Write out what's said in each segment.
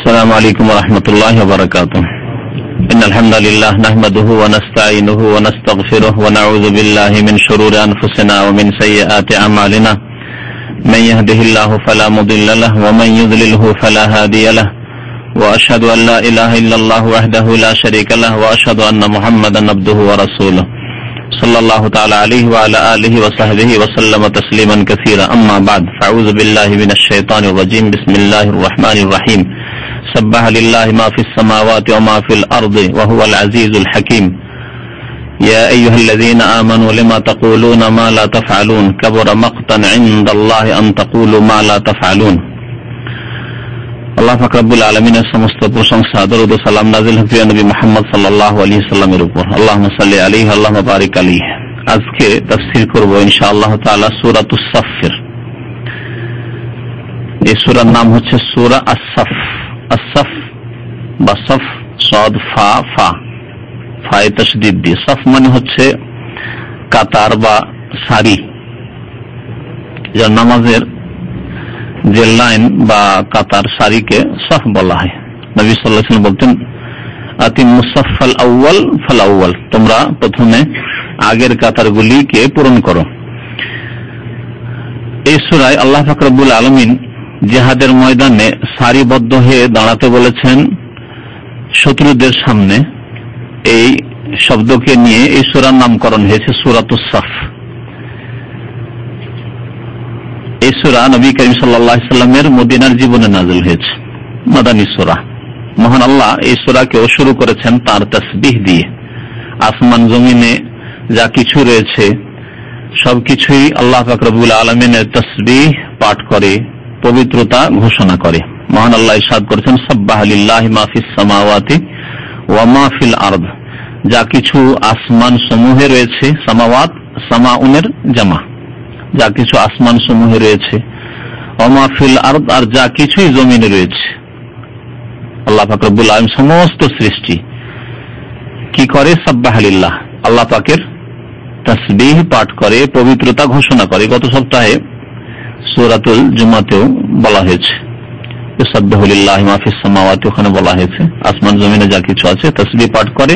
السلام عليكم ورحمة الله وبركاته. إن الحمد لله نحمده ونستعينه ونستغفره ونعوذ بالله من شرور أنفسنا ومن سيئات أعمالنا. من يهده الله فلا مضل له ومن يضلله فلا هادي له. وأشهد أن لا إله إلا الله وحده لا شريك له وأشهد أن محمدا عبده ورسوله صلى الله تعالى عليه وعلى آله وصحبه وسلم تسليما كثيرا. أما بعد فأعوذ بالله من الشيطان الرجيم. بسم الله الرحمن الرحيم. سبح لله ما في السماوات وما في الأرض وهو العزيز الحكيم. يا أيها الذين آمنوا لما تقولون ما لا تفعلون كبر مقتا عند الله أن تقولوا ما لا تفعلون. আল্লাহ পাক রব্বুল আলামিনের সমস্ত প্রশংসা দরুদ ও সালাম নাযিল হোক প্রিয় নবী মুহাম্মদ সাল্লাল্লাহু আলাইহি সাল্লামের উপর। আল্লাহুম্মা সাল্লি আলাইহি আল্লাহুম্মা বারিক আলাইহি। আজকে তাফসীর করব ইনশাআল্লাহ তাআলা সূরাতুস সাফফের। এই সূরার নাম হচ্ছে সূরা আস-সাফ। আস-সাফ বা সাফ সাদ ফা ফা ফায়ে তাশদীদ দিয়ে। সাফ মানে হচ্ছে কাতার বা সারি, যা নামাজের যে লাইন বা কাতার সারিকে সাফ বলা হয়। নবী সাল্লাল্লাহু আলাইহি ওয়াসাল্লাম বলতেন আতিমুস সাফাল আউয়াল ফাল আউয়াল, তোমরা প্রথমে আগের কাতারগুলিকে পূরণ করো। এই সূরায় আল্লাহ পাক রব্বুল আলামিন জিহাদের ময়দানে সারিবদ্ধ হয়ে দাঁড়াতে বলেছেন শত্রুদের সামনে। এই শব্দকে নিয়ে এই সূরার নামকরণ হয়েছে সূরাতুস সাফ। এই সূরা নবী করিম সাল্লাল্লাহু আলাইহি ওয়াসাল্লামের মদিনার জীবনে নাযিল হয়েছে, মাদানী সূরা। মহান আল্লাহ এই সূরাকেও শুরু করেছেন তার তাসবিহ দিয়ে। আসমান জমিনে যা কিছু রয়েছে সবকিছুই আল্লাহ পাক রব্বুল আলামিনের তাসবিহ পাঠ করে, পবিত্রতা ঘোষণা করে। মহান আল্লাহ ইরশাদ করেছেন সাব্বাহা লিল্লাহি মা ফিস সামাওয়াতি ওয়া মা ফিল আরদ। যা কিছু আসমান সমূহে রয়েছে, সামাওয়াত সামাউনের জামা, যা কিছু আসমান সমূহে রয়েছে, ওমা ফিল আরদ, আর যা কিছুই জমিনে রয়েছে। আল্লাহ পাক রব্বুল আলামিন সমস্ত সৃষ্টি কি করে? সাব্বাহা লিল্লাহ, আল্লাহ পাকের তাসবিহ পাঠ করে, পবিত্রতা ঘোষণা করে। গত সপ্তাহে সূরাতুল জুমাতেও বলা হয়েছে সাব্বাহু লিল্লাহি মা ফিস সামাওয়াতি, ওখানে বলা হয়েছে আসমান জমিনে যা কিছু আছে তাসবিহ পাঠ করে।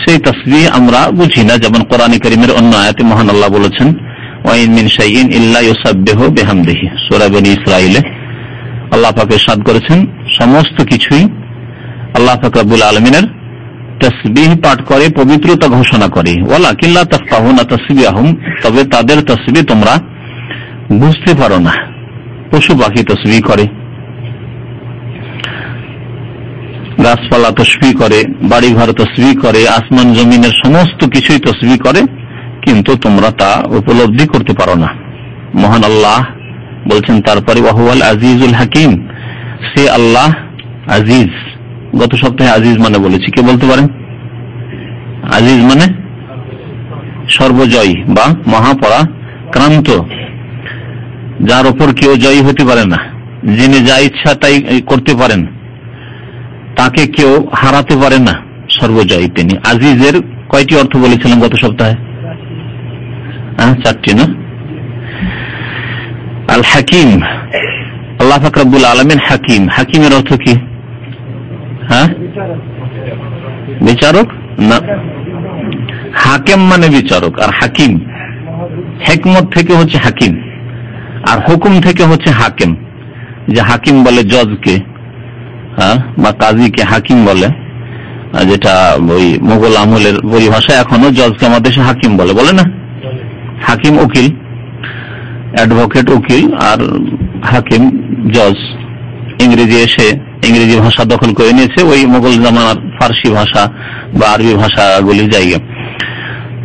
সেই তাসবিহ আমরা বুঝি না, যেমন কোরআন কারীমের অন্য আয়াতে মহান আল্লাহ বলেছেন ওয়াইন মিন শাইইন ইল্লা ইউসাব্বিহু বিহামদিহি। সূরা বনী ইসরাঈলে আল্লাহ পাক ইরশাদ করেছেন সমস্ত কিছুই আল্লাহ পাক রব্বুল আলামিনের তাসবিহ পাঠ করে, পবিত্রতা ঘোষণা করে। ওয়ালাকিন লা তাফকাহুনা তাসবিহাহুম, তবে তাদের তাসবিহ তোমরা বুঝতে পারো না। পশু পাখি তাসবিহ করে, গাছপালা তাসবিহ করে, বাড়িঘর তাসবিহ করে, আসমান জমিনের সমস্ত কিছুই তাসবিহ করে, কিন্তু তোমরা তা উপলব্ধি করতে পারো না। মহান আল্লাহ বলছেন তারপরে ওয়াহুয়াল আজিজুল হাকিম, সে আল্লাহ আজিজ। গত সপ্তাহে আজিজ মানে বলেছি, কে বলতে পারেন? আজিজ মানে সর্বজয়ী বা মহাপরাক্রান্ত, যার উপর কেউ জয়ী হতে পারে না, যিনি যা ইচ্ছা তাই করতে পারেন, তাকে কেউ হারাতে পারে না, সর্বজয়ী তিনি। আজিজের কয়টি অর্থ বলেছিলাম গত সপ্তাহে? চারটি না? আল হাকিম, আল্লাহ পাক রব্বুল আলামিন হাকিম। হাকিমের অর্থ কি? বিচারক না, হাকিম মানে বিচারক, আর হাকিম হিকমত থেকে হচ্ছে হাকিম, আর হুকুম থেকে হচ্ছে হাকিম। যে হাকিম বলে জজকে, বা কাজীকে হাকিম বলে, যেটা ওই মুঘল আমলের পরিভাষা। এখনো জজকে আমাদের দেশে হাকিম বলে, বলে না? হাকিম উকিল, অ্যাডভোকেট উকিল, আর হাকিম জজ। ইংরেজি এসে ইংরেজি ভাষা দখল করে নিয়েছে ওই মুঘল জামানার ফার্সি ভাষা বা আরবি ভাষাগুলির জায়গা।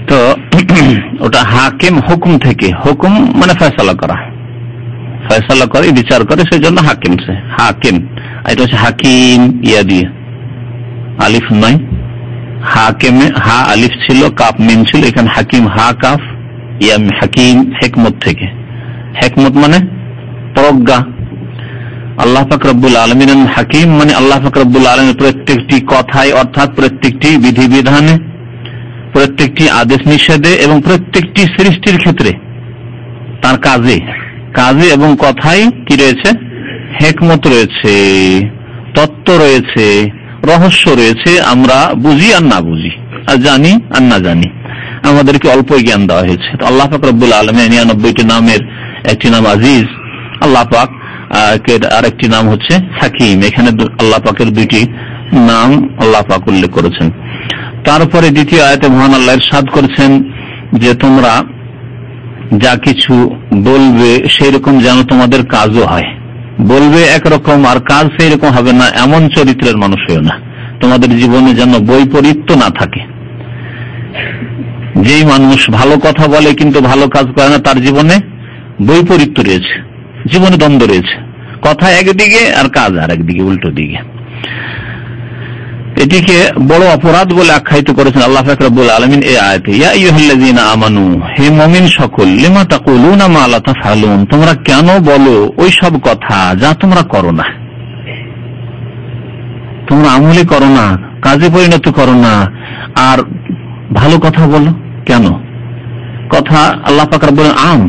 তো ওটা হাকিম হুকুম থেকে, হুকুম মানে ফয়সালা করা, ফয়সালা করে, বিচার করে, সেই জন্য হাকিম। সে হাকিম। এটা হচ্ছে হাকিম ইয়া দিয়ে, আলিফ নয়। হাকিমে হা আলিফ ছিল, কাফ মিম ছিল, এখানে হাকিম হা কাফ ইয়া হাকিম, হিকমত থেকে। হিকমত মানে প্রজ্ঞা। আল্লাহ পাক রব্বুল আলামিন হাকিম মানে আল্লাহ পাক রব্বুল আলামিন প্রত্যেকটি কথায়, অর্থাৎ প্রত্যেকটি বিধিবিধানে, প্রত্যেকটি আদেশ নিষেধে এবং প্রত্যেকটি সৃষ্টির ক্ষেত্রে তার কাজে এবং কথায় কি রয়েছে? হিকমত রয়েছে। তত্ত্ব রয়েছে, রহস্য রয়েছে, আমরা বুঝি আর না বুঝি, আর জানি আর না জানি, আমাদেরকে অল্প জ্ঞান দেওয়া হয়েছে। তো আল্লাহ পাক রব্বুল আলামিন 99টি নামের একটি নাম আজিজ আল্লাহ পাক, আরেকটি নাম হচ্ছে হাকিম। এখানে আল্লাহ পাকের দুইটি নাম আল্লাহ পাক উল্লেখ করেছেন। তারপরে দ্বিতীয় আয়াতে মহান আল্লাহ ইরশাদ করেছেন যে তোমরা যা কিছু বলবে সেই রকম যেন তোমাদের কাজও হয়। বলবে একরকম আর কাজ সেই রকম হবে না, এমন চরিত্রের মানুষ হয়েও না। তোমাদের জীবনে যেন বৈপরীত্য না থাকে। যেই মানুষ ভালো কথা বলে কিন্তু ভালো কাজ করে না, তার জীবনে বৈপরীত্য রয়েছে, জীবনে দ্বন্দ্ব রয়েছে, কথা একদিকে আর কাজ আর একদিকে, উল্টো দিকে। এটিকে বড় অপরাধ বলে আখ্যায়িত করেছেন আল্লাহ পাক রব্বুল আলামিন এই আয়াতে। ইয়া আইয়ুহাল্লাযীনা আমানু, হে মুমিন সকল, লিমা তাকুলুনা মা লা তাফআলুন, তোমরা কেন বলো ওই সব কথা যা তোমরা করো না। তোমরা আমলে করো না, কাজে পরিণত করো না, আর ভালো কথা বলো কেন? কথা আল্লাহ পাক রব্বুল আম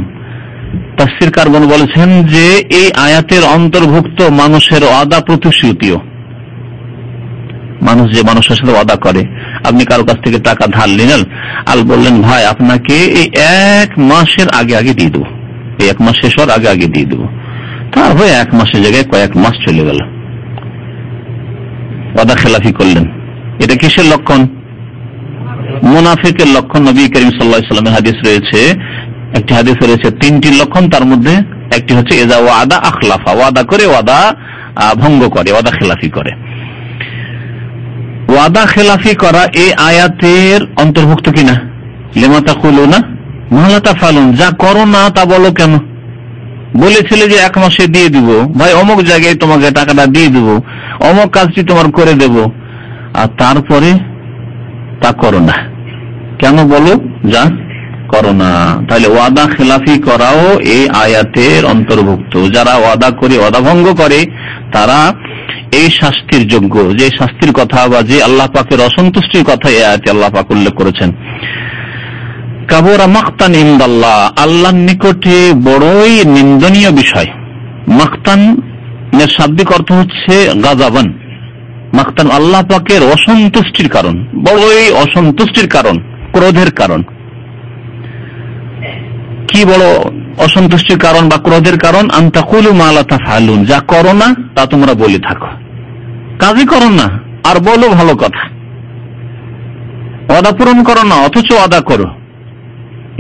তাফসীরকারগণ বলেছেন যে এই আয়াতের অন্তর্ভুক্ত মানুষের ওয়াদা প্রতিশ্রুতিও। মানুষ যে মানুষের সাথে ওয়াদা করে, আপনি কারো কাছ থেকে টাকা ধার নিলেন আর বললেন ভাই আপনাকে এই 1 মাসের আগে আগে দিয়ে দেবো, এই 1 মাস শেষ হওয়ার আগে আগে দিয়ে দেবো, তারপরে 1 মাসের জায়গায় কয়েক মাস চলে গেল, ওয়াদা খেলাফি করলেন। এটা কিসের লক্ষণ? মুনাফিকের লক্ষণ। নবী করিম সাল্লাল্লাহু আলাইহি ওয়াসাল্লামের হাদিস রয়েছে, একটি হাদিস রয়েছে 3টি লক্ষণ, তার মধ্যে একটি হচ্ছে ইযা ওয়াদা আখলাফা, ওয়াদা করে ওয়াদা ভঙ্গ করে, ওয়াদা খেলাফি করে। ওয়াদা খেলাফি করা এই আয়াতের অন্তর্ভুক্ত কিনা? লিমা তাকুলুনা মা লা তাফআলুন, যা করো না তা বলো কেন? বলেছিলে যে 1 মাসে দিয়ে দিব, ভাই অমুক জায়গায় তোমাকে টাকাটা দিয়ে দেব, অমুক কাজটি তোমার করে দেব, আর তারপরে তা করো না কেন? বলো যা করো না। তাহলে ওয়াদা খেলাফি করাও এই আয়াতের অন্তর্ভুক্ত। যারা ওয়াদা করে, ওয়াদা ভঙ্গ করে, তারা এই শাস্তির যোগ্য। যে শাস্তির কথা বা যে আল্লাহ পাকের অসন্তুষ্টির কথা এই আয়াতে আল্লাহ পাক উল্লেখ করেছেন। কাবুরা মাকতান ইনদাল্লাহ, আল্লাহর নিকটে বড়ই নিন্দনীয় বিষয়। মাকতান এর শাব্দিক অর্থ হচ্ছে গাযাবান। মাকতান আল্লাহ পাকের অসন্তুষ্টির কারণ, বড়ই অসন্তুষ্টির কারণ, ক্রোধের কারণ। কি বড় অসন্তুষ্টির কারণ বা ক্রোধের কারণ? আন তাকুলু মা লা তাফআলুন, যা করো না তা তোমরা বলে থাকো, কাজই করো না আর বলো ভালো কথা, ওয়াদা পূরণ করো না অথচ ওয়াদা করো।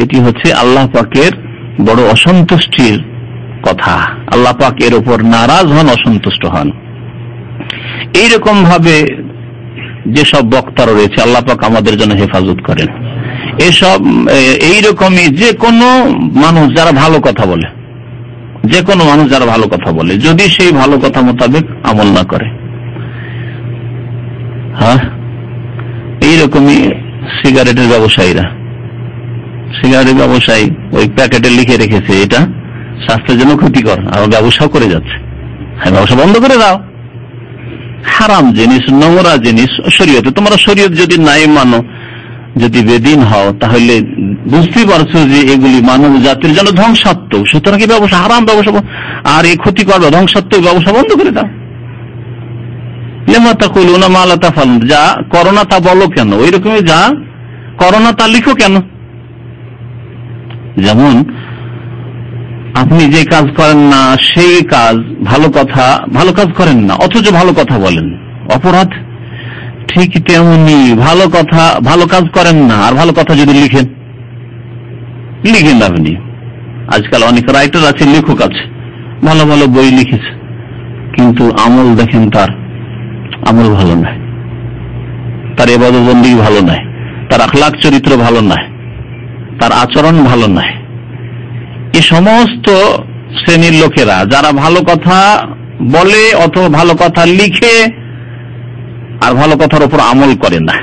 এটি হচ্ছে আল্লাহ পাকের বড় অসন্তুষ্টির কথা। আল্লাহ পাক এর উপর নারাজ হন, অসন্তুষ্ট হন। এইরকম ভাবে যেসব বক্তারা রয়েছে আল্লাহ পাক আমাদের জন্য হেফাজত করেন। এসব এইরকমই যে কোনো মানুষ যারা ভালো কথা বলে, যে কোনো মানুষ যারা ভালো কথা বলে, যদি সেই ভালো কথা মোতাবেক আমল না করে, হ্যাঁ, এইরকমই সিগারেটের ব্যবসায়ীরা, সিগারেটের ব্যবসায়ী ওই প্যাকেটে লিখে রেখেছে এটা স্বাস্থ্যের জন্য ক্ষতিকর, আর ব্যবসাও করে যাচ্ছে। হ্যাঁ, ব্যবসা বন্ধ করে দাও। হারাম জিনিস, নোংরা জিনিস শরীয়তে। তোমরা শরীয়ত যদি নাই মানো, যদি বেদিন হও, তাহলে বুঝতেই পারছো যে এগুলি মানব জাতির জন্য ধ্বংসাত্মক। সুতরাং কি ব্যবসা হারাম, ব্যবসা আর এই ক্ষতি করবে, ধ্বংসাত্মক ব্যবসা বন্ধ করে দাও। লিমা তাকুলুনা মা লা তাফআলুন, যা করো না তা বলো কেন? ওই রকমই যা করো না তা লিখো কেন? যেমন আপনি যে কাজ করেন না সেই কাজ, ভালো কথা, ভালো কাজ করেন না অথচ ভালো কথা বলেন, অপরাধ। ঠিক তেমনি ভালো কথা, ভালো কাজ করেন না আর ভালো কথা যদি লিখেন আপনি। আজকাল অনেক রাইটার আছে, লেখক আছে, ভালো ভালো বই লিখেছে, কিন্তু আমল দেখেন তার আমল ভালো নয়, তার ইবাদত বন্দেগী ভালো নয়, তার আখলাক চরিত্র ভালো নয়, তার আচরণ ভালো নয়। এই সমস্ত শ্রেণীর লোকেরা যারা ভালো কথা বলে অথবা ভালো কথা লিখে আর ভালো কথার উপর আমল করে না,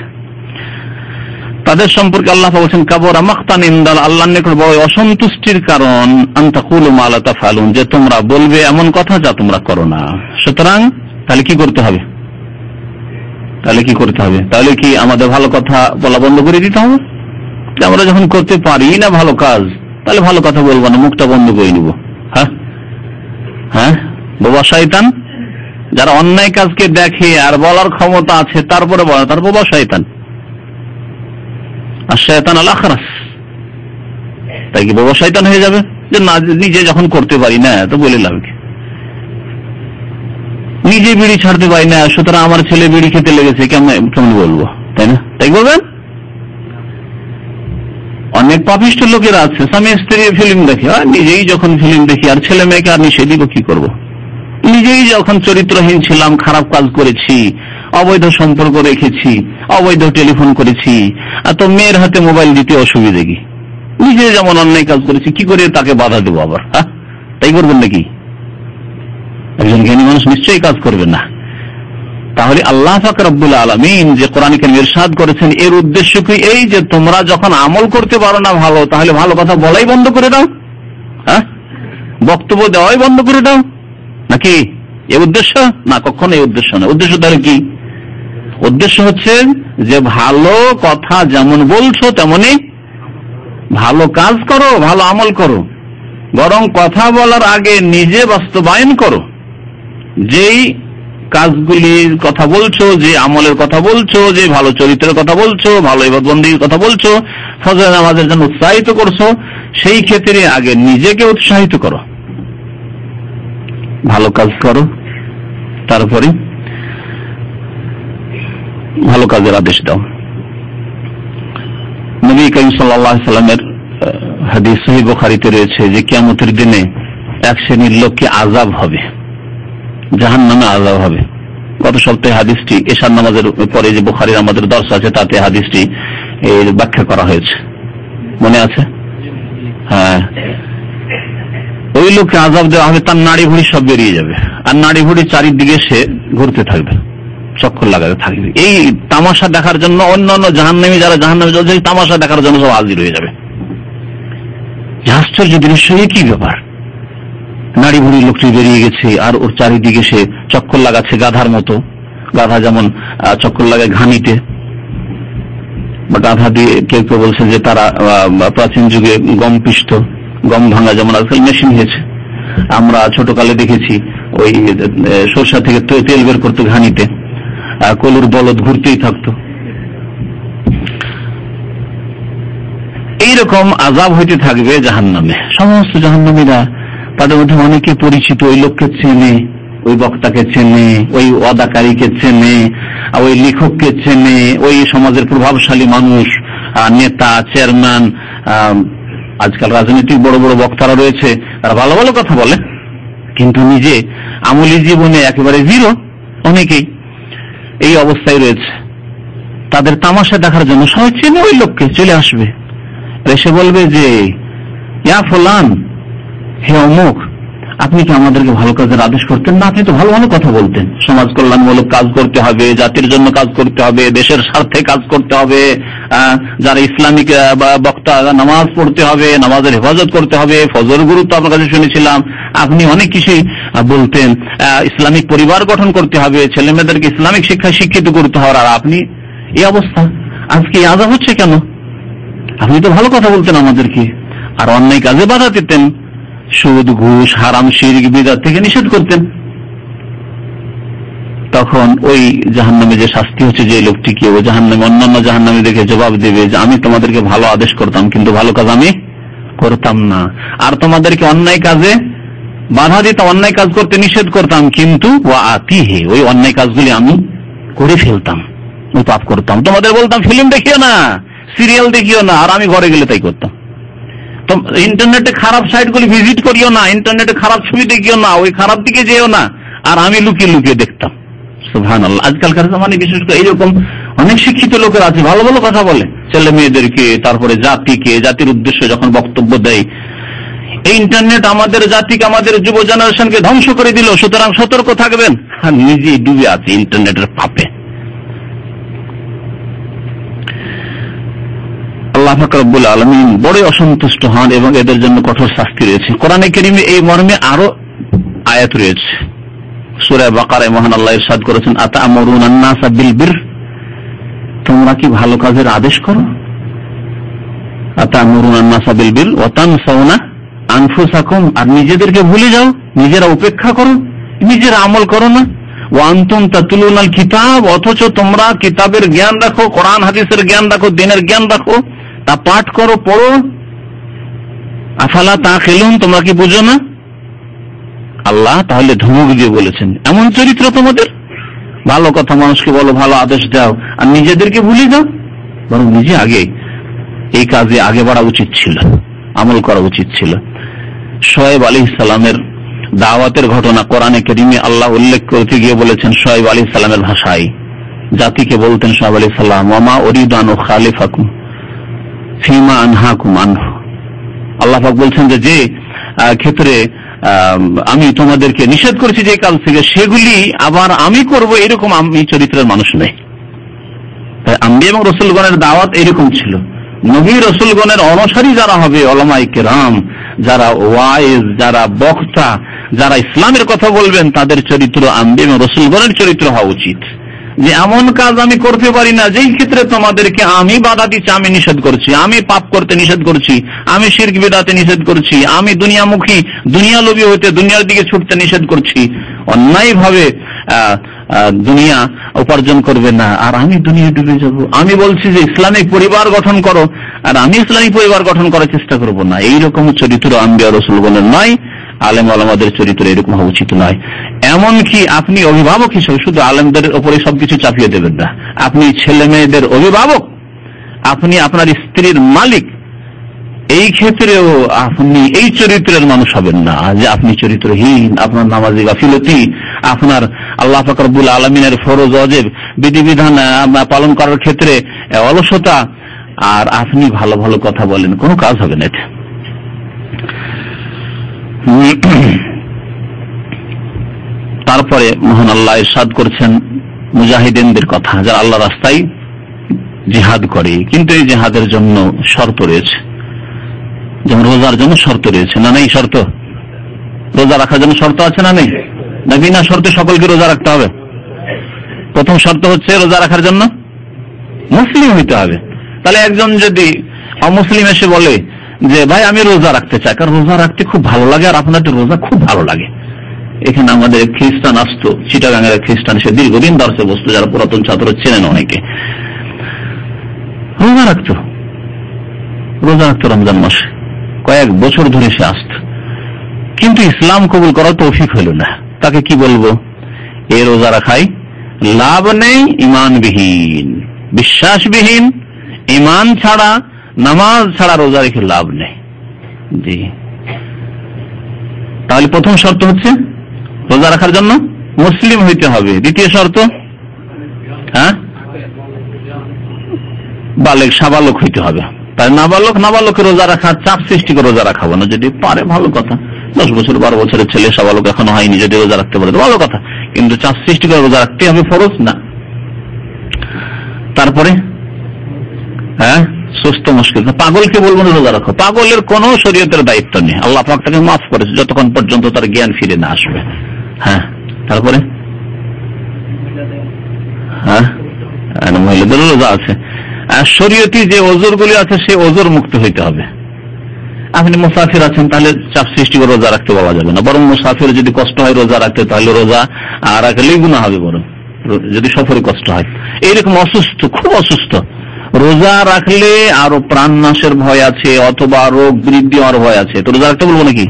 তাদের সম্পর্কে আল্লাহ বলছেন কাবুরা মাকতান ইনদাল্লাহ, আল্লাহর নিকট বড় অসন্তুষ্টির কারণ আন তাকুলু মা লা তাফআলুন, যে তোমরা বলবে এমন কথা যা তোমরা করো না। সুতরাং তাহলে কি করতে হবে? তাহলে কি আমাদের ভালো কথা বলা বন্ধ করে দিতে হবে? আমরা যখন করতে পারি না ভালো কাজ, তাহলে ভালো কথা বলবো না, মুখটা বন্ধ করে নিব। হ্যাঁ, বাবা শয়তান যারা অন্যায় কাজকে দেখে আর বলার ক্ষমতা আছে তারপরে বলে, তার বাবা শয়তান। আর শয়তান আল আখরাস, তাই কি বাবা শয়তান হয়ে যাবে? যে না, নিজে যখন করতে পারি না তো বলে লাভ কি? নিজে বিড়ি ছাড়তে পারি না, সুতরাং আমার ছেলে বিড়ি খেতে লেগেছে, কেমন বলবো, তাই না? তাই বলবেন? অনেক পাপিষ্ঠ লোকেরা আছে, স্বামী স্ত্রী ফিল্ম দেখে, নিজেই যখন ফিল্ম দেখি আর ছেলে মেয়েকে আর নিষেধ দিব কি করবো? নিজেই যখন চরিত্রহীন ছিলাম, খারাপ কাজ করেছি, অবৈধ সম্পর্ক রেখেছি, অবৈধ টেলিফোন করেছি, আর তো মেয়ের হাতে মোবাইল দিতে অসুবিধে কি? নিজে যেমন অন্যায় কাজ করেছি, কি করে তাকে বাধা দেবো আবার? তাই করবেন নাকি? একজন জ্ঞানী মানুষ নিশ্চয়ই কাজ করবেন না। তাহলে আল্লাহ পাক রব্বুল আলামিন যে কোরআনে কারীমে ইরশাদ করেছেন, এর উদ্দেশ্য কি? এই যে তোমরা যখন আমল করতে পারো না ভালো, তাহলে ভালো কথা বলাই বন্ধ করে দাও, বক্তব্য দেওয়াই বন্ধ করে দাও, নাকি এই উদ্দেশ্য? না, কখনো এই উদ্দেশ্য না। উদ্দেশ্য তাহলে কি? উদ্দেশ্য হচ্ছে যে ভালো কথা যেমন বলছো তেমনি ভালো কাজ করো, ভালো আমল করো, বরং কথা বলার আগে নিজে বাস্তবায়ন করো। যেই কাজগুলির কথা বলছো, যে আমলের কথা বলছো, যে ভালো চরিত্রের কথা বলছো, ভালো ইবাদতবন্দির কথা বলছো, ফজর নামাজের জন্য উৎসাহিত করছো, সেই ক্ষেত্রে আগে নিজেকে উৎসাহিত করো, ভালো কাজ করো, তারপরে ভালো কাজের আদেশ দাও। নবী করিম সাল্লাল্লাহু আলাইহি সাল্লামের হাদিস সহিহ বুখারীতে রয়েছে যে কিয়ামতের দিনে এক শ্রেণীর লোককে আযাব হবে, জাহান্নামে আযাব হবে। গত সপ্তাহে হাদিসটি এশার নামাজের পরে যে বুখারীর আমাদের দর্শ আছে তাতে হাদিসটি এর ব্যাখ্যা করা হয়েছে, মনে আছে? হ্যাঁ, ওই লোককে আযাব দেওয়া হবে, তার নাড়ি ভুঁড়ি সব বেরিয়ে যাবে, আর নাড়ি ভুঁড়ি চারিদিকে সে ঘুরতে থাকবে, চক্কর লাগাতে থাকবে। এই তামাশা দেখার জন্য অন্যান্য জাহান্নামী যারা জাহান্নামে চলছে, তামাশা দেখার জন্য সব হাজির হয়ে যাবে। আশ্চর্য দৃশ্য, কি ব্যাপার? নাড়ি ভুঁড়ি লোকটি বেরিয়ে গেছে আর ওর চারিদিকে সে চক্কর লাগাচ্ছে গাধার মতো। গাধা যেমন চক্কর লাগায় ঘানিতে, বা গাধা দিয়ে কেউ কেউ বলছে যে তারা প্রাচীন যুগে গম পিষত, গম ভাঙা যেমন আজকাল মেশিন হয়েছে। আমরা ছোটকালে দেখেছি ওই সরষা থেকে তেল বের করতো ঘানিতে, কলুর বলদ ঘুরতেই থাকতো। এইরকম আযাব হইতে থাকবে জাহান্নামে। সমস্ত জাহান্নামীরা, তাদের মধ্যে অনেকে পরিচিত, ওই লোককে চেনে, ওই বক্তাকে চেনে, ওই ওয়াদাকারীকে চেনে, ওই লেখককে চেনে, ওই সমাজের প্রভাবশালী মানুষ, নেতা, চেয়ারম্যান, আজকাল রাজনৈতিক বড় বড় বক্তারা রয়েছে, তারা ভালো ভালো কথা বলে, কিন্তু নিজে আমলি জীবনে একেবারে জিরো। অনেকেই এই অবস্থায় রয়েছে। তাদের তামাশা দেখার জন্য সবাই চেনে ওই লোককে, চলে আসবে, এসে বলবে যে ইয়া ফুলান, হে অমুক, আপনি কি আমাদেরকে ভালো কাজের আদেশ করতেন না? আপনি তো ভালো ভালো কথা বলতেন, সমাজ কল্যাণমূলক কাজ করতে হবে, জাতির জন্য কাজ করতে হবে, দেশের স্বার্থে কাজ করতে হবে, যারা ইসলামিক বক্তা নামাজ পড়তে হবে, নামাজের হেফাজত করতে হবে, ফজর গুরুত্ব আপনার কাছে শুনেছিলাম, আপনি অনেক কিছুই বলতেন, ইসলামিক পরিবার গঠন করতে হবে, ছেলে মেয়েদেরকে ইসলামিক শিক্ষায় শিক্ষিত করতে হবে। আর আপনি এই অবস্থা, আজকে আযাব হচ্ছে কেন? আপনি তো ভালো কথা বলতেন আমাদেরকে, আর অন্যায় কাজে বাধা দিতেন, সুদ, ঘুষ, হারাম, শিরক, বিদআত থেকে নিষেধ করতেন। তখন ওই জাহান্নামে যে শাস্তি হচ্ছে, যে লোকটিকে ও জাহান্নামে অন্যান্য জাহান্নামী দেখে জবাব দেবে যে আমি তোমাদেরকে ভালো আদেশ করতাম, কিন্তু ভালো কাজ আমি করতাম না, আর তোমাদেরকে অন্যায় কাজে বাধা দিতাম, অন্যায় কাজ করতে নিষেধ করতাম, কিন্তু ওই অন্যায় কাজগুলি আমি করে ফেলতাম, ওই পাপ করতাম। তোমাদের বলতাম ফিল্ম দেখিও না, সিরিয়াল দেখিও না, আর আমি ঘরে গেলে তাই করতাম। ইন্টারনেটে খারাপ সাইটগুলি ভিজিট করিও না, ইন্টারনেটে খারাপ ছবি দেখিও না, ওই খারাপ দিকে যেও না, আর আমি লুকিয়ে লুকিয়ে দেখতাম। সুবহানাল্লাহ। আজকালকার জামানে বিশেষ করে এইরকম অনেক শিক্ষিত লোকের আছে, ভালো ভালো কথা বলে ছেলে মেয়েদেরকে, তারপরে জাতিকে, জাতির উদ্দেশ্যে যখন বক্তব্য দেয়। এই ইন্টারনেট আমাদের জাতিকে, আমাদের যুব জেনারেশনকে ধ্বংস করে দিল, সুতরাং সতর্ক থাকবেন। নিজেই ডুবে আছে ইন্টারনেটের পাপে। আল্লাহ পাক রব্বুল আলামিন বড় অসন্তুষ্ট হন এবং এদের জন্য কঠোর শাস্তি রয়েছে। কোরআনে কারীমে এই মর্মে আরো আয়াত রয়েছে। সূরা বাকারায় মহান আল্লাহ ইরশাদ করেছেন, আতা'মুরুনা আন-নাসা বিল বির, তোমরা কি ভালো কাজের আদেশ করো? আতা'মুরুনা আন-নাসা বিল বির ওয়া তানসাউনা আনফুসাকুম, আর নিজেদেরকে ভুলে যাও, নিজেরা উপেক্ষা করো, নিজেরা আমল করো না। ওয়া আনতুম তাতলুনাল কিতাব, অথচ তোমরা কিতাবের জ্ঞান রাখো, কোরআন হাদিসের জ্ঞান রাখো, দ্বীনের জ্ঞান রাখো, তা পাঠ করো, পড়ো। আফালা তাকিলুন, তোমরা কি বুঝো না? আল্লাহ তাহলে ধমক দিয়ে বলেছেন, এমন চরিত্র তোমাদের, ভালো কথা মানুষকে বলো, ভালো আদেশ দাও, আর নিজেদেরকে ভুলে যাও। বরং নিজে আগে এই কাজে আগে বাড়া উচিত ছিল, আমল করা উচিত ছিল। শোয়েব আলাইহিস সালামের দাওয়াতের ঘটনা কোরআনে কারীমে আল্লাহ উল্লেখ করতে গিয়ে বলেছেন, শোয়েব আলাইহিস সালামের ভাষায় জাতিকে বলতেন শোয়েব আলাইহিস সালাম, ওয়া উরিদু আন খালিফাকুম ফিমা আনহাকুম আনহু। আল্লাহ পাক বলছেন যে ক্ষেত্রে আমি তোমাদেরকে নিষেধ করেছি যে কাজ থেকে, সেগুলি আবার আমি করব, এরকম আমি চরিত্রের মানুষ নেই। তাই আম্বিয়া এবং রসুলগণের দাওয়াত এরকম ছিল। নবী রসুলগণের অনুসারী যারা হবে, উলামায়ে কেরাম, যারা ওয়াইজ, যারা বক্তা, যারা ইসলামের কথা বলবেন, তাদের চরিত্র আম্বিয়া এবং রসুলগণের চরিত্র হওয়া উচিত। যে এমন কাজ আমি করতে পারি না যেই ক্ষেত্রে তোমাদেরকে আমি বাধা দিচ্ছি, আমি নিষেধ করছি, আমি পাপ করতে নিষেধ করছি, আমি শিরক বিদআতে নিষেধ করছি, আমি দুনিয়ামুখী, দুনিয়ালোভী হতে, দুনিয়ার দিকে ছুটতে নিষেধ করছি, অন্যায় ভাবে দুনিয়া উপার্জন করবে না, আর আমি দুনিয়া ডুবে যাব। আমি বলছি যে ইসলামিক পরিবার গঠন করো, আর আমি ইসলামিক পরিবার গঠন করার চেষ্টা করব না। এইরকম চরিত্র আম্বিয়া রাসূলগণের নয়, আলেম ওলামাদের চরিত্র এরকম হওয়া উচিত নয়। এমনকি আপনি অভিভাবক হিসেবে শুধু আলেমদের উপরে সবকিছু চাপিয়ে দেবেন না। আপনি ছেলে মেয়েদের অভিভাবক, আপনি আপনার স্ত্রীর মালিক, এই ক্ষেত্রেও আপনি এই চরিত্রের মানুষ হবেন না যে আপনি চরিত্রহীন, আপনার নামাজে গাফিলতি, আপনার আল্লাহ পাক রব্বুল আলামিনের ফরজ ওয়াজিব বিধিবিধান পালন করার ক্ষেত্রে অলসতা, আর আপনি ভালো ভালো কথা বলেন, কোনো কাজ হবে না এটা। তারপরে মহান আল্লাহ ইরশাদ করছেন মুজাহিদিনদের কথা, যারা আল্লাহ রাস্তায় জিহাদ করে, কিন্তু এই জিহাদের জন্য শর্ত রয়েছে। যেমন রোজার জন্য শর্ত রয়েছে, না নেই শর্ত? রোজা রাখার জন্য শর্ত আছে না নেই? না বিনা শর্তে সকলকে রোজা রাখতে হবে? প্রথম শর্ত হচ্ছে রোজা রাখার জন্য মুসলিম হইতে হবে। তাহলে একজন যদি অমুসলিম এসে বলে যে ভাই আমি রোজা রাখতে চাই, কারণ রোজা রাখতে খুব ভালো লাগে, আর আপনাদের রোজা খুব ভালো লাগে। এখানে আমাদের খ্রিস্টান আসতো, চিটাগাঙ্গের খ্রিস্টান, সে দীর্ঘদিন দর্শে বসতো, যারা পুরাতন ছাত্র চেনেন অনেকে, রোজা রাখতো রমজান মাসে, কয়েক বছর ধরে সে আসত, কিন্তু ইসলাম কবুল করার তৌফিক হইল না। তাকে কি বলবো? এ রোজা রাখাই লাভ নেই, ইমানবিহীন, বিশ্বাসবিহীন, ইমান ছাড়া, নামাজ ছাড়া রোজা রেখে লাভ নেই। জি, তাহলে প্রথম শর্ত হচ্ছে রোজা রাখার জন্য মুসলিম হইতে হবে। দ্বিতীয় শর্ত, বালেগ, সাবালক হইতে হবে। তাই নাবালক রোজা রাখার চাপ সৃষ্টি করে রোজা রাখাবো না। যদি পারে ভালো কথা, 10 বছর 12 বছরের ছেলে সাবালক এখনো হয়নি, যদি রোজা রাখতে পারে ভালো কথা, কিন্তু চাপ সৃষ্টি করে রোজা রাখতে হবে, ফরজ না। তারপরে সুস্থ মুশকিল, পাগলকে বলবো না রোজা রাখো, পাগলের কোন শরীয়তের দায়িত্ব নেই, আল্লাহ পাক তাকে মাফ করেছে যতক্ষণ পর্যন্ত তার জ্ঞান ফিরে না আসবে। তারপরে মহিলাদেরও রোজা আছে। শরীয়তি যে ওজর গুলি আছে সে ওজর মুক্ত হইতে হবে। আপনি মুসাফির আছেন, তাহলে চাপ সৃষ্টি করে রোজা রাখতে পাওয়া যাবে না। বরং মুসাফির যদি কষ্ট হয় রোজা রাখতে, তাহলে রোজা রাখলেই গুনাহ হবে, বরং যদি সফরে কষ্ট হয়। এইরকম অসুস্থ, খুব অসুস্থ, রোজা রাখলে আরো প্রাণ নাশের ভয় আছে, অথবা রোগ বৃদ্ধি হওয়ার ভয় আছে, তো রোজা রাখতে বলবো নাকি?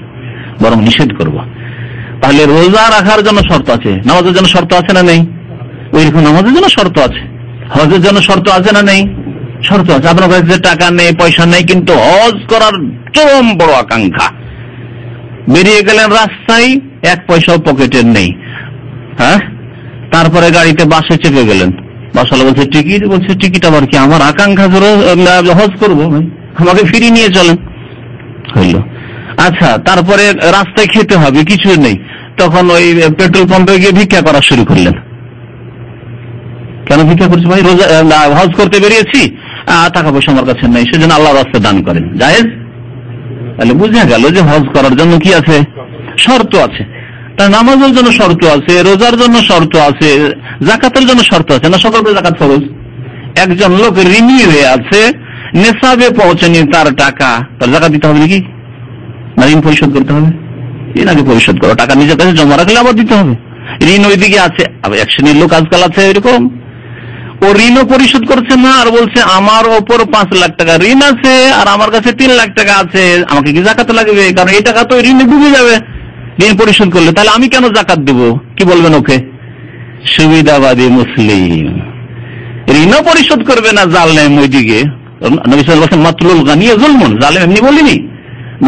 বরং নিষেধ করবো। তাহলে রোজা রাখার জন্য শর্ত আছে, নামাজের জন্য শর্ত আছে না নেই? ওইরকম নামাজের জন্য শর্ত আছে, হজের জন্য শর্ত আছে না নেই? শর্ত আছে। আপনার কাছে টাকা নেই, পয়সা নেই, কিন্তু হজ করার চরম বড় আকাঙ্ক্ষা, বেরিয়ে গেলেন রাস্তায়, 1 পয়সাও পকেটের নেই। তারপরে গাড়িতে বাসে চেপে গেলেন, বাসওয়ালা বলছে টিকিট, বলছে টিকিট আবার কি? আমার আকাঙ্ক্ষা হজ করবো, আমাকে ফিরিয়ে নিয়ে চলেন, হইল। আচ্ছা, তারপরে রাস্তায় খেতে হবে, কিছু নেই, তখন ওই পেট্রোল পাম্পে গিয়ে ভিক্ষা করা শুরু করলেন। কেন ভিক্ষা করছি? ভাই রোজা হজ করতে বেরিয়েছি, টাকা পয়সা আমার কাছে নেই, সেজন্য আল্লাহর রাস্তায় দান করেন, জায়েজ? তাহলে বুঝা গেল যে হজ করার জন্য কি আছে? শর্ত আছে। তার নামাজের জন্য শর্ত আছে, রোজার জন্য শর্ত আছে, যাকাতের জন্য শর্ত আছে না? সকলকে যাকাত ফরজ। একজন লোক ঋণী হয়ে আছে, নেশাবে পৌঁছেনি তার টাকা, তার যাকাত দিতে হবে নাকি? না ঋণ পরিশোধ করতে হবে? ঋণ আগে পরিশোধ করো, টাকা নিজের কাছে জমা রাখলে আবার দিতে হবে। ঋণ ওইদিকে আছে। এক শ্রেণীর লোক আজকাল আছে এরকম, ও ঋণও পরিশোধ করছে না, আর বলছে আমার ওপর 5 লাখ টাকা ঋণ আছে আর আমার কাছে 3 লাখ টাকা আছে, আমাকে কি জাকাত লাগবে? কারণ এই টাকা তো ঋণে ডুবে যাবে ঋণ পরিশোধ করলে, তাহলে আমি কেন জাকাত দেব? কি বলবেন ওকে? সুবিধাবাদী মুসলিম। ঋণও পরিশোধ করবে না, জালেম। ওইদিকে নবী সাল্লাল্লাহু আলাইহি ওয়াসাল্লাম মাতলুল গানি যুলমুন, জালেম এমনি বলিনি।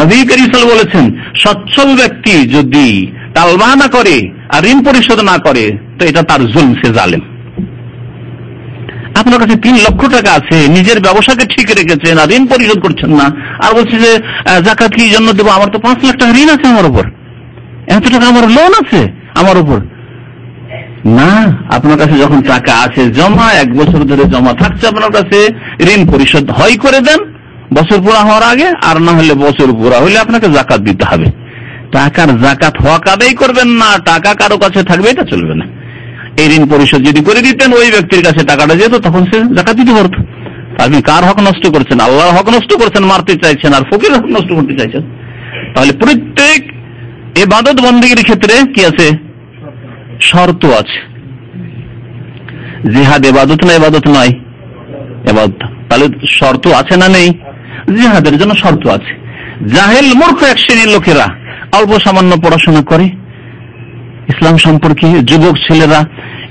নবী করিম সাল্লাল্লাহু আলাইহি ওয়াসাল্লাম বলেছেন সচ্ছল ব্যক্তি যদি টালবাহানা করে আর ঋণ পরিশোধ না করে তো এটা তার জুলম, সে জালেম। আপনার কাছে 3 লক্ষ টাকা আছে, নিজের ব্যবসাকে ঠিক রেখেছেন আর ঋণ পরিশোধ করছেন না, আর বলছে যে জাকাত কি জন্য দেবো, আমার তো 5 লাখ টাকা ঋণ আছে, আমার উপর এত টাকা আমার লোন আছে আমার উপর। না, আপনার কাছে যখন টাকা আছে জমা, 1 বছর ধরে জমা থাকছে আপনার কাছে, ঋণ পরিশোধ হয় করে দেন বছর পুরা হওয়ার আগে, আর না হলে বছর পুরা হলে আপনাকে জাকাত দিতে হবে। টাকার জাকাত হক আদায় করবেন না, টাকা কারো কাছে থাকবে এটা চলবে না। এই ঋণ পরিশোধ যদি করে দিতেন ওই ব্যক্তির কাছে টাকাটা যেত, তখন সে জাকাত দিতে পারত। আপনি কার হক নষ্ট করছেন? আল্লাহর হক নষ্ট করছেন, মারতে চাইছেন, আর ফকির হক নষ্ট করতে চাইছেন। তাহলে প্রত্যেক ইবাদত বন্দেগীর ক্ষেত্রে কি আছে? শর্ত আছে। জিহাদ ইবাদত না ইবাদত নয়? ইবাদত। তাহলে শর্ত আছে না নেই? জিহাদের জন্য শর্ত আছে। জাহেল মূর্খ এক শ্রেণীর লোকেরা অল্প সামান্য পড়াশোনা করে, ইসলাম সম্পর্কে যুবক ছেলেরা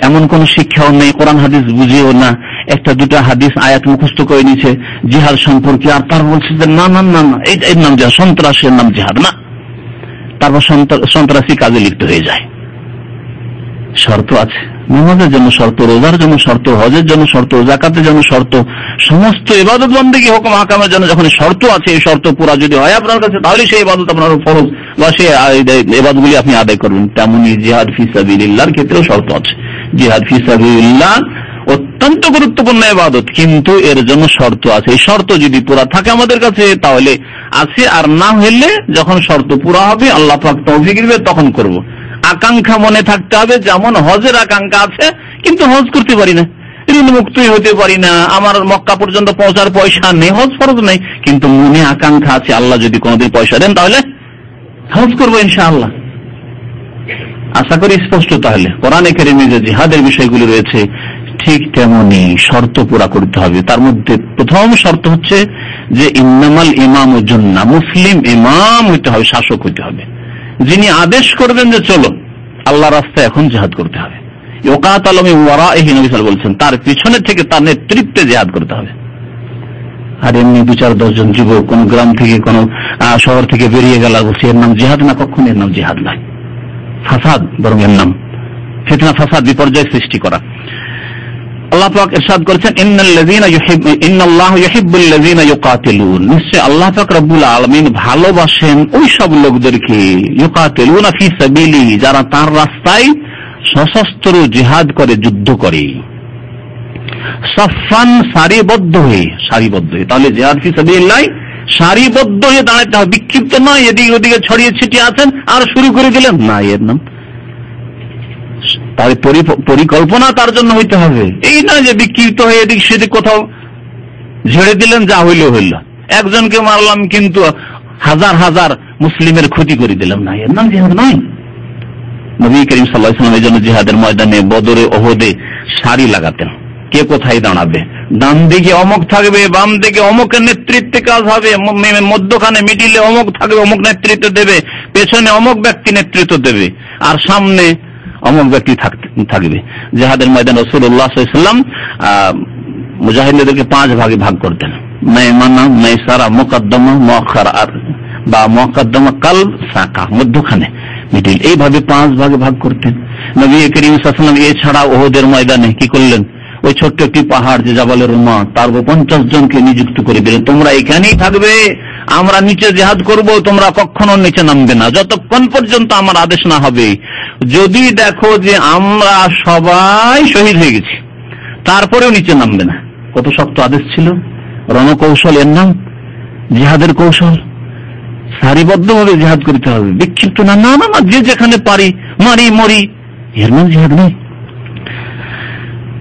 এমন কোন শিক্ষাও নেই, কোরআন হাদিস বুঝেও না, 1-2 হাদিস আয়াত মুখস্থ করে নিছে জিহাদ সম্পর্কে, আর তার বলছে যে না না না না এর নাম জিহাদ, সন্ত্রাসের নাম জিহাদ না, তারপর সন্ত্রাসী কাজে লিপ্ত হয়ে যায়। শর্ত আছে, নামাজের জন্য শর্ত, রোজার জন্য শর্ত, হজের জন্য শর্ত, যাকাতের জন্য শর্ত, সমস্ত ইবাদত বন্দেগী হুকুম আহকামের জন্য যখন শর্ত আছে, এই শর্ত পুরা যদি হয় আপনার কাছে, তাহলে সেই ইবাদত আপনার ফরজ বা সেই ইবাদতগুলি আপনি আদায় করবেন। তেমনি জিহাদ ফি সাবিলিল্লাহর ক্ষেত্রেও শর্ত আছে। জিহাদ ফি সাবিলিল্লাহ অত্যন্ত গুরুত্বপূর্ণ ইবাদত, কিন্তু এর জন্য শর্ত আছে। এই শর্ত যদি পুরা থাকে আমাদের কাছে তাহলে আছে, আর না হলে যখন শর্ত পুরা হবে আল্লাহ পাক তৌফিক দিবে তখন করব। আকাঙ্ক্ষা মনে থাকতে হবে, যেমন হজের আকাঙ্ক্ষা আছে কিন্তু হজ করতে পারি না, ঋণ মুক্তই হতে পারি না, আমার মক্কা পর্যন্ত পৌঁছার পয়সা নেই, হজ ফরজ নেই, কিন্তু মনে আকাঙ্ক্ষা আছে আল্লাহ যদি কোনোদিন পয়সা দেন তাহলে হজ করবো ইনশাআল্লাহ। আশা করি স্পষ্ট। তাহলে কোরআনে কারিমে যে জিহাদের বিষয়গুলি রয়েছে ঠিক তেমনি শর্ত পুরা করতে হবে। তার মধ্যে প্রথম শর্ত হচ্ছে যে ইন্নামাল ইমামু জুন্না, মুসলিম ইমাম হইতে হবে, শাসক হইতে হবে, যিনি আদেশ করবেন যে চলো আল্লাহ রাস্তায় এখন জিহাদ করতে হবে। ইউকাতালু মিন ওয়ারাইহি, নবী সাল্লাল্লাহু আলাইহি ওয়াসাল্লাম, তার পিছনে থেকে তার নেতৃত্বে জিহাদ করতে হবে। আর এমনি 2-4-10 জন যুবক কোন গ্রাম থেকে কোন শহর থেকে বেরিয়ে গেল, বলছে এর নাম জিহাদ না, কখনো এর নাম জিহাদ নয়, ফাসাদ, বরং এর নাম ফিতনা, ফাসাদ, বিপর্যয় সৃষ্টি করা। আল্লাহ পাক ইরশাদ করেছেন ইন্নাল্লাহু ইউহিব্বুল লাযিনা ইউকাতিলুন, নিশ্চয় আল্লাহ পাক রব্বুল আলামিন ভালোবাসেন ওই সব লোকদেরকে, ইউকাতিলুনা ফি সাবিলি, যারা তার রাস্তায় সশস্ত্র জিহাদ করে, যুদ্ধ করে, সাফান, সারিবদ্ধ হয়ে, সারিবদ্ধ হয়ে। তাহলে জিহাদ ফি সাবিলিল্লাহ সারিবদ্ধ হয়ে দাঁড়াতে হবে, বিক্ষিপ্ত নয়, এদিকে ওদিকে ছড়িয়ে ছিটিয়ে আছেন আর শুরু করে দিলেন না, এর নাম। তাহলে পরিকল্পনা তার জন্য হইতে হবে, এই না যে বিক্ষিপ্ত হয়ে এদিক সেদিক কোথাও ঝেড়ে দিলেন, যা হইল হইল, একজনকে মারলাম কিন্তু হাজার হাজার মুসলিমের ক্ষতি করে দিলাম, না, এর নাম জিহাদ নয়। নবী করিম সাল্লাল্লাহু আলাইহি ওয়াসাল্লাম এই জন্য জিহাদের ময়দানে বদরে, ওহদে সারি লাগাতেন, কে কোথায় দাঁড়াবে, ডান দিকে অমুক থাকবে, বাম দিকে অমুকের নেতৃত্বে কাজ হবে, মধ্যখানে মিডিলে অমুক থাকবে, অমুক নেতৃত্ব দেবে, পেছনে অমুক ব্যক্তি নেতৃত্ব দেবে, আর সামনে অমুক ব্যক্তি থাকবে। জিহাদের ময়দানে রাসূলুল্লাহ সাল্লাল্লাহু আলাইহি ওয়াসাল্লাম মুজাহিদদেরকে 5 ভাগে ভাগ করতেন, মায়মানা, মাইসারা, মুকদ্দমা, মুআখারা, বা মুকদ্দমা, কালব, সাকা, মধ্যখানে মিডিল, এইভাবে 5 ভাগে ভাগ করতেন নবী করিম সাল্লাল্লাহু আলাইহি ওয়াসাল্লাম। এছাড়া ওহদের ময়দানে কি করলেন, ওই ছোট্ট একটি পাহাড় যে জাবালে রুমা, তার 50 জনকে নিযুক্ত করে দিলেন, তোমরা এখানেই থাকবে, আমরা নিচে জিহাদ করব, তোমরা কখনো নিচে নামবে না যতক্ষণ পর্যন্ত আমার আদেশ না হবে। যদি দেখো যে আমরা সবাই শহীদ হয়ে গেছি, তারপরেও নিচে নামবে না। কত শক্ত আদেশ ছিল, রণকৌশল, এর নাম জিহাদের কৌশল। সারিবদ্ধভাবে জিহাদ করতে হবে, বিক্ষিপ্ত না, না না, যে যেখানে পারি মারি মরি, এর নাম জিহাদ নেই।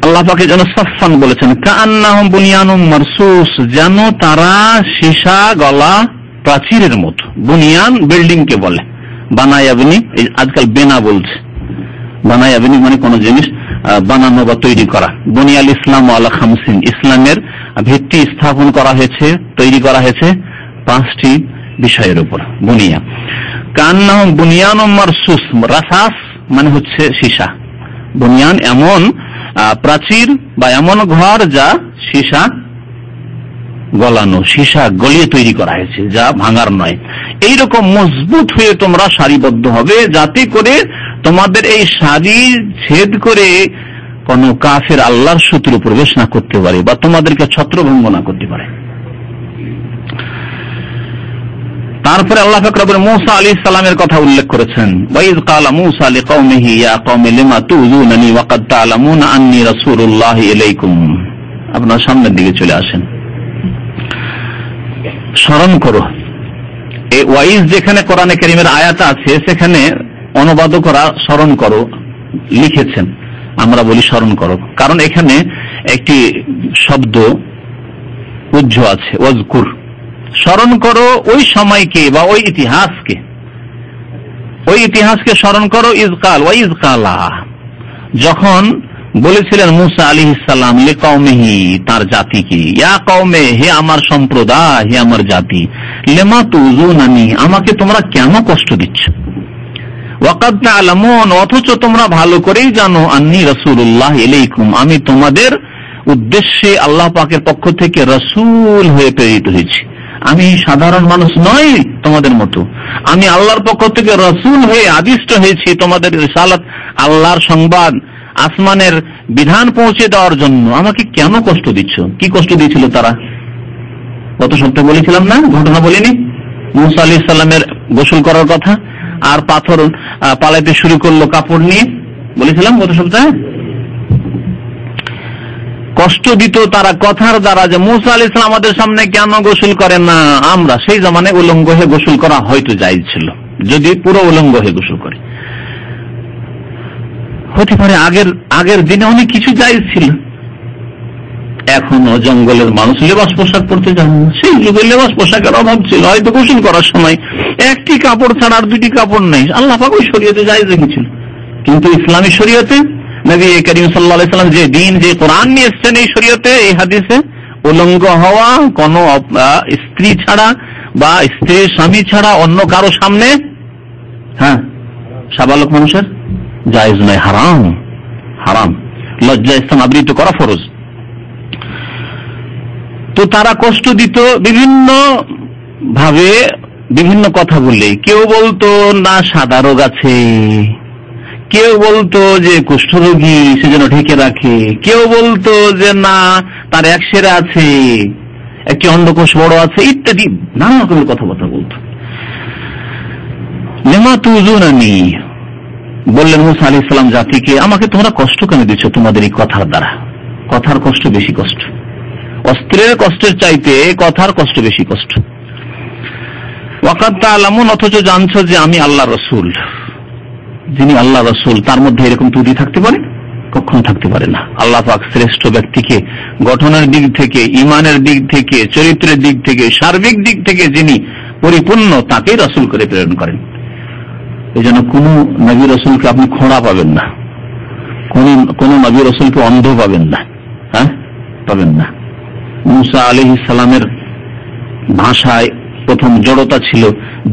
আল্লাহ পাকের জন্য সাফফান বলেছেন, কাআন্নাহুম বুনিয়ানুম মারসুস, যেন তারা সীসা গলা প্রাচীরের মতো। বুনিয়ান বিল্ডিং কে বলে, বানায়াবনি, আজকাল বেনা বলছে, বানায়া বিনি মানে কোন জিনিস বানানো বা তৈরি করা। বুনিয়াল ইসলাম আলা খামসিন, ইসলামের ভিত্তি স্থাপন করা হয়েছে, তৈরি করা হয়েছে 5টি বিষয়ের উপর। বুনিয়া কান্নাহুম বুনিয়ানুম মারসুস, রাসাস মানে হচ্ছে সীসা। বুনিয়ান এমন প্রাচীর বা এমন ঘর যা সীসা গলানো, সীসা গলিয়ে তৈরি করা হয়েছে, যা ভাঙার নয়। এইরকম মজবুত হয়ে তোমরা সারিবদ্ধ হবে, যাতে করে তোমাদের এই সারি ছেদ করে কোন কাফের আল্লাহর শত্রু প্রবেশ না করতে পারে বা তোমাদেরকে ছত্রভঙ্গ না করতে পারে। তারপরে আল্লাহ পাক রব্বুল মূসা আলাইহিস সালামের কথা উল্লেখ করেছেন, ওয়াইজ ক্বালা মূসা লিকাওমিহি ইয়া কওমি লিমা তুযুনানি ওয়া ক্বাদ তা'লামুনা আন্নী রাসূলুল্লাহি ইলাইকুম। আপনার সামনের দিকে চলে আসেন, স্মরণ করো। এই ওয়াইজ যেখানে কোরআনে কারীমের আয়াত আছে সেখানে অনুবাদকরা স্মরণ করো লিখেছেন, আমরা বলি স্মরণ করো, কারণ এখানে একটি শব্দ উজ্জ আছে, ওয়াজকুর, স্মরণ করো ওই সময়কে বা ওই ইতিহাসকে স্মরণ করো। ইজকাল ওয়া ইজকালা, যখন বলেছিলেন মূসা আলাইহিস সালাম লিকাওমিহি, তার জাতিকে, ইয়া কওমে, হে আমার সম্প্রদায়, হে আমার জাতি, লিমা তুযুনানি, আমাকে তোমরা কেন কষ্ট দিচ্ছ, ওয়া ক্বাদ তা'লামুন, অথচ তোমরা ভালো করেই জানো, আন্নী রাসূলুল্লাহ ইলাইকুম, আমি তোমাদের উদ্দেশ্যে আল্লাহ পাকের পক্ষ থেকে রাসূল হয়ে প্রেরিত হয়েছি। আমি সাধারণ মানুষ নই তোমাদের মতো, আমি আল্লাহর পক্ষ থেকে রাসূল হয়ে আদিষ্ট হয়েছি তোমাদের রিসালাত, আল্লাহর সংবাদ, আসমানের বিধান পৌঁছে দেওয়ার জন্য। আমাকে কেন কষ্ট দিচ্ছ? কি কষ্ট দিয়েছিল তারা? গত সপ্তাহে বলেছিলাম না, ঘটনা বলিনি? মূসা আলাইহিস সালামের গোসল করার কথা, আর পাথর পালাইতে শুরু করলো কাপড় নিয়ে, বলেছিলাম গত সপ্তাহে। কষ্ট দিত তারা কথার দ্বারা, যে মূসা আলাইহিস সালাম আমাদের সামনে কেন গোসল করেন না? আমরা সেই জামানায় উলঙ্গ হয়ে গোসল করা হয়তো জায়েজ ছিল, যদি পুরো উলঙ্গ হয়ে গোসল করে, হতে পারে আগের দিনে অনেক কিছু জায়েজ ছিল। এখনো জঙ্গলের মানুষ লেবাস পোশাক পরতে জানে না, সেই যুগে লেবাস পোশাকের অভাব ছিল, হয়তো গোসল করার সময় একটি কাপড় ছাড়া আর 2টি কাপড় নেই, আল্লাহ পাক ওই শরীয়তে জায়েজ রেখেছিল। কিন্তু ইসলামী শরীয়তে নবী করিম সাল্লাল্লাহু আলাইহি ওয়াসাল্লাম যে দিন, যে কোরআন নিয়ে এসেছেন এই শরীয়তে, এই হাদিসে, উলঙ্গ হওয়া কোন স্ত্রী ছাড়া বা স্ত্রীর স্বামী ছাড়া অন্য কারো সামনে, সাবালক মানুষের জায়েজ নয়, হারাম, লজ্জা স্থান আবৃত করা ফরজ। তো তারা কষ্ট দিত বিভিন্ন ভাবে, বিভিন্ন কথা বললে। কেউ বলতো না সাদা রোগ আছে, কেউ বলতো যে কুষ্ঠরোগী সেজন্য ঢেকে রাখে, কেউ বলতো যে না তার একসেরা আছে, একটি অন্ডকোষ বড় আছে, ইত্যাদি নানা রকমের কথাবার্তা বলতো। লিমা তুযুনানি, বললেন মূসা আলাইহিস সালাম জাতিকে, আমাকে তোমরা কষ্ট কেন দিচ্ছ তোমাদের এই কথার দ্বারা? কথার কষ্ট বেশি কষ্ট, অস্ত্রের কষ্টের চাইতে কথার কষ্ট বেশি কষ্ট। ওয়া ক্বাদ তা'লামুন, অথচ জানছো যে আমি আল্লাহ রাসূল। যিনি আল্লাহ রাসূল, তার মধ্যে এরকম ত্রুটি থাকতে পারে? কখনো থাকতে পারে না। আল্লাহ পাক শ্রেষ্ঠ ব্যক্তিকে গঠনের দিক থেকে, ইমানের দিক থেকে, চরিত্রের দিক থেকে, সার্বিক দিক থেকে যিনি পরিপূর্ণ, তাকেই রাসূল করে প্রেরণ করেন। এই জন্য কোন নবী রাসূলকে আপনি খোঁড়া পাবেন না, কোন নবী রাসূলকে অন্ধ পাবেন না, পাবেন না। মূসা আলাইহিস সালামের ভাষায় প্রথম জড়তা ছিল,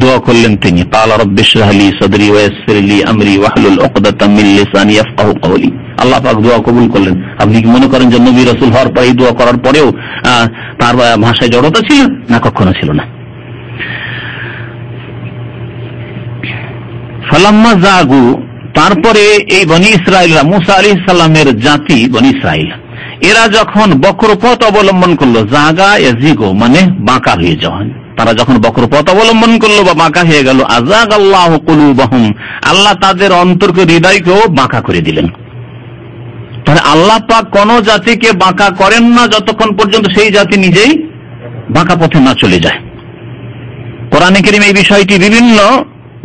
দোয়া করলেন তিনি, ক্বালা রাব্বি ইশরাহ লি সাদরি ওয়া ইয়াসসির লি আমরি ওয়াহলুল উকদাতাম মিন লিসানি ইয়াফকাহু কওলি। আল্লাহ পাক দোয়া কবুল করলেন। আপনি কি মনে করেন যে নবী রাসূল হওয়ার পরে দোয়া করার পরেও তার ভাষায় জড়তা ছিল না? কখনো ছিল না। ফালাম্মা জাগু, তারপরে এই বনি ইসরাইলরা, মূসা আলাইহিস সালামের জাতি বনি ইসরাইল, এরা যখন বক্রপথ অবলম্বন করলো, জাগা ইয়াজিগু মানে বাঁকা হয়ে যাওয়া, তারা যখন বক্রপথ অবলম্বন করলো বা বাঁকা হয়ে গেল, আযাগাল্লাহু কুলুবাহুম, আল্লাহ তাদের অন্তরকে, হৃদয়কেও বাঁকা করে দিলেন। তাহলে আল্লাহ পাক কোন জাতিকে বাঁকা করেন না যতক্ষণ পর্যন্ত সেই জাতি নিজেই বাঁকা পথে না চলে যায়। কোরআনে কারীমে এই বিষয়টি বিভিন্ন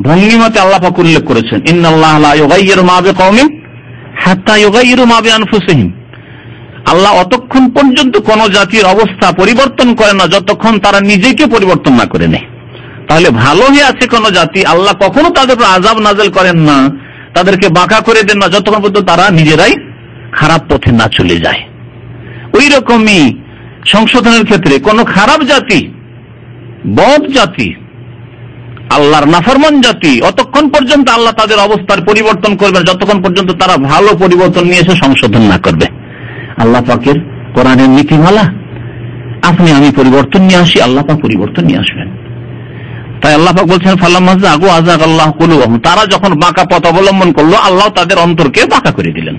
ভঙ্গিমাতে আল্লাহ পাক উল্লেখ করেছেন, ইন্নাল্লাহা লা ইউগাইয়িরু মা বিকওমিন হাত্তা ইউগাইয়িরু মা বিআনফুসিহিম। আল্লাহ অতক্ষণ পর্যন্ত কোন জাতির অবস্থা পরিবর্তন করে না যতক্ষণ তারা নিজেকে পরিবর্তন না করে নেয়। তাহলে ভালো হয়ে আছে কোন জাতি, আল্লাহ কখনো তাদের উপর আযাব নাযিল করেন না তাদেরকে বাঁকা করে দেন না যতক্ষণ পর্যন্ত তারা নিজেরাই খারাপ পথে না চলে যায়। ওই রকমই সংশোধনের ক্ষেত্রে কোন খারাপ জাতি, বদ জাতি, আল্লাহর নাফরমান জাতি, অতক্ষণ পর্যন্ত আল্লাহ তাদের অবস্থার পরিবর্তন করবেন যতক্ষণ পর্যন্ত তারা ভালো পরিবর্তন নিয়ে এসে সংশোধন না করবে। আল্লাহ পাকের কোরআনের নীতিমালা, আপনি আমি পরিবর্তন নিয়ে আসি, আল্লাহ পাক পরিবর্তন নিয়ে আসবেন। তাই আল্লাহ পাক বলছেন ফালাম্মা আগু আযাগ আল্লাহু কুলুবহুম, তারা যখন বাঁকা পথ অবলম্বন করলো আল্লাহ তাদের অন্তরকে বাঁকা করে দিলেন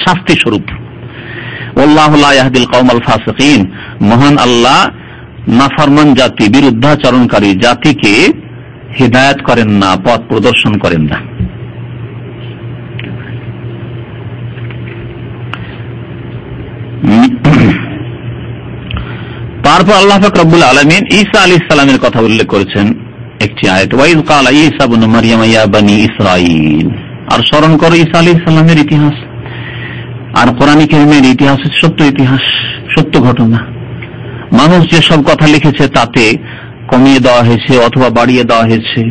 শাস্তি স্বরূপ। ওয়াল্লাহু লা ইয়াহদিল কওমাল ফাসিকিন, মহান আল্লাহ নাফরমান জাতি, বিরুদ্ধাচরণকারী জাতিকে হিদায়াত করেন না, পথ প্রদর্শন করেন না। তারপর আল্লাহ পাক রব্বুল আলামিন ঈসা আলাইহিস সালামের কথা উল্লেখ করেছেন একটি আয়াত, ওয়াইজ ক্বালা ঈসা ইবনে মারইয়াম ইয়া বনি ইসরাঈল। আর স্মরণ করো ঈসা আলাইহিস সালামের ইতিহাস। আর কোরআনে কারীমের ইতিহাস সত্য ইতিহাস, সত্য ঘটনা। মানুষ যে সব কথা লিখেছে তাতে কমিয়ে দেওয়া হয়েছে অথবা বাড়িয়ে দেওয়া হয়েছে,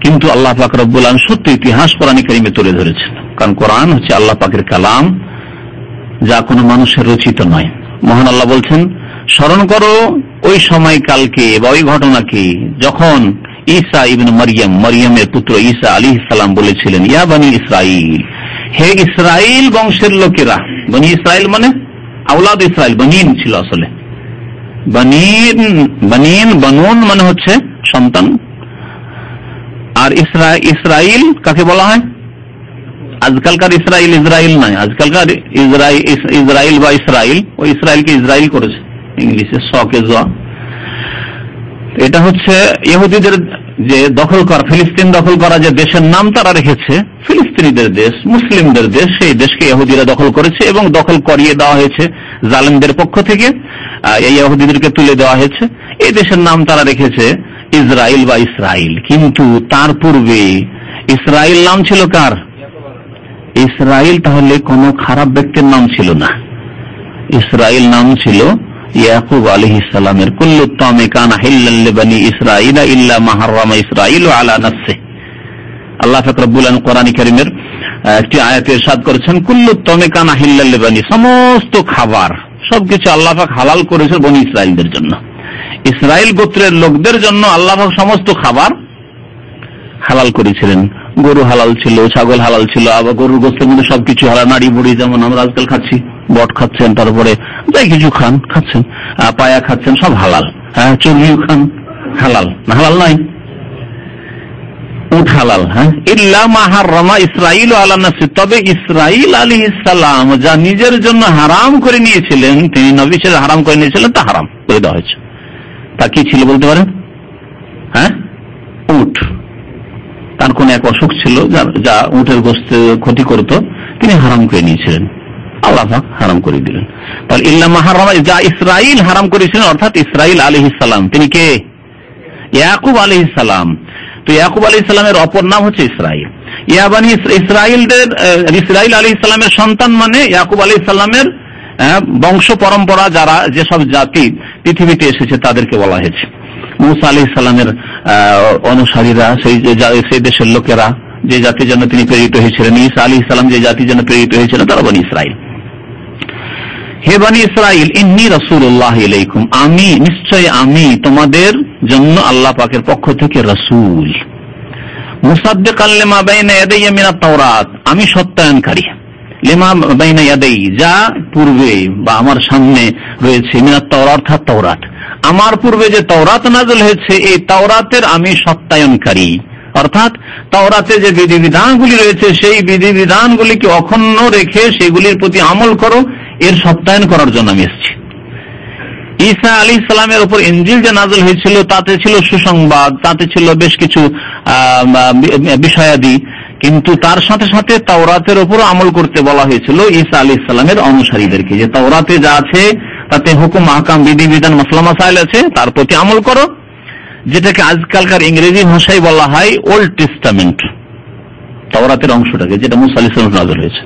কিন্তু আল্লাহ পাক রব্বুল আলামিন সত্য ইতিহাস কোরআনে কারীমে তুলে ধরেছেন। কারণ কোরআন হচ্ছে আল্লাহ পাকের কালাম, যা কোনো মানুষের রচিত নয়। মহান আল্লাহ বলছেন, স্মরণ করো ওই সময়কালকে বা ওই ঘটনাকে যখন ঈসা ইবনে মারইয়াম, মারইয়ামের পুত্র ঈসা আলাইহিস সালাম বলেছিলেন, ইয়া বনি ইসরাঈল, হে ইসরাইল বংশের লোকেরা। বনি ইসরাইল মানে আওলাদ ইসরাইল, বনিন ছিল আসলে। বনিন বনুন মানে হচ্ছে সন্তান। আর ইসরাইল কাকে বলা হয়? আজকালকার ইসরাইল ইসরাইল নয়, আজকালকার ইসরাইল বা ইসরাইল, ওই ইসরাইলকে ইসরাইল করেছে ইংলিশে সকে জ। এটা হচ্ছে ইহুদিদের যে দখল করা, ফিলিস্তিন দখল করা যে দেশের নাম তারা রেখেছে, ফিলিস্তিনিদের দেশ, মুসলিমদের দেশ, সেই দেশকে ইহুদিরা দখল করেছে এবং দখল করিয়ে দেওয়া হয়েছে জালেমদের পক্ষ থেকে। এই ইহুদিদেরকে তুলে দেওয়া হয়েছে, এই দেশের নাম তারা রেখেছে ইসরাইল বা ইসরাইল। কিন্তু তার পূর্বে ইসরাইল নাম ছিল কার? ইসরাইল তাহলে কোন খারাপ ব্যক্তির নাম ছিল না, ইসরাইল নাম ছিল ইয়াকুব আলাইহিস সালামের। কুল্লু তামি কানা হিল্লাল লিবানি ইসরাঈলা ইল্লা মা হারামা ইসরাঈলু আলা নাফসিহি। আল্লাহ পাক রব্বুল আলামিন কোরআন কারীমের একটি আয়াতে ইরশাদ করেছেন, কুল্লু তামি কানা হিল্লাল লিবানি, সমস্ত খাবার সবকিছু আল্লাহ পাক হালাল করেছেন বনি ইসরাঈলদের জন্য। ইসরাইল গোত্রের লোকদের জন্য আল্লাহ পাক সমস্ত খাবার হালাল করেছিলেন। গরু হালাল ছিল, ছাগল হালাল ছিল, আবার গরুর গোস্তের মধ্যে সবকিছু হালাল। নাড়ি বুড়ি যেমন আমরা আজকাল খাচ্ছি, বট খাচ্ছেন, তারপরে যাই কিছু খাচ্ছেন, পায়া খাচ্ছেন, সব হালাল। হ্যাঁ, চর্বিও খান, হালাল না? হালাল নাই? উট হালাল। হ্যাঁ, ইল্লা মা হারামা ইসরাঈল আলা নাফসি, তবে ইসরাঈল আলাইহিস সালাম যা নিজের জন্য হারাম করে নিয়েছিলেন, তিনি নবী ছিলেন, হারাম করে নিয়েছিলেন, তা হারাম করে দেওয়া হয়েছে। তা কি ছিল বলতে পারেন? হ্যাঁ, উট। তার কোন এক অসুখ ছিল যা উটের গোশত ক্ষতি করত, তিনি হারাম করে নিয়েছিলেন, আল্লাহ পাক হারাম করে দিলেন। তাহলে ইল্লা মা হারামা, যা ইসরাইল হারাম করেছিলেন, অর্থাৎ ইসরাইল আলাইহিস সালাম, তিনি কে? ইয়াকুব আলাইহিস সালাম। তো ইয়াকুব আলাইহিস সালামের অপর নাম হচ্ছে ইসরাইল। ইয়াবানি ইসরাইলদের, ইসরাইল আলাইহিস সালামের সন্তান মানে ইয়াকুব আলাইহিস সালামের বংশ পরম্পরা, যারা যেসব জাতি পৃথিবীতে এসেছে তাদেরকে বলা হয়েছে। মুসা আলাইহিস সালামের অনুসারীরা, সেই দেশের লোকেরা, যে জাতির জন্য তিনি প্রেরিত হয়েছিলেন। ঈসা আলাইহিস সালাম যে জাতির জন্য প্রেরিত হয়েছিলেন, তারা বনি ইসরাইল। হে বনি ইসরাইল, ইন্নী রাসূলুল্লাহ ইলাইকুম, আমি নিশ্চয় আমি তোমাদের জন্য আল্লাহ পাকের পক্ষ থেকে রাসূল। মুসাদ্দিকান লিমা বাইনা ইয়াদাইয়া মিনাত তাওরাত, আমি সত্যায়নকারী। লিমা বাইনা ইয়াদাই, যা পূর্বে বা আমার সামনে রয়েছে, মিনাত তাওরাত অর্থাৎ তাওরাত, আমার পূর্বে যে তাওরাত নাযিল হয়েছে, এই তাওরাতের আমি সত্যায়নকারী। অর্থাৎ তাওরাতে যে বিধিবিধানগুলি রয়েছে, সেই বিধিবিধানগুলিকে অক্ষুণ্ণ রেখে সেগুলির প্রতি আমল করো, এর সত্যায়ন করার জন্য আমি এসেছি। ঈসা আলাইহিস সালামের উপর ইনজিল যে নাযিল হয়েছিল, তাতে ছিল সুসংবাদ, তাতে ছিল বেশ কিছু বিষয়াদি, কিন্তু তার সাথে সাথে তাওরাতের উপর আমল করতে বলা হয়েছিল ঈসা আলাইহিস সালামের অনুসারীদেরকে, যে তাওরাতে যা আছে তাতে হুকুম আহকাম বিধিবিধান মাসলা মাসাইল আছে, তার প্রতি আমল করো, যেটাকে আজকালকার ইংরেজি ভাষায় বলা হয় ওল্ড টেস্টামেন্ট, তাওরাতের অংশটাকে, যেটা মুসা আলাইহিস সালাম নাযিল হয়েছে।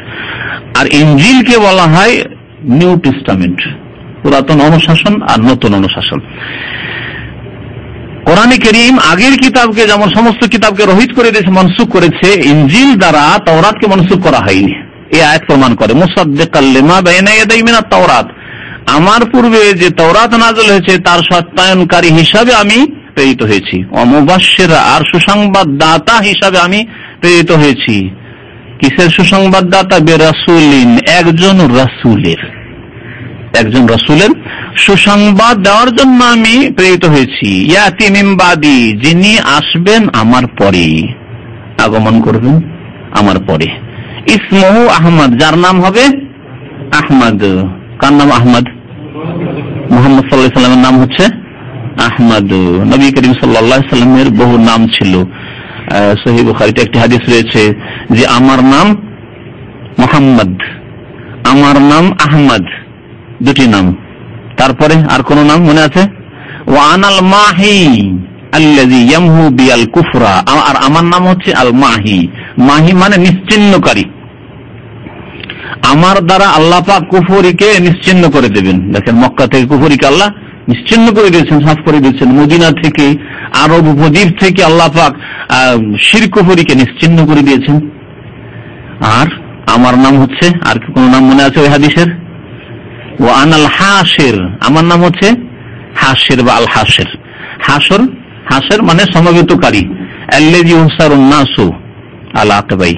আর ইনজিলকে বলা হয় নিউ টেস্টামেন্ট, পুরাতন অনুশাসন আর নতুন অনুশাসন। কোরআনে কারীম আগের কিতাবকে যেমন সমস্ত কিতাবকে রহিত করে দিয়েছে, মনসুখ করেছে, ইনজিল দ্বারা তাওরাতকে মনসুখ করা হয়নি। এই আয়াত প্রমাণ করে মুসাদ্দিকাল লিমা বাইনা ইয়াদাই মিনাত তাওরাত, আমার পূর্বে যে তাওরাত নাযিল হয়েছে তার সত্যায়নকারী হিসাবে আমি প্রেরিত হয়েছি। ওয়া মুবাশশিরা, আর সুসংবাদদাতা হিসাবে আমি প্রেরিত হয়েছি। কিসের সুসংবাদদাতা? বিরাসূলিন, একজন রাসূলের সুসংবাদ দেওয়ার জন্য আমি প্রেরিত হয়েছি। ইয়াতি মিন বাদি, যিনি আসবেন আমার পরে, আগমন করবেন আমার পরে। ইসমুহু আহমদ, যার নাম হবে আহমদ। কার নাম আহমদ? মুহাম্মদ সাল্লাল্লাহু আলাইহি ওয়াসাল্লামের নাম হচ্ছে আহমদ। নবী করিম সাল্লাল্লাহু আলাইহি ওয়াসাল্লামের বহু নাম ছিল। সহিহ বুখারীতে একটি হাদিস রয়েছে যে আমার নাম মুহাম্মদ, আমার নাম আহমদ, দুটি নাম। তারপরে আর কোন নাম মনে আছে? ওয়া আনাল মাহি আল্লাযী ইয়ামহু বিল কুফরা, আর আমার নাম হচ্ছে আল মাহি। মাহি মানে নিশ্চিহ্নকারী। আমার দ্বারা আল্লাহ পাক কুফরিকে নিশ্চিহ্ন করে দেবেন। দেখেন, মক্কা থেকে কুফরিকে আল্লাহ নিশ্চিহ্ন করে দিয়েছেন, সাফ করে দিয়েছেন। মদিনা থেকে, আরব উপদ্বীপ থেকে আল্লাহ পাক শিরক কুফরিকে নিশ্চিহ্ন করে দিয়েছেন। আর আমার নাম হচ্ছে, আর কি কোন নাম মনে আছে ওই হাদিসের? ওয়া আনাল হাসির, আমার নাম হচ্ছে হাসির বা আল হাসির। হাসির মানে সমবেতকারী। আল্লাযী ইউহসারুন নাসু আলা আকিবাই,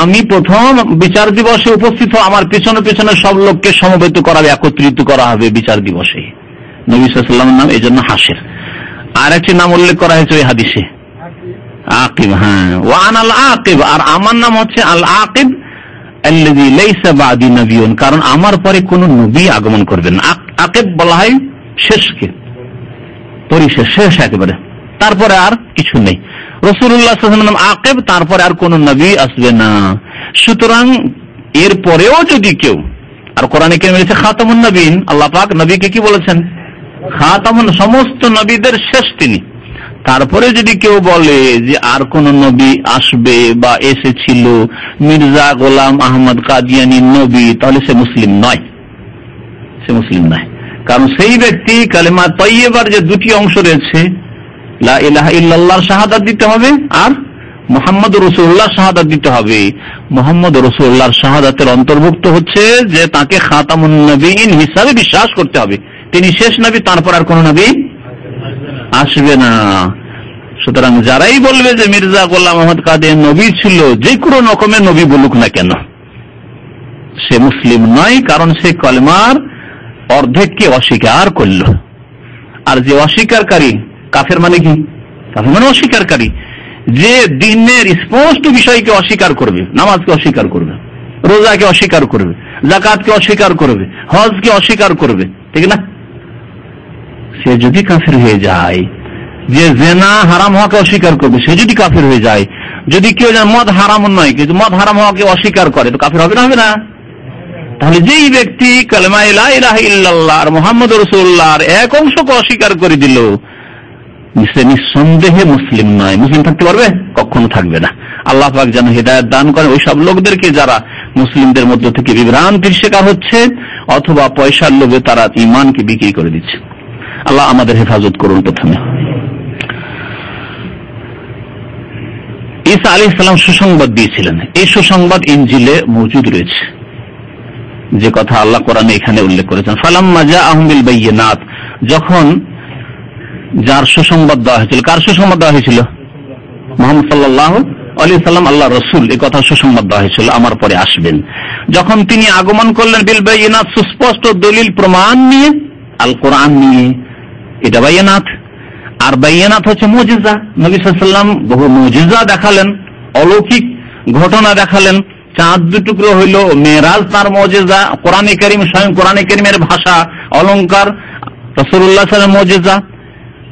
আমি প্রথম বিচার দিবসে উপস্থিত, আমার পিছনে পিছনে সব লোককে সমবেত করা হবে, একত্রিত করা হবে বিচার দিবসে। নবী সাল্লাল্লাহু আলাইহি ওয়াসাল্লামের নাম এই জন্য হাসির। আর একটি নাম উল্লেখ করা হয়েছে ওই হাদিসে, আকিব। হ্যাঁ, ওয়া আনাল আকিব, আর আমার নাম হচ্ছে আল আকিব আল্লাযী লাইসা বাদি নবিয়্যুন, কারণ আমার পরে কোন নবী আগমন করবেন না। আকিব বলা হয় শেষকে, পরিশেষ, শেষ একেবারে, তারপরে আর কিছু নেই। রাসূলুল্লাহ সাল্লাল্লাহু আলাইহি ওয়াসাল্লাম আকিব, তারপরে আর কোন নবী আসবে না। সুতরাং এর পরেও যদি কেউ, আর কোরআনে কারীমে আছে খাতামুন নবীন, আল্লাহ পাক নবীকে কি বলেছেন? খাতামুন, সমস্ত নবীদের শেষ তিনি। তারপরে যদি কেউ বলে যে আর কোন নবী আসবে বা এসেছিল, মির্জা গোলাম আহমদ কাদিয়ানী নবী, তাহলে সে মুসলিম নয়, কারণ সেই ব্যক্তি কালেমা তাইয়্যিবার যে দুটি অংশ রয়েছে, লা ইলাহা ইল্লাল্লাহর শাহাদাত দিতে হবে আর মুহাম্মদুর রাসূলুল্লাহ শাহাদাত দিতে হবে। মুহাম্মদুর রাসূলুল্লাহর শাহাদাতের অন্তর্ভুক্ত হচ্ছে যে তাকে খাতামুন নবীন হিসাবে বিশ্বাস করতে হবে, তিনি শেষ নবী, তারপর আর কোন নবী আসবে না। সুতরাং যারাই বলবে যে মির্জা গোলাম আহমদ কাদিয়ানী নবী ছিল, যে কোনো রকমের নবী বলুক না কেন, সে মুসলিম নয়, কারণ সে কলেমার অর্ধেককে অস্বীকার করল। আর যে অস্বীকারী, কাফের মানে কি? কাফের মানে অস্বীকারী, যে দ্বীনের স্পষ্ট বিষয়কে অস্বীকার করবে, নামাজকে অস্বীকার করবে, রোজাকে অস্বীকার করবে, যাকাতকে অস্বীকার করবে, হজকে অস্বীকার করবে, ঠিক না? সে যদি কাফের হয়ে যায়, যে জেনা হারাম হওয়াকে অস্বীকার করবে, সে যদি কাফের হয়ে যায়, যদি কেউ মদ হারাম নয় কিন্তু মদ হারাম হওয়াকে অস্বীকার করে, তো কাফের হবে না? হবে না? তাহলে যেই ব্যক্তি কালেমা লা ইলাহা ইল্লাল্লাহ আর মুহাম্মদুর রাসূলুল্লাহর এক অংশকে অস্বীকার করে দিল, সে নিঃসন্দেহে মুসলিম নয়। মুসলিম থাকতে পারবে? কখনো থাকবে না। আল্লাহ পাক যেন হিদায়াত দান করেন ওই সব লোকদেরকে যারা মুসলিমদের মধ্য থেকে বিভ্রান্তির শিকার হচ্ছে অথবা পয়সার লোভে তারা ঈমানকে বিক্রি করে দিচ্ছে। আল্লাহ আমাদের হেফাজত করুন। প্রথমে ঈসা আলাইহিস সালাম সুসংবাদ দিয়েছিলেন, এই সুসংবাদ ইনজিলে মজুদ রয়েছে, যে কথা আল্লাহ কোরআনে এখানে উল্লেখ করেছেন। ফালাম্মা জাআহুম বিল বায়িনাত, যখন যার সুসংবাদ দেওয়া হয়েছিল, কার সুসংবাদ দেওয়া হয়েছিল? মুহাম্মদ সাল্লাল্লাহু আলাইহি সাল্লাম, আল্লাহ রাসূল, এই কথা সুসংবাদ দেওয়া হয়েছিল আমার পরে আসবেন। যখন তিনি আগমন করলেন বিল বায়িনাত, সুস্পষ্ট দলিল প্রমাণ নিয়ে, আল কোরআন নিয়ে, এটা বায়িনাত। আর বায়িনাত হচ্ছে মুজিজা। নবী সাল্লাল্লাহু আলাইহি সাল্লাম বহু মুজিজা দেখালেন, অলৌকিক ঘটনা দেখালেন। চাঁদ দুটুকরো হইল মেরাজ তার মুজিজা, কোরআনে কারীম, স্বয়ং কোরআনে কারীমের ভাষা অলংকার রাসূলুল্লাহ সাল্লাল্লাহু আলাইহি ওয়াসাল্লাম মুজিজা।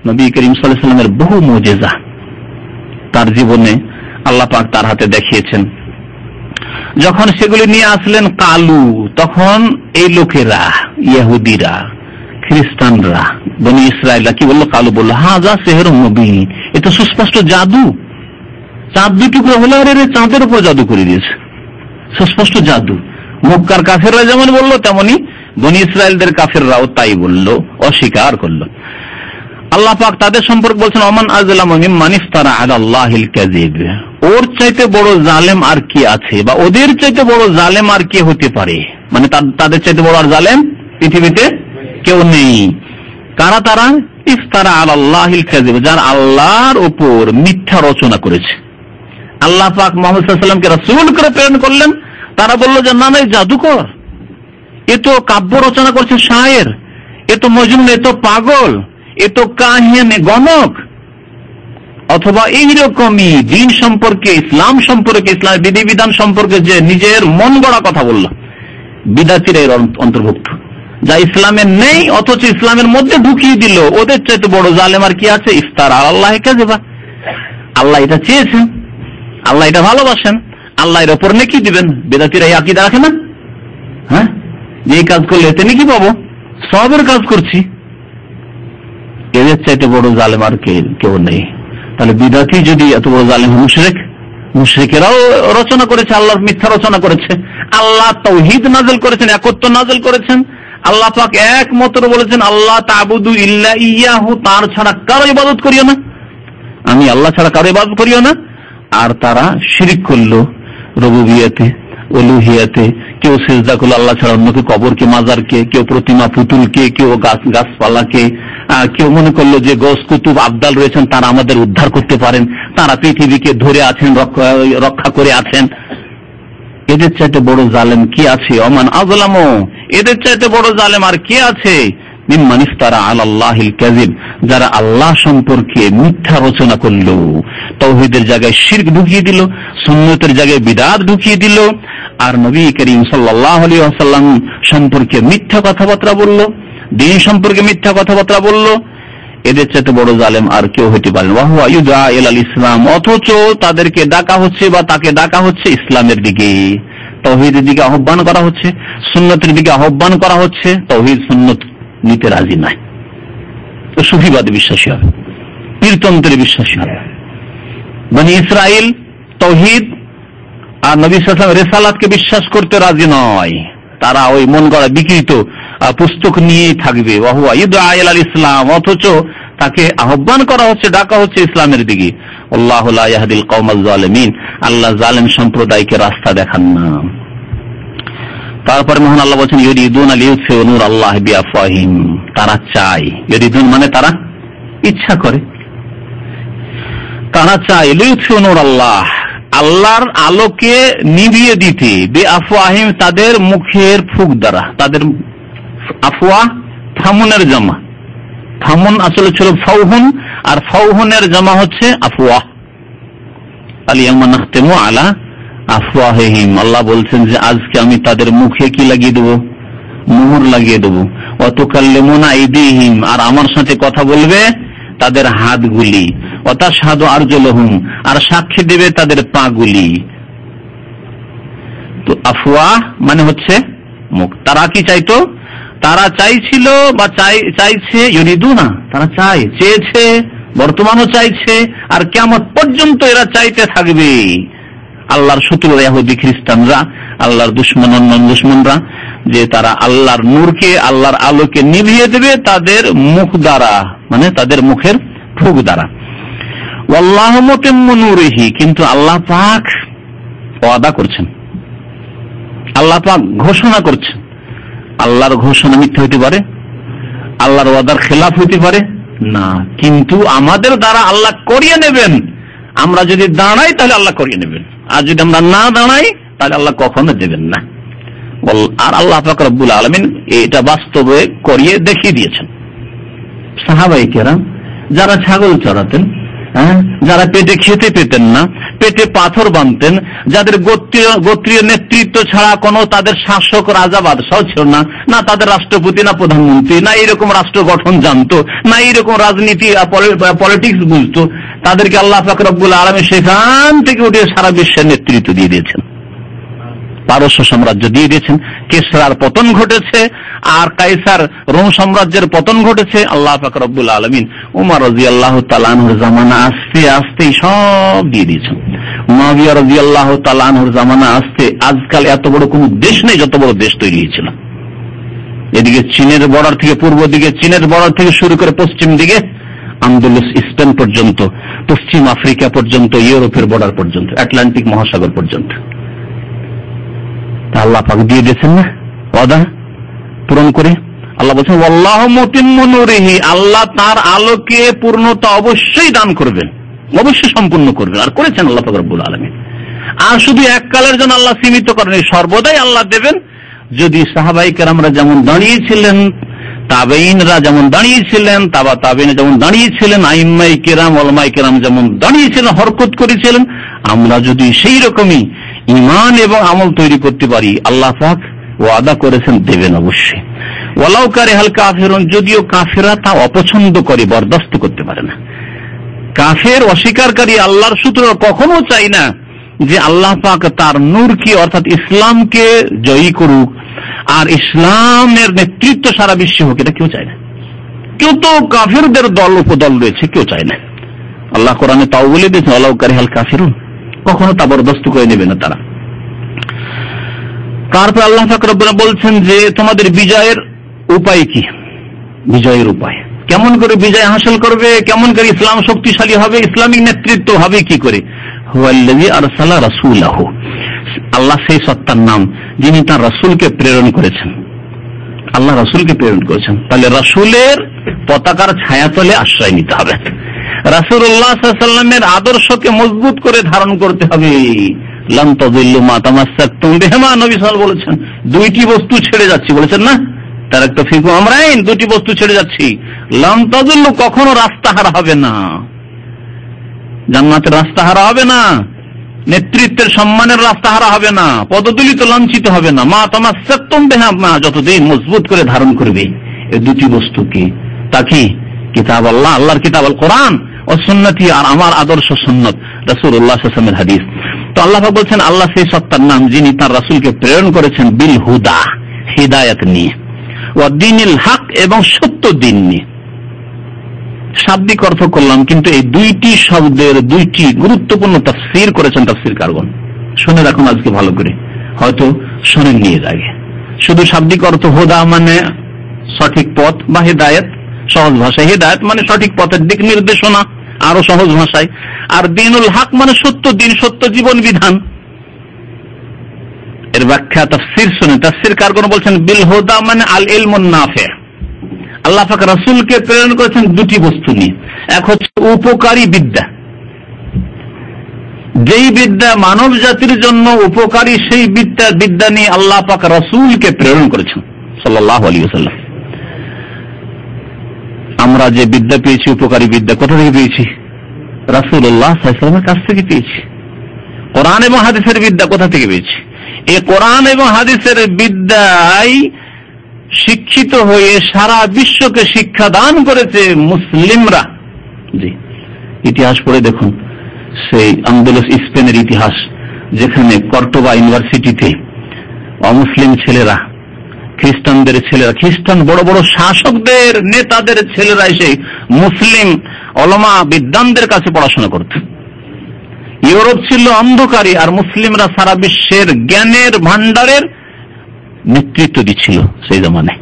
নবী করিম সাল্লাল্লাহু আলাইহি ওয়াসাল্লামের বহু মুজিজা তার জীবনে আল্লাহ পাক তার হাতে দেখিয়েছেন। যখন সেগুলি নিয়ে আসলেন কালু, তখন এই লোকেরা, ইহুদিরা, খ্রিস্টানরা, বনি ইসরায়েলরা কি বললো? কালু বললো হাযা সিহরুম মুবিন, এটা সুস্পষ্ট জাদু। চাঁদ দুটুকরো হলো, আরে চাঁদের উপর জাদু করে দিয়েছে, সুস্পষ্ট জাদু। মক্কার কাফেররা যেমন বললো, তেমনি বনি ইসরায়েলদের কাফেররাও তাই বললো, অস্বীকার করলো। আল্লাহ পাক তাদের সম্পর্কে বলছেন ওমান আযলামু মিম্মান ইফতারা আলাল্লাহিল কাযিব, ওর চাইতে বড় জালেম আর কি আছে, বা ওদের চাইতে বড় জালেম আর কে হতে পারে, মানে তাদের চাইতে বড় আর জালেম পৃথিবীতে কেউ নেই। কারা তারা? ইফতারা আলাল্লাহিল কাযিব, যারা আল্লাহর উপর মিথ্যা রচনা করেছে। আল্লাহ পাক মুহাম্মদ সাল্লাল্লাহু আলাইহি ওয়াসাল্লামকে রাসূল করে প্রেরণ করলেন, তারা বলল যে না না, জাদুকর, এ তো কাব্য রচনা করছে, শায়ের, এ তো মজনুন, এ তো পাগল, এ তো কাহিনী গণক। অথবা এইরকমই দিন সম্পর্কে, ইসলাম সম্পর্কে, ইসলামের বিধিবিধান সম্পর্কে যে নিজের মন গড়া কথা বলল, বিদাতিরা এর অন্তর্ভুক্ত, যা ইসলামে নেই অথচ ইসলামের মধ্যে ঢুকিয়ে দিল। ওদের চাইতে বড় জালেম আর কি আছে? ইফতারা আলাল্লাহি কাযিবা। আল্লাহ এটা চেয়েছেন, আল্লাহ এটা ভালোবাসেন, আল্লাহ এর উপর নেকি দিবেন। বিদাতিরা এই আকীদা রাখে না? হ্যাঁ, যে এই কাজ করলে এতে নেকি পাবো, সবের কাজ করছি। এদের চাইতে বড় জালেম আর কেউ নেই। তাহলে বিদাতি যদি এত বড় জালেম, মুশরিকেরাও রচনা করেছে, আল্লাহর মিথ্যা রচনা করেছে। আল্লাহ তাওহীদ নাযিল করেছেন, একত্ব নাযিল করেছেন। আল্লাহ পাক একমাত্র বলেছেন আল্লাহ তা'বুদু ইল্লা ইয়াহু, তার ছাড়া কারো ইবাদত করিও না, আমি আল্লাহ ছাড়া কারো ইবাদত করিও না। আর তারা শিরক করলো রুবুবিয়তে, উলুহিয়াতে। কেউ সিজদা করলো আল্লাহ ছাড়া অন্যকে, কবরকে, মাজারকে, কেউ প্রতিমা পুতুলকে, কেউ গাছপালাকে। কেউ মনে করলো যে গস কুতুব আবদাল রয়েছেন, তারা আমাদের উদ্ধার করতে পারেন, তারা পৃথিবীকে ধরে আছেন, রক্ষা করে আছেন। এদের চাইতে বড় জালেম কি আছে? ওমান আযলামু, এদের চাইতে বড় জালেম আর কে আছে? মিম্মান ইফতারা আলাল্লাহিল কাযিব, যারা আল্লাহ সম্পর্কে মিথ্যা রচনা করলো, তাওহীদের জায়গায় শিরক ঢুকিয়ে দিল, সুন্নতের জায়গায় বিদআত ঢুকিয়ে দিল, আর নবী করিম সাল্লাল্লাহু আলাইহি ওয়াসাল্লাম সম্পর্কে মিথ্যা কথাবার্তা বলল, দিন সম্পর্কে মিথ্যা কথাবার্তা বলল। এদের চাইতে বড় জালেম আর কেউ হতে পারে না। ওয়া হুয়া ইউদা ইলাল ইসলাম, অথচ তাদেরকে ডাকা হচ্ছে বা তাকে ডাকা হচ্ছে ইসলামের দিকে, তাওহীদের দিকে আহ্বান করা হচ্ছে, সুন্নতের দিকে আহ্বান করা হচ্ছে। তাওহীদ সুন্নত নিতে রাজি নাই, তো সুফিবাদে বিশ্বাসী হবে, পীরতন্ত্রে বিশ্বাসী হবে। বনি ইসরাইল তাওহীদ আর নবী সাল্লাল্লাহু আলাইহি ওয়াসাল্লাম রিসালাতকে বিশ্বাস করতে রাজি নয়, তারা ওই মন গড়া বিকৃত পুস্তক নিয়েই থাকবে। ওয়া হুয়া ইউদা ইলাল ইসলাম, অথচ তাকে আহ্বান করা হচ্ছে, ডাকা হচ্ছে ইসলামের দিকে। আল্লাহু লা ইয়াহদিল কওমাজ জালিমিন, আল্লাহ জালেম সম্প্রদায়কে রাস্তা দেখান না। তারপরে মহান আল্লাহ বলেন ইউরিদুনা লিইউতফিউ নূরাল্লাহি বিআফওয়াহিম, তারা চায়, ইউরিদুন মানে তারা ইচ্ছা করে, তারা চায় লিইউতফিউ নূরাল্লাহ, আল্লাহর আলোকে নিভিয়ে দিতে, বিআফওয়াহিম তাদের মুখের ফুঁক দ্বারা। তাদের আফওয়া ফামুনের জামা, ফামুন আসলে ছিল ফাউহুন, আর ফাউহুনের জামা হচ্ছে আফওয়া। আলিয়াউমা নাখতিমু আলা আফওয়াহিহিম, আল্লাহ বলছেন যে আজকে আমি তাদের মুখে কি লাগিয়ে দেবো? মোহর লাগিয়ে দেবো। ওয়া তুকাল্লিমুনা আইদিহিম, আর আমার সাথে কথা বলবে তাদের হাতগুলি। ওয়া তাশহাদু আরজুলুহুম, আর সাক্ষী দেবে তাদের পাগুলি। তো আফওয়া মানে হচ্ছে মুখ। তারা কি চাইতো? তারা চাইছিল বা চাইছে, ইউরিদুনা তারা চায়, চেয়েছে, বর্তমানও চাইছে, আর কিয়ামত পর্যন্ত এরা চাইতে থাকবে। আল্লাহর শত্রুরা ইহুদি খ্রিস্টানরা, আল্লাহর দুশমন অন্যান্য দুশমনরা, যে তারা আল্লাহর নূরকে, আল্লাহর আলোকে নিভিয়ে দেবে তাদের মুখ দ্বারা, মানে তাদের মুখের ফুঁক দ্বারা। ওয়াল্লাহু মুতিম্মু নূরিহি, কিন্তু আল্লাহ পাক ওয়াদা করছেন, আল্লাহ পাক ঘোষণা করছেন। আল্লাহর ঘোষণা মিথ্যা হইতে পারে? আল্লাহর ওয়াদার খেলাফ হইতে পারে না, কিন্তু আমাদের দ্বারা আল্লাহ করিয়ে নেবেন। আমরা যদি দাঁড়াই তাহলে আল্লাহ করিয়ে নেবেন, আর যদি আমরা না দাঁড়াই তাহলে আল্লাহ কখনো দেবেন না। আর আল্লাহ পাক রব্বুল আলামিন এটা বাস্তবে করিয়ে দেখিয়ে দিয়েছেন। সাহাবায়ে কেরাম যারা ছাগল চড়াতেন, যারা পেটে খেতে পেতেন না, পেটে পাথর বাঁধতেন, যাদের গোত্রীয় নেতৃত্ব ছাড়া কোনো তাদের শাসক রাজা বাদশাহ ছিল না, না তাদের রাষ্ট্রপতি, না প্রধানমন্ত্রী, না এইরকম রাষ্ট্র গঠন জানতো, না এইরকম রাজনীতি পলিটিক্স বুঝতো, তাদেরকে আল্লাহ পাক রব্বুল আলামিন সেখান থেকে উঠে সারা বিশ্বের নেতৃত্ব দিয়ে দিয়েছেন, পারস্য সাম্রাজ্য দিয়ে দিয়েছেন। কিসরার পতন ঘটেছে, আর কাইসার রোম সাম্রাজ্যের পতন ঘটেছে। আল্লাহ পাক রব্বুল আলামিন উমর রাদিয়াল্লাহু তাআলা আনহুর জামানা আস্তে আস্তে সব দিয়ে দিয়েছেন। মুআবিয়া রাদিয়াল্লাহু তাআলা আনহুর জামানা আস্তে, আজকাল এত বড় কোন দেশ নেই যত বড় দেশ তৈরি হয়েছিল। এদিকে চীনের বর্ডার থেকে পূর্ব দিকে, চীনের বর্ডার থেকে শুরু করে পশ্চিম দিকে আন্দোলস স্পেন পর্যন্ত, পশ্চিম আফ্রিকা পর্যন্ত, ইউরোপের বর্ডার পর্যন্ত, আটলান্টিক মহাসাগর পর্যন্ত। আল্লাহ পাক দিয়ে দিয়েছেন না ওয়াদা পূরণ করে। আল্লাহ বলছেন ওয়াল্লাহু মুতিম্মু নূরিহি, আল্লাহ তার আলোকে পূর্ণতা অবশ্যই দান করবেন, অবশ্যই সম্পূর্ণ করবেন, আর করেছেন আল্লাহ পাক রব্বুল আলামিন। আর শুধু এককালের জন্য আল্লাহ সীমিত করেন, সর্বদাই আল্লাহ দেবেন। যদি সাহাবায়ে কেরামরা যেমন দাঁড়িয়েছিলেন, তাবেঈনরা যেমন দাঁড়িয়েছিলেন, তাবা তাবেঈন যেমন দাঁড়িয়েছিলেন, আইম্মায়ে কেরাম উলামায়ে কেরাম যেমন দাঁড়িয়েছিলেন, হরকত করেছিলেন, আমরা যদি সেই রকমই ঈমান এবং আমল তৈরি করতে পারি, আল্লাহ পাক ওয়াদা করেছেন দেবেন অবশ্যই। ওয়ালাউ কারিহাল কাফিরুন, যদিও কাফেররা তা অপছন্দ করে, বরদাস্ত করতে পারে না। কাফের অস্বীকারী আল্লাহর সূত্র কখনো চাই না যে আল্লাহ পাক তার নূরকে অর্থাৎ ইসলামকে জয়ী করুক আর ইসলামের নেতৃত্ব সারা বিশ্বে হোক, এটা কেউ চায় না। কেউ তো কাফেরদের দল উপদল রয়েছে, কেউ চায় না। আল্লাহ কোরআনে তাও বলে দিয়েছেন ওয়ালাউ কারিহাল কাফিরুন, কখনো তা বরদাস্ত করে নেবে না তারা। তারপর আল্লাহ পাক রব্বুল বলছেন যে তোমাদের বিজয়ের উপায় কি, বিজয়ের উপায় কেমন করে বিজয় হাসিল করবে, কেমন করে ইসলাম শক্তিশালী হবে, ইসলামিক নেতৃত্ব হবে কি করে। হুয়াল্লাযী আরসালা রাসূলাহু, আল্লাহ সেই সত্তার নাম যিনি তার রাসূলকে প্রেরণ করেছেন। আল্লাহ রাসূলকে প্রেরণ করেছেন, তাহলে রাসূলের পতাকার ছায়াতলে আশ্রয় নিতে হবে, রাসূলুল্লাহ সাল্লাল্লাহু আলাইহি ওয়াসাল্লামের আদর্শকে মজবুত করে ধারণ করতে হবে। লান তাযিল্লু মা তামাসসাকতুম বিহিমা, নবী সাল্লাল্লাহু আলাইহি ওয়াসাল্লাম বলেছেন দুইটি বস্তু ছেড়ে যাচ্ছি, বলেছেন না তারাকতু ফীকুম আমরাইন, দুটি বস্তু ছেড়ে যাচ্ছি। লান তাযিল্লু, কখনো রাস্তা হারা হবে না, জান্নাতের রাস্তা হারা হবে না, নেতৃত্বের সম্মানের রাস্তা হারা হবে না, পদদলিত লাঞ্ছিত হবে না। মা তামাসসাকতুম বিহিমা, যতদিন মজবুত করে ধারণ করবে এই দুটি বস্তু কি, তা কি কিতাব আল্লাহ, আল্লাহর কিতাব আল কোরআন ও সুন্নতি, আর আমার আদর্শ সুন্নত রাসূলুল্লাহ সাল্লাল্লাহু আলাইহি ওয়াসাল্লামের হাদিস। তো আল্লাহ পাক বলছেন আল্লাহ সেই সত্তার নাম যিনি তার রাসূলকে প্রেরণ করেছেন বিল হুদা, হিদায়াত নিয়ে, ওয়া দ্বীনিল হক, এবং সত্য দিন নিয়ে। শাব্দিক অর্থ করলাম, কিন্তু এই দুইটি শব্দের দুইটি গুরুত্বপূর্ণ তাফসীর করেছেন তাফসীরকারগণ। শুনে রাখুন আজকে ভালো করে, হয়তো শুনে নিয়ে যাবে। শুধু শাব্দিক অর্থ হুদা মানে সঠিক পথ বা হিদায়াত, সহজ ভাষায় হিদায়াত মানে সঠিক পথের দিক নির্দেশনা, আরো সহজ ভাষায়। আর দ্বীনুল হক মানে সত্য দিন, সত্য জীবন বিধান। এর ব্যাখ্যা তাফসীর শুনে তাফসীরকারগণ বলছেন বিল হুদা মানে আল ইলমুন নাফি। আল্লাহ পাক রাসূলকে প্রেরণ করেছেন দুটি বস্তু নিয়ে, এক হচ্ছে উপকারী বিদ্যা, যেই বিদ্যা মানব জাতির জন্য উপকারী, সেই বিদ্যা নিয়ে আল্লাহ পাক রাসূলকে প্রেরণ করেছেন সাল্লাল্লাহু আলাইহি ওয়াসাল্লাম। আমরা যে বিদ্যা পেয়েছি, উপকারী বিদ্যা, কোথা থেকে পেয়েছি? রাসূলুল্লাহ সাল্লাল্লাহু আলাইহি ওয়াসাল্লামের কাছ থেকে পেয়েছি। কোরআন এবং হাদিসের বিদ্যা কোথা থেকে পেয়েছি? এই কোরআন এবং হাদিসের বিদ্যায় শিক্ষিত হয়ে সারা বিশ্বকে শিক্ষা দান করেছে মুসলিমরা। জি, ইতিহাস পড়ে দেখুন, সেই আন্দোলস স্পেনের ইতিহাস, যেখানে কর্ডোবা ইউনিভার্সিটিতে অমুসলিম ছেলেরা, খ্রিস্টানদের ছেলেরা, খ্রিস্টান বড় বড় শাসকদের নেতাদের ছেলেরা এসে মুসলিম ওলামা বিদ্বানদের কাছে পড়াশোনা করত। ইউরোপ ছিল অন্ধকারী, আর মুসলিমরা সারা বিশ্বের জ্ঞানের ভান্ডারের নেতৃত্ব দিচ্ছিল সেই জামানায়।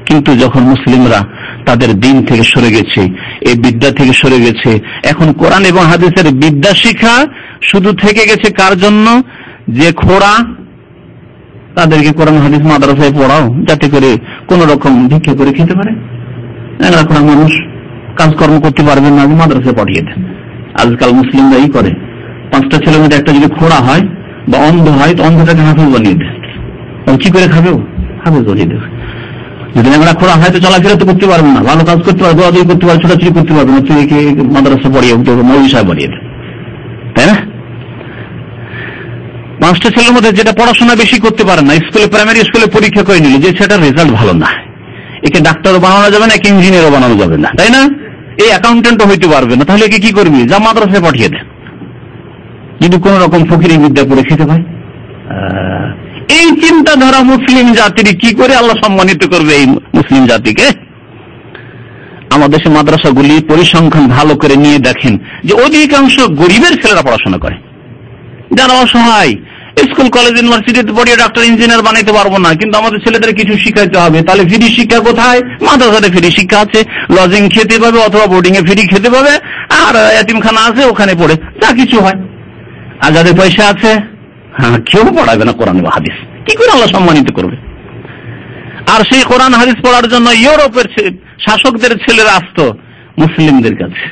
কিন্তু যখন মুসলিমরা তাদের দিন থেকে সরে গেছে, এই বিদ্যা থেকে সরে গেছে, এখন কোরআন এবং হাদিসের বিদ্যা শিক্ষা শুধু থেকে গেছে কার জন্য? যে খোড়া, তাদেরকে কোরআন হাদিস মাদ্রাসায় পড়াও, যাতে করে কোন রকম ভিক্ষা করে খেতে পারে। এখন মানুষ কাজকর্ম করতে পারবে না, মাদ্রাসায় পাঠিয়ে দেন। আজকাল মুসলিমরা এই করে, 5টা ছেলের মধ্যে একটা যদি খোড়া হয় বা অন্ধ হয়, তো অন্ধটাকে হাফেজ বানিয়ে দেয়। কি করে খাবে? হাফেজ বানিয়ে দেবে। যদি ল্যাংড়া খোড়া হয় তো চলাফেরা তো করতে পারবে না, ভালো কাজ করতে পারবে, দোয়াদুয়ি করতে পারবে, ছোটাছুটি করতে পারবে না, তুই মাদ্রাসা পড়িয়ে মৌলভী সাহেব বানিয়ে দেয়, তাই না? 5টা ছেলের মধ্যে যেটা পড়াশোনা বেশি করতে পারে না, স্কুলে, প্রাইমারি স্কুলে পরীক্ষা করে নিল যে সেটার রেজাল্ট ভালো না, একে ডাক্তারও বানানো যাবে না, একে ইঞ্জিনিয়ারও বানানো যাবে না, তাই না? এই অ্যাকাউন্টেন্টও হইতে পারবে না, তাহলে একে কি করবি? যা মাদ্রাসায় পাঠিয়ে দেন, যদি কোন রকম ফকিরি বিদ্যা পড়ে খেতে পায়। এই চিন্তাধারা মুসলিম জাতির, কি করে আল্লাহ সম্মানিত করবে এই মুসলিম জাতিকে? আমাদের দেশে মাদ্রাসাগুলি পরিসংখ্যান ভালো করে নিয়ে দেখেন যে অধিকাংশ গরিবের ছেলেরা পড়াশোনা করে, যারা অসহায়, স্কুল কলেজ ইউনিভার্সিটিতে পড়িয়ে ডাক্তার ইঞ্জিনিয়ার বানাইতে পারবো না, কিন্তু আমাদের ছেলেদের কিছু শিখাইতে হবে। তাহলে ফ্রি শিক্ষা কোথায়? মাদ্রাসাতে ফ্রি শিক্ষা আছে, লজিং খেতে পাবে অথবা বোর্ডিং এ ফ্রি খেতে পাবে, আর এতিমখানা আছে ওখানে পড়ে যা কিছু হয়। আর যাদের পয়সা আছে, হ্যাঁ, কেউ পড়াবে না কোরআন বা হাদিস, কি করে আল্লাহ সম্মানিত করবে? আর সেই কোরআন হাদিস পড়ার জন্য ইউরোপের শাসকদের ছেলেরা আসতো মুসলিমদের কাছে,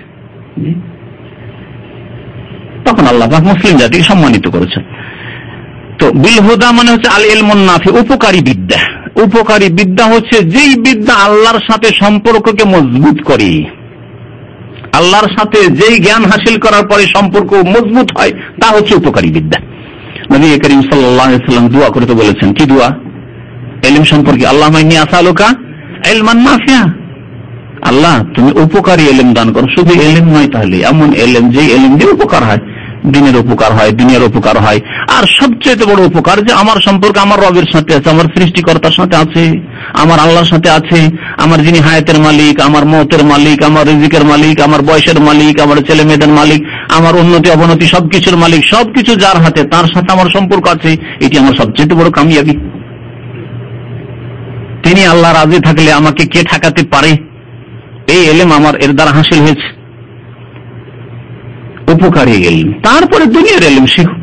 তখন আল্লাহ পাক মুসলিম জাতিকে সম্মানিত করেছেন। তো বিল হুদা মানে হচ্ছে আল ইলমুন নাফি, উপকারী বিদ্যা। উপকারী বিদ্যা হচ্ছে যেই বিদ্যা আল্লাহর সাথে সম্পর্ককে মজবুত করে, আল্লাহর সাথে যেই জ্ঞান হাসিল করার পরে সম্পর্ক মজবুত হয়, তা হচ্ছে উপকারী বিদ্যা। নবী করিম সাল্লাল্লাহু আলাইহি ওয়াসাল্লাম দোয়া করে তো বলেছেন, কি দোয়া? ইলম সম্পর্কে, আল্লাহুম্মা ইন্নী আসআলুকা ইলমান নাফিয়া, আল্লাহ তুমি উপকারী ইলম দান করো। শুধু ইলম নয়, তাহলে এমন ইলম যে ইলম দিয়ে উপকার হয়, দিনের উপকার হয়, দুনিয়ার উপকার হয়। আর সবচেয়ে বড় উপকার যে আমার সম্পর্ক আমার রবের সাথে আছে, আমার সৃষ্টিকর্তার সাথে আছে, আমার আল্লাহর সাথে আছে, আমার যিনি হায়াতের মালিক, আমার মওতের মালিক, আমার রিজিকের মালিক, আমার বয়সের মালিক, আমার ছেলে মেয়েদের মালিক, আমার উন্নতি অবনতি সবকিছুর মালিক, সবকিছু যার হাতে, তার সাথে আমার সম্পর্ক আছে। এটি আমার সবচেয়ে বড় কামিয়াবি। তিনি আল্লাহ রাজি থাকলে আমাকে কে ঠেকাতে পারে? এই ইলম আমার এর দ্বারা হাসিল হয়েছে, উপকারী ইলম। তারপরে দুনিয়ার ইলম শিখুন,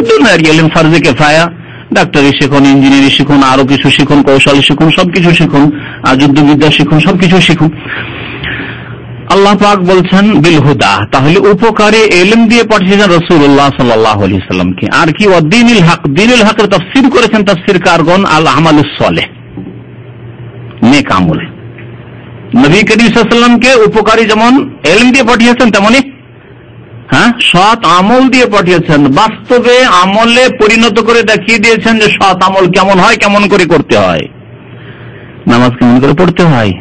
দুনিয়ার ইলম ফরজে কিফায়া, ডাক্তারি শিখুন, ইঞ্জিনিয়ারিং শিখুন, আরো কিছু শিখুন, কৌশল শিখুন, সবকিছু শিখুন, যুদ্ধবিদ্যা শিখুন, সবকিছু শিখুন। আল্লাহ পাক বলছেন বিল হুদা, তাহলে উপকারী ইলম দিয়ে পাঠিয়েছেন রাসূলুল্লাহ সাল্লাল্লাহু আলাইহি সাল্লামকে। আর কি? ওয়াদ্দীনিল হক, দ্বীনুল হকের তাফসীর করেছেন তাফসীরকারগণ আল আমালুস সালেহ, নেক আমল। নবী করিম সাল্লাল্লাহু আলাইহি সাল্লামকে উপকারী যেমন ইলম দিয়ে পাঠিয়েছেন, তেমনি সৎ আমল দিয়ে পাঠিয়েছেন। বাস্তবে আমলে পরিণত করে দেখিয়ে দিয়েছেন যে সৎ আমল কেমন হয়, কেমন করে করতে হয়, নামাজ কেমন করে পড়তে হয়,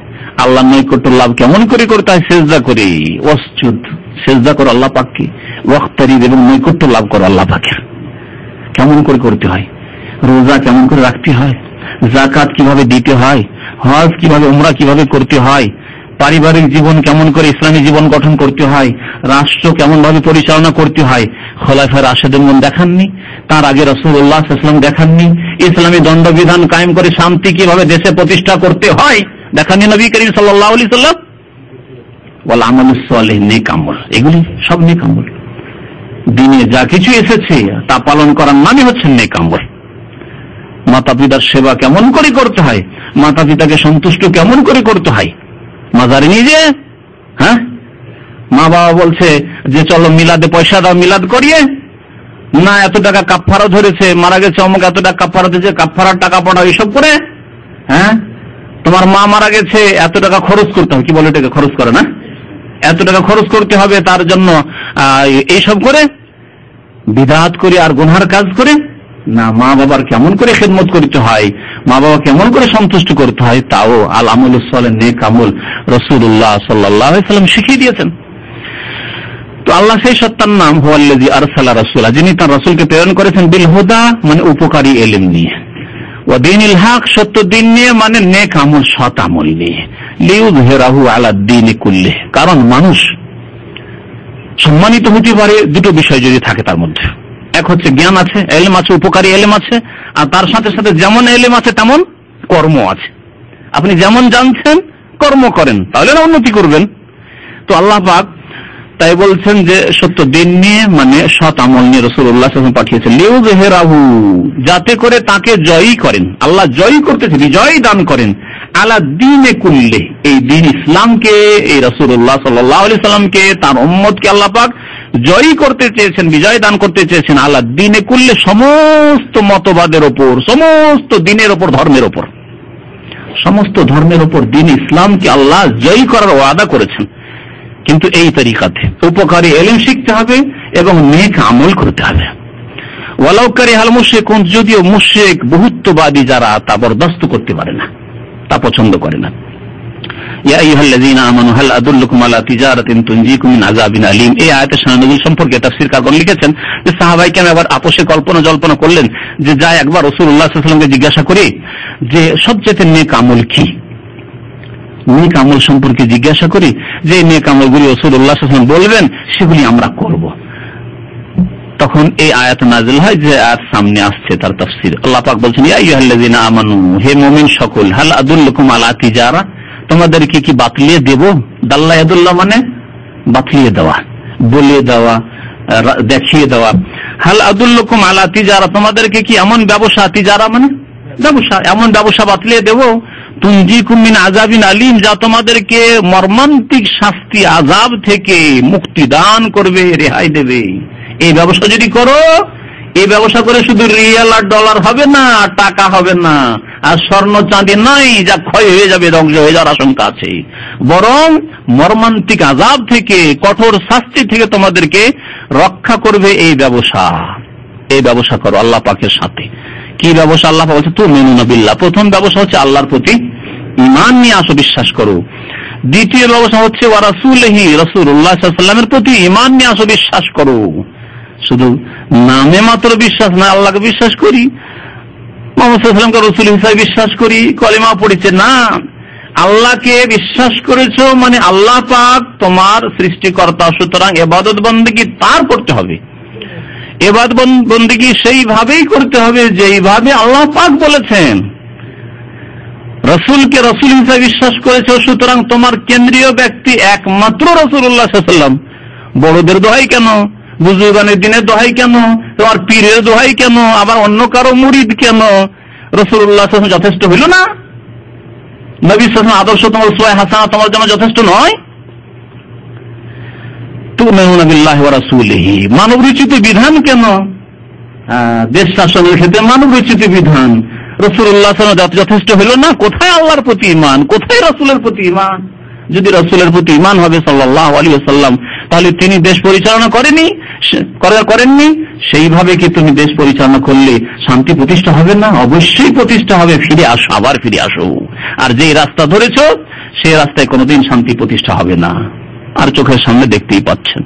আল্লাহর নৈকট্য লাভ কেমন করে করতে হয়, সিজদা করে, ওয়াসজুদ, সিজদা করো আল্লাহ পাককে, ওয়াক্তারিব, এবং নৈকট্য লাভ করো আল্লাহ পাকের, কেমন করে করতে হয়, রোজা কেমন করে রাখতে হয়, যাকাত কিভাবে দিতে হয়, হজ কিভাবে, উমরা কিভাবে করতে হয়, পারিবারিক জীবন কেমন করে ইসলামী জীবন গঠন করতে হয়, রাষ্ট্র কেমন ভাবে পরিচালনা করতে হয়। খোলাফায়ে রাশেদিন দেখাননি? তার আগে রাসূলুল্লাহ সাল্লাল্লাহু আলাইহি ওয়াসাল্লাম দেখাননি? ইসলামী দণ্ডবিধান কায়েম করে শান্তি কিভাবে দেশে প্রতিষ্ঠা করতে হয় দেখাননি নবী করিম সাল্লাল্লাহু আলাইহি ওয়াসাল্লাম? ওয়াল আমালুস সালিহ, নেক আমল, এগুলি সব নেক আমল। দিনে যা কিছু এসেছে তা পালন করার নামই হচ্ছে নেক আমল। মাতা পিতার সেবা কেমন করে করতে হয়, মাতা পিতাকে সন্তুষ্ট কেমন করে করতে হয়, মাজারে নিজে, মা বাবা বলছে যে চলো মিলাদে পয়সা দাও, মিলাদ করিয়ে না, এত টাকা কাফারা ধরেছে, মারা গেছে অমুক, এত টাকা কাফারা দিয়েছে, কাফারার টাকা পাঠাও, এইসব করে, তোমার মা মারা গেছে, এত টাকা খরচ করতে হবে, কি বলে এটাকে, খরচ করে না, এত টাকা খরচ করতে হবে তার জন্য, এইসব করে বিদআত করে আর গুনার কাজ করে না। মা বাবার কেমন করে খেদমত করতে হয়, মা বাবা কেমন করে সন্তুষ্ট করতে হয়, তাও আল আমালুস সালেহ, নেক আমল রাসূলুল্লাহ সাল্লাল্লাহু আলাইহি ওয়াসাল্লাম শিখিয়ে দিয়েছেন। তো আল্লাহ সেই সত্তার নাম হুয়াল্লাযী আরসালা রাসূলা, যিনি তার রাসূলকে প্রেরণ করেছেন, বিল হুদা মানে উপকারী ইলম নিয়ে, ওয়া দীনিল হক সত্য দিন নিয়ে, মানে নেক আমল, সৎ আমল নিয়ে, লিইয়ুযহিরাহু আলাদ দীনি কুল্লিহি, কারণ মানুষ সম্মানিত হতে পারে দুটো বিষয় যদি থাকে তার মধ্যে। এক হচ্ছে জ্ঞান আছে, ইলম আছে, উপকারী ইলম আছে, আর তার সাথে সাথে যেমন ইলম আছে তেমন কর্ম আছে। আপনি যেমন জানছেন কর্ম করেন, তাহলে না উন্নতি করবেন। তো আল্লাহ পাক তাই বলছেন যে সত্য দিন নিয়ে, মানে সৎ আমল নিয়ে রাসূলুল্লাহ সাল্লাল্লাহু আলাইহি ওয়াসাল্লাম পাঠিয়েছেন, লিইয়ুযহিরাহু, যাতে করে তাকে জয়ী করেন, আল্লাহ জয়ী করতেছে, বিজয় দান করেন, আলা দীনে কুল্লি, এই দিন ইসলামকে, এই রাসূলুল্লাহ সাল্লাল্লাহু আলাইহি ওয়াসাল্লামকে, তার উম্মতকে আল্লাহ পাক জয়ী করতে চেয়েছেন, বিজয় দান করতে চেয়েছেন, আলা দীনে কুল্লি, সমস্ত মতবাদের ওপর, সমস্ত দিনের ওপর, ধর্মের ওপর, সমস্ত ধর্মের ওপর দিন ইসলামকে আল্লাহ জয়ী করার ওয়াদা করেছেন। কিন্তু এই তরিকাতে উপকারী ইলম শিখতে হবে এবং নেক আমল করতে হবে। ওয়ালাউ কারিহাল মুশরিকুন, যদিও মুশরিক বহুত্ববাদী যারা তা বরদাস্ত করতে পারে না, তা পছন্দ করে না। ইয়া আইয়ুহাল্লাযীনা আমানু হাল আদুল্লুকুম আলা তিজারাতিন তুনজিকুম মিন আযাবিন আলীম, এই আয়াতের শান-নুজুল সম্পর্কে তাফসীরকারগণ লিখেছেন যে সাহাবায়ে কেরাম এবার আপোষে জল্পনা করলেন যে যায় একবার রাসূলুল্লাহ সাল্লাল্লাহু আলাইহি ওয়াসাল্লামকে জিজ্ঞাসা করি যে সবচেয়ে নেক আমল কি, নেক আমল সম্পর্কে জিজ্ঞাসা করি, যে নেক আমলগুলি রাসূলুল্লাহ সাল্লাল্লাহু আলাইহি ওয়াসাল্লাম বলবেন সেগুলি আমরা করব। তখন এই আয়াত নাযিল হয়, যে আয়াত সামনে আসছে তার তাফসীর। আল্লাহ পাক বলছেন, ইয়া আইয়ুহাল্লাযীনা আমানু, হে মুমিন সকল, হাল আদুল্লুকুম আলা তিজারা, তোমাদেরকে কি বাতলিয়ে দেব? দাল্লা ইয়াদুল্লাহ মানে বাতলিয়ে দেওয়া, বলে দেওয়া, দেখিয়ে দেওয়া। হাল আদুল্লুকুম আলা তিজারা, তোমাদেরকে কি এমন ব্যবসা, তিজারা মানে ব্যবসা, এমন ব্যবসা বাতলিয়ে দেব, তুনজিকুম মিন আযাবিন আলীম, যা তোমাদেরকে মর্মান্তিক শাস্তি, আযাব থেকে মুক্তি দান করবে, রেহাই দেবে। এই ব্যবসা যদি করো, এই ব্যবসা করে শুধু রিয়াল আর ডলার হবে না, টাকা হবে না, আর স্বর্ণ চাঁদি নাই, যা ক্ষয় হয়ে যাবে, ধ্বংস হয়ে যাওয়ার আশঙ্কা আছে, বরং মর্মান্তিক আযাব থেকে, কঠোর শাস্তি থেকে তোমাদেরকে রক্ষা করবে এই ব্যবসা। এই ব্যবসা করো আল্লাহ পাকের সাথে। কি ব্যবসা? আল্লাহ পাক বলছে তুমিনুনা বিল্লাহ। প্রথম ব্যবসা হচ্ছে আল্লাহর প্রতি ঈমান নিয়ে আসো, বিশ্বাস করো। দ্বিতীয় ব্যবসা হচ্ছে ওয়া রাসূলিহি, রাসূলুল্লাহ সাল্লাল্লাহু আলাইহি ওয়াসাল্লামের প্রতি ঈমান নিয়ে আসো, বিশ্বাস করো। শুধু নামে মাত্র বিশ্বাস না, আল্লাহকে বিশ্বাস করি, মুহাম্মদ সাল্লাল্লাহু আলাইহি ওয়াসাল্লামকে রাসূল হিসেবে বিশ্বাস করি, কলেমা পড়েছে না, আল্লাহকে বিশ্বাস করেছো মানে আল্লাহ পাক তোমার সৃষ্টিকর্তা, সুতরাং ইবাদত বন্দেগী তার করতে হবে। ইবাদত বন্দেগী সেইভাবেই করতে হবে যেইভাবে আল্লাহ পাক বলেছেন। রাসূলকে রাসূল হিসেবে বিশ্বাস করেছো, সুতরাং তোমার কেন্দ্রীয় ব্যক্তি একমাত্র রাসূলুল্লাহ সাল্লাল্লাহু আলাইহি ওয়াসাল্লাম। বড়দের দোহাই কেন, বুজুর্গানের দিনের দোহাই কেন, তোমার পীরের দোহাই কেন, আবার অন্য কারো মুরিদ কেন? রাসূলুল্লাহ সাল্লাল্লাহু আলাইহি ওয়াসাল্লাম যথেষ্ট হইল না? নবী সাল্লাল্লাহু আলাইহি ওয়াসাল্লাম আদর্শ তোমার উসওয়া হাসানাহ তোমার জন্য যথেষ্ট নয়? তুমিনুনা বিল্লাহি ওয়া রাসূলিহি, মানব রচিত বিধান কেন? দেশ শাসনের ক্ষেত্রে মানব রচিত বিধান, রাসূলুল্লাহ সাল্লাল্লাহু আলাইহি ওয়াসাল্লাম যথেষ্ট হইল না? কোথায় আল্লাহর প্রতি ঈমান, কোথায় রাসূলের প্রতি ঈমান? যদি রাসূলের প্রতি ঈমান হবে সাল্লাল্লাহু আলাইহি ওয়াসাল্লাম, তাহলে তিনি দেশ পরিচালনা করেননি, সেইভাবে কি তুমি দেশ পরিচালনা করলে শান্তি প্রতিষ্ঠা হবে না? অবশ্যই প্রতিষ্ঠা হবে। ফিরে আসো, আবার ফিরে আসো। আর যে রাস্তা ধরেছো সেই রাস্তায় কোনোদিন শান্তি প্রতিষ্ঠা হবে না। আর চোখের সামনে দেখতেই পাচ্ছেন,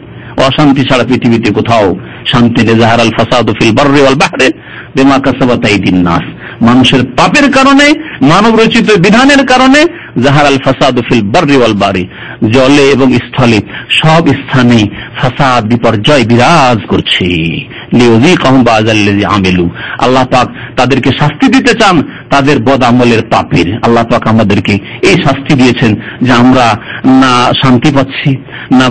অশান্তি ছাড়া পৃথিবীতে কোথাও শান্তি নেই। যাহারাল ফাসাদু ফিল বাররি ওয়াল বাহরি বিমা কাসাবাত আইদিন নাস, মানুষের পাপের কারণে, মানব রচিত বিধানের কারণে যাহারাল ফাসাদু ফিল বাররি ওয়াল বাহরি, জলে এবং স্থলে সব স্থানে ফাসাদ, বিপর্যয় বিরাজ করছে। লিউযিকাহুম বাযাল্লাযী আমিলু, আল্লাহ পাক তাদেরকে শাস্তি দিতে চান তাদের বদ আমলের পাপের। আল্লাহ পাক আমাদেরকে এই শাস্তি দিয়েছেন যে আমরা না শান্তি পাচ্ছি, না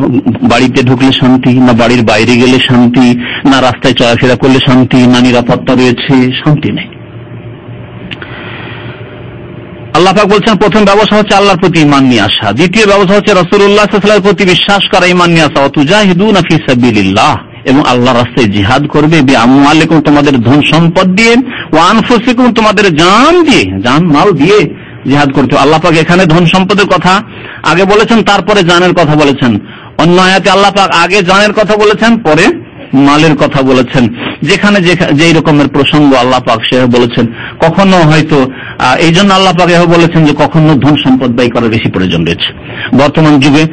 বাড়িতে ঢুকলে শান্তি, না বাড়ির বাইরে গেলে শান্তি, না রাস্তায় চলাফেরা করলে শান্তি, না নিরাপত্তা রয়েছে, শান্তি নেই। আল্লাহ পাক বলছেন প্রথম ব্যবসা হচ্ছে আল্লাহর প্রতি ঈমান নিয়ে আসা, দ্বিতীয় ব্যবসা হচ্ছে রাসূলুল্লাহ সাল্লাল্লাহু আলাইহি ওয়াসাল্লামের প্রতি বিশ্বাস করা, ঈমান নিয়ে আসা। তুজাহিদুনা ফি সাবিলিল্লাহ, এবং আল্লাহর রাস্তায় জিহাদ করবে, বিআমওয়ালিকুম তোমাদের ধন সম্পদ দিয়ে, ওয়া আনফুসিকুম তোমাদের জান দিয়ে, জান মাল দিয়ে জিহাদ করতে। আল্লাহ পাক এখানে ধন সম্পদের কথা আগে বলেছেন, তারপরে জানের কথা বলেছেন। অন্য আয়াতে আল্লাহ পাক আগে জানের কথা বলেছেন, পরে মালের কথা বলেছেন। যেখানে যেই রকমের প্রসঙ্গ আল্লাহ পাক সে বলেছেন। কখনো হয়তো এই জন্য আল্লাহ পাক বলেছেন যে কখনো ধন সম্পদ ব্যয় করার বেশি প্রয়োজন রয়েছে। বর্তমান যুগে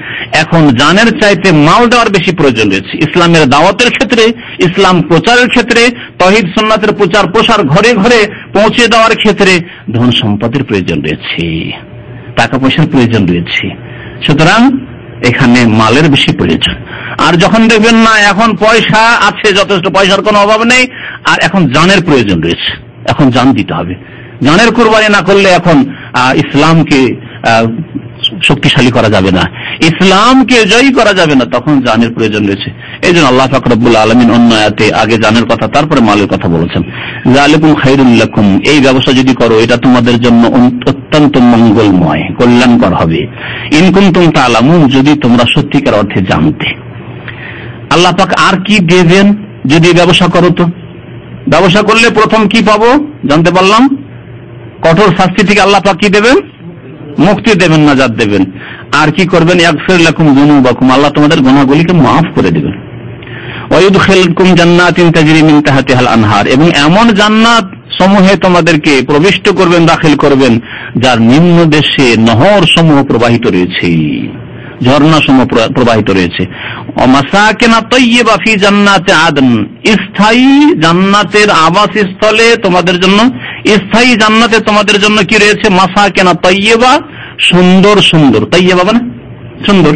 এখন জানের চাইতে মাল দেওয়ার বেশি প্রয়োজন রয়েছে। ইসলামের দাওয়াতের ক্ষেত্রে, ইসলাম প্রচারের ক্ষেত্রে, তাওহীদ সুন্নাতের প্রচার প্রসার ঘরে ঘরে পৌঁছে দেওয়ার ক্ষেত্রে ধন সম্পদের প্রয়োজন রয়েছে, টাকা পয়সার প্রয়োজন রয়েছে। সুতরাং এখানে মালের বেশি প্রয়োজন। আর যখন দেখবেন না এখন পয়সা আছে, যথেষ্ট পয়সার কোনো অভাব নেই, আর এখন জানের প্রয়োজন রয়েছে, এখন জান দিতে হবে। জানের কুরবানি না করলে এখন ইসলামকে শক্তিশালী করা যাবে না, ইসলামকে জয়ী করা যাবে না, তখন জানের প্রয়োজন রয়েছে। এই জন্য আল্লাহ পাক রব্বুল আলামিন অন্য আয়াতে আগে জানের কথা তারপরে মালের কথা বলেছেন। যালিকুম খায়রুল লাকুম, এই ব্যবসা যদি করো এটা তোমাদের জন্য অত্যন্ত মঙ্গলময়, কল্যাণকর হবে। ইন কুনতুম তা'লামুন, যদি তোমরা সত্যিকার অর্থে জানতে। আল্লাহ পাক আর কি দেবেন যদি ব্যবসা করো? তো ব্যবসা করলে প্রথম কি পাবো জানতে পারলাম, কঠোর শাস্তি থেকে আল্লাহ পাক কি দেবেন? মুক্তি দেবেন, নাজাত দেবেন। আর কি করবেন? ইয়াগফির লাকুম যুনুবাকুম, আল্লাহ তোমাদের গুনাহগুলিকে মাফ করে দেবেন। ওয়া ইউদখিলকুম জান্নাতিন তাজরি মিন তাহতিহাল আনহার, এবং এমন জান্নাত সমূহে তোমাদেরকে প্রবিষ্ট করবেন, দাখিল করবেন, যার নিম্ন দেশে নহর সমূহ প্রবাহিত রয়েছে, ঝর্ণা সমূহ প্রবাহিত রয়েছে। মাসাকিনা তাইয়্যিবা ফি জান্নাতি আদন, স্থায়ী জান্নাতের আবাসস্থলে তোমাদের জন্য, স্থায়ী জান্নাতে তোমাদের জন্য কি রয়েছে? মাসাকিনা তাইয়্যিবা, সুন্দর সুন্দর, তাইয়্যিবা মানে সুন্দর,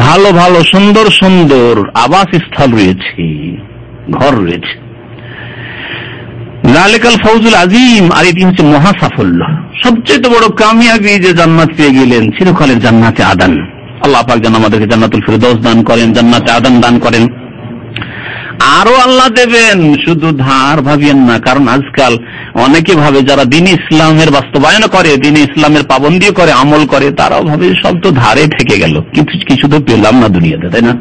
ভালো ভালো সুন্দর সুন্দর আবাসস্থল রয়েছে। ঘর রয়েছে। যালিকাল ফাউজুল আজিম, আর এটি হচ্ছে মহা সাফল্য, সবচেয়ে বড় কামিয়াবি যে জান্নাত পেয়ে গেলেন, চিরকালের জান্নাতে আদান। আল্লাহ পাক যেন আমাদেরকে জান্নাতুল ফিরদৌস দান করেন, জান্নাতে আদান দান করেন। আরো আল্লাহ দেবেন, শুধু ধার ভাবিয়েন না। কারণ আজকাল অনেকে ভাবে, যারা দিন ইসলামের বাস্তবায়ন করে, দিন ইসলামের পাবন্দি করে, আমল করে, তারাও ভাবে সব তো ধারে থেকে গেল, কিছু তো পেলাম না দুনিয়াতে, তাই না?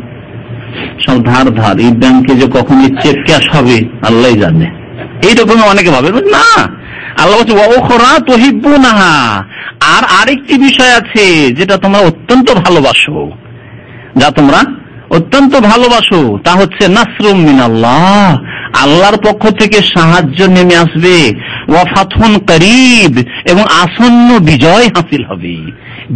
সব ধার। এই ব্যাংকে যে কখন চেক ক্যাশ হবে আল্লাহ জানে, এইরকম অনেকে ভাবে না। আল্লাহ বলছে ওখরা তুহিব্বুনাহা, আর আরেকটি বিষয় আছে যেটা তোমরা অত্যন্ত ভালোবাসো, যা তোমরা অত্যন্ত ভালোবাসো, তা হচ্ছে নাসরুম মিনাল্লাহ, আল্লাহর পক্ষ থেকে সাহায্য নেমে আসবে, ওয়া ফাতহুন করিব, এবং আসন্ন বিজয় হাসিল হবে।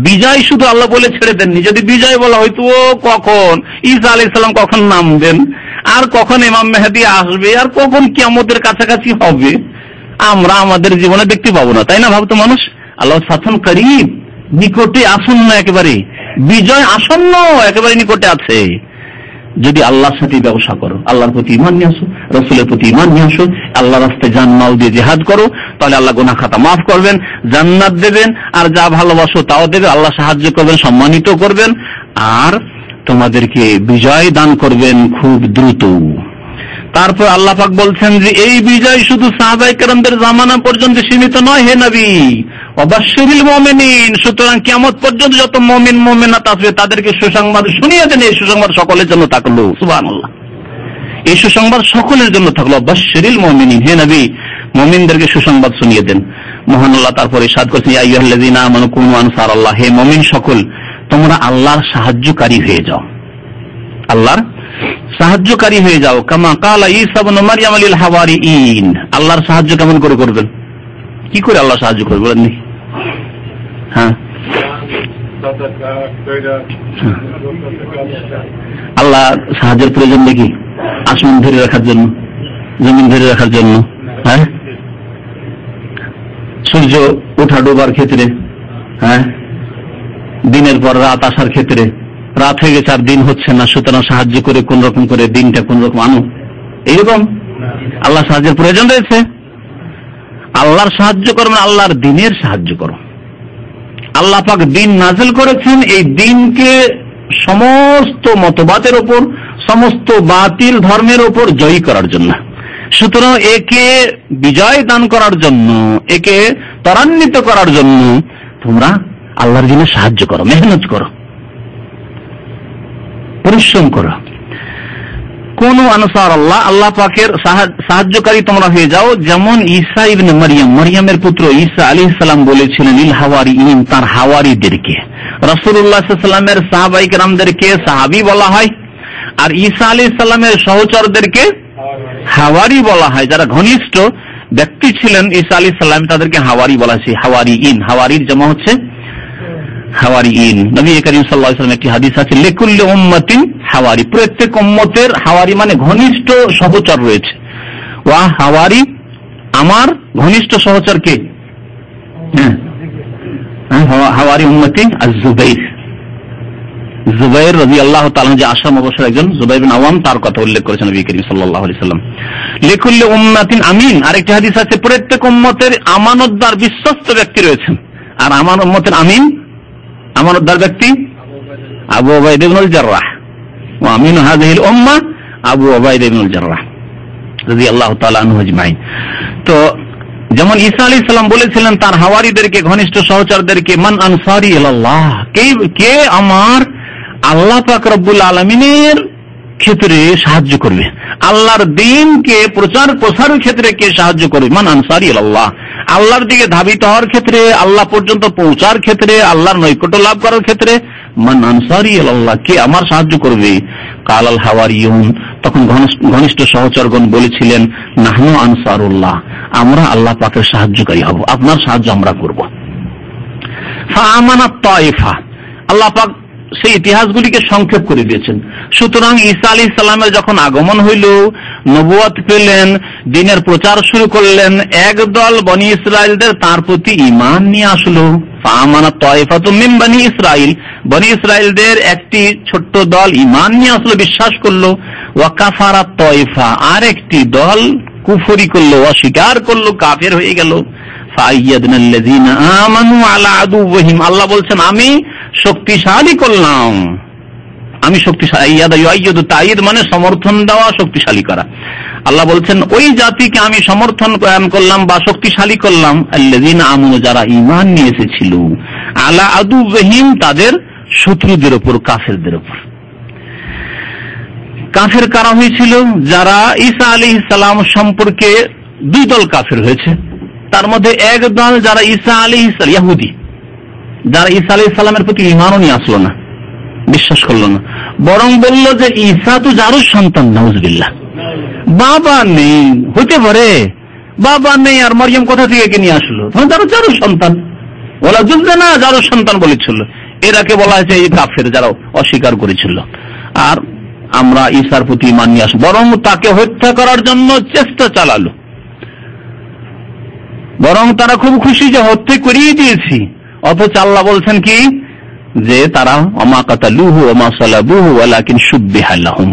বিজয় শুধু আল্লাহ বলে ছেড়ে দেননি, যদি বিজয় বলা হয়তো কখন ঈসা আলাইহিস সালাম কখন নামবেন, আর কখন ইমাম মেহেদী আসবে, আর কখন কিয়ামতের কাছাকাছি হবে, আমরা আমাদের জীবনে দেখতে পাবো না, তাই না? ভাবতো মানুষ। আল্লাহ ফাতহুন করিব, নিকটে আসন্ন, একেবারে বিজয় আসন্ন, একেবারে নিকটে আছে। যদি আল্লাহর সাথে ব্যবসা করো, আল্লাহর প্রতি ঈমান নিয়ে আসো, রাসূলের প্রতি ঈমান নিয়ে আসো, আল্লাহর রাস্তায় জান মাল দিয়ে জিহাদ করো, তাহলে আল্লাহ গুনাহ খাতা মাফ করবেন, জান্নাত দেবেন, আর যা ভালোবাসো তাও দেবে, আল্লাহ সাহায্য করবেন, সম্মানিত করবেন, আর তোমাদেরকে বিজয় দান করবেন খুব দ্রুত। তারপর আল্লাহ পাক বলছেন যে এই বিজয় শুধু সাহাবায়ে কেরামদের জামানা পর্যন্ত সীমিত নয়, হে নবী, ওয়াবাশশিরিল মুমিনিন, সুতরাং কিয়ামত পর্যন্ত যত মুমিন মুমিনাত আসবে তাদেরকে সুসংবাদ শুনিয়ে দেন। এই সুসংবাদ সকলের জন্য থাকলো, সুবহানাল্লাহ, এই সুসংবাদ সকলের জন্য থাকলো। ওয়াবাশশিরিল মুমিনিন, হে নবী, মুমিনদেরকে সুসংবাদ শুনিয়ে দেন। মহান আল্লাহ তারপরে ইরশাদ করেছেন, ইয়া আইয়ুহাল্লাযীনা আমানু কুনু আনসারাল্লাহ, হে মুমিন সকল, তোমরা আল্লাহর সাহায্যকারী হয়ে যাও, আল্লাহর সাহায্যকারী হয়ে যাও। কামা কালা ঈসা ইবনে মারইয়াম লিল হাওয়ারিয়িন, আল্লাহর সাহায্য কেমন করে করবেন? কি করে আল্লাহ সাহায্য করবেন বলেননি? হ্যাঁ, আল্লাহ সাহায্যের প্রয়োজন দেখি আসমান ধরে রাখার জন্য, জমিন ধরে রাখার জন্য, হ্যাঁ, সূর্য ওঠা ডোবার ক্ষেত্রে, হ্যাঁ, দিনের পর রাত আসার ক্ষেত্রে, রাত হয়ে গেছে আর দিন হচ্ছে না, সুতরাং সাহায্য করে কোন রকম করে দিনটা কোন রকম আনো, এইরকম আল্লাহ সাহায্যের প্রয়োজন রয়েছে। আল্লাহর সাহায্য করবেন, আল্লাহর দিনের সাহায্য করো। আল্লাহ পাক দিন নাযিল করেছেন, এই দিনকে সমস্ত মতবাদের উপর, সমস্ত বাতিল ধর্মের উপর জয়ী করার জন্য। সুতরাং একে বিজয় দান করার জন্য, একে ত্বরান্বিত করার জন্য তোমরা আল্লাহর দিনে সাহায্য করো, মেহনত করো, পরিশ্রম করো। কোন আনসার আল্লাহ, আল্লাহ পাকের সাহায্যকারী তোমরা হয়ে যাও, যেমন ঈসা ইবনে মারইয়াম, মারইয়ামের পুত্র ঈসা আলাইহিস সালাম বলেছিলেন লিল হাওয়ারিয়িন, তার হাওয়ারিদেরকে। রাসূলুল্লাহ সাল্লাল্লাহু আলাইহি ওয়াসাল্লামের সাহাবায়ে কেরামদেরকে সাহাবী বলা হয়, আর ঈসা আলাইহিস সালামের সহচরদেরকে হাওয়ারি বলা হয়। যারা ঘনিষ্ঠ ব্যক্তি ছিলেন ঈসা আলাইহিস সালাম, তাদেরকে হাওয়ারি বলা হয়। হাওয়ারিয়িন, হাওয়ারির জামা হচ্ছে হাওয়ারিয়িন। নবী করিম সাল্লাল্লাহু আলাইহি ওয়াসাল্লাম একটি হাদিস আছে, লিকুল্লি উম্মাতিন হাওয়ারি, প্রত্যেক উম্মতের হাওয়ারি মানে ঘনিষ্ঠ সহচর রয়েছে। ওয়া হাওয়ারি, আমার ঘনিষ্ঠ সহচর কে? হাওয়ারি উম্মতি আজ-জুবাইর, জুবাইর রাদিয়াল্লাহু তাআলা, যে আশরা মুবাশশির একজন জুবাইর বিন আওয়াম, তার কথা উল্লেখ করেছেন নবী করিম সাল্লাল্লাহু আলাইহি ওয়াসাল্লাম। লিকুল্লি উম্মাতিন আমিন, আরেকটি হাদিস আছে, প্রত্যেক উম্মতের আমানতদার বিশ্বস্ত ব্যক্তি রয়েছেন। আর আমার উম্মতের আমিন, আমানতদার ব্যক্তি আবু উবাইদা ইবনুল জাররাহ, ওয়া আমিনু হাযিহিল উম্মাহ আবু উবাইদা ইবনুল জাররাহ রাদিয়াল্লাহু তাআলা আনহু আজমাইন। তো যেমন ঈসা আলাইহিস সালাম বলেছিলেন তার হাওয়ারিদেরকে, ঘনিষ্ঠ সহচরদেরকে, মান আনসারি ইলাল্লাহ, কে আমার আল্লাহ পাক রব্বুল আলামিনের ক্ষেত্রে সাহায্য করবে, আল্লাহর দ্বীনকে প্রচার প্রসারের ক্ষেত্রে কে সাহায্য করবে? মান আনসারি ইলাল্লাহ, আল্লাহর দিকে ধাবিত হওয়ার ক্ষেত্রে, আল্লাহ পর্যন্ত পৌঁছার ক্ষেত্রে, আল্লাহর নৈকট্য লাভ করার ক্ষেত্রে, মান আনসারি ইলাল্লাহ, কে আমার সাহায্য করবে? কালাল হাওয়ারিয়ুন, তখন ঘনিষ্ঠ সহচরগণ বলেছিলেন, নাহনু আনসারুল্লাহ, আমরা আল্লাহ পাকের সাহায্যকারী হব, আপনার সাহায্য আমরা করব। ফাআমানাত তায়েফা, আল্লাহ পাক সেই ইতিহাসগুলিকে সংক্ষেপ করে দিয়েছেন। সুতরাং ঈসা আলাইহিস সালামের যখন আগমন হইল, নবুয়ত পেলেন, দ্বীনের প্রচার শুরু করলেন, একদল বনি ইসরাইলদের তার প্রতি ঈমান নিয়ে আসলো। ফাআমানা তায়ফাতুম মিন বনি ইসরাইল, বনি ইসরাইলদের একটি ছোট্ট দল ঈমান নিয়ে আসলো, বিশ্বাস করলো। ওয়া কাফারাত তায়ফা, আর একটি দল কুফরি করলো, অস্বীকার করলো, কাফের হয়ে গেল। ফাআইয়াদনাল্লাযীনা আমানু আলা আদুওয়িহিম, আল্লাহ বলছেন আমি শক্তিশালী করলাম, আমি শক্তিশালী। ইয়াদু তাইদ মানে সমর্থন দেওয়া, শক্তিশালী করা। আল্লাহ বলছেন ওই জাতিকে আমি সমর্থন করলাম বা শক্তিশালী করলাম, আল্লাযীনা আমানু, যারা ঈমান নিয়ে এসেছিল, আলা আদুওয়িহিম, তাদের শত্রুদের উপর, কাফেরদের উপর। কাফের কারা হয়েছিল? যারা ঈসা আলাইহিস সালাম সম্পর্কে দুই দল কাফের হয়েছে। তার মধ্যে এক দল যারা ঈসা আলাইহিস সালাম, ইহুদি, যারা ঈসা আলাইহিস সালামের প্রতি ঈমানও নিয়ে আসলো না, বিশ্বাস করলো না, বরং বলল যে ঈসা তো জারুর সন্তান, নাউজুবিল্লাহ, বাবা নেই, হতে পারে বাবা নেই, আর মরিয়ম কোথা থেকে নিয়ে আসলো, জারুর সন্তান, ওলা যুদ্ধে না জারুর সন্তান বলেছিল। এরাকে বলা হয়েছে এই কাফের, যারা অস্বীকার করেছিল। আর আমরা ঈসার প্রতি ঈমান নিয়ে আসবো, বরং তাকে হত্যা করার জন্য চেষ্টা চালালো, বরং তারা খুব খুশি যে হত্যা করিয়ে দিয়েছি। অথচ আল্লাহ বলছেন কি, যে তারা ওমা কাতালুহু ওমা সালাবুহু ওয়ালাকিন শুব্বিহা লাহুম,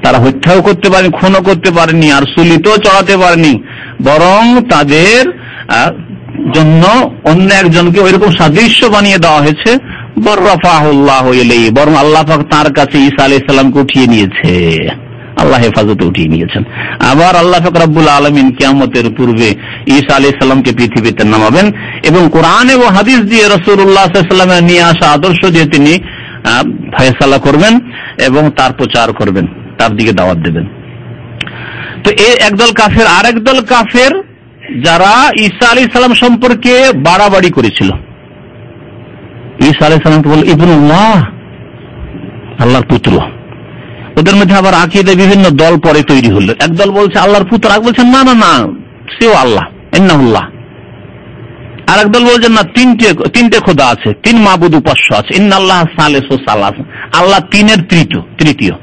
তারা হত্যাও করতে পারেনি, খুনও করতে পারেনি, আর সুলিতেও চড়াতে পারেনি, বরং তাদের জন্য অন্য একজনকে ওইরকম সাদৃশ্য বানিয়ে দেওয়া হয়েছে। বররাফাহুল্লাহু ইলাইহি, বরং আল্লাহ পাক তার কাছে ঈসা আলাইহিস সালামকে উঠিয়ে নিয়েছে, আল্লাহ হেফাজতে উঠিয়ে নিয়েছেন। আবার আল্লাহ পাক রব্বুল আলামিন কিয়ামতের পূর্বে ঈসা আলাইহিস সালামকে পৃথিবীতে নামাবেন এবং কোরআন এবং হাদিস দিয়ে রাসূলুল্লাহ সাল্লাল্লাহু আলাইহি ওয়াসাল্লামের নিয়ে আসা আদর্শ দিয়ে তিনি ফয়সালা করবেন এবং তার প্রচার করবেন, তার দিকে দাওয়াত দেবেন। তো এই একদল কাফের। আর একদল কাফের যারা ঈসা আলাইহিস সালাম সম্পর্কে বাড়াবাড়ি করেছিল। ঈসা আলাইহিস সালামকে বলে ইবনুল্লাহ, আল্লাহর পুত্র। ওদের মধ্যে আবার আকীদায় বিভিন্ন দল পরে তৈরি হলো। একদল বলছে আল্লাহর পুত্র, আর বলছেন না না না, সেও আল্লাহ, ইন্নাহুল্লাহ। আর একদল বলছেন না, তিনটে খোদা আছে, তিন মাবুদ উপাস্য আছে, ইন্নাল্লাহ সালিসু সালাস, আল্লাহ তিনের তৃতীয়।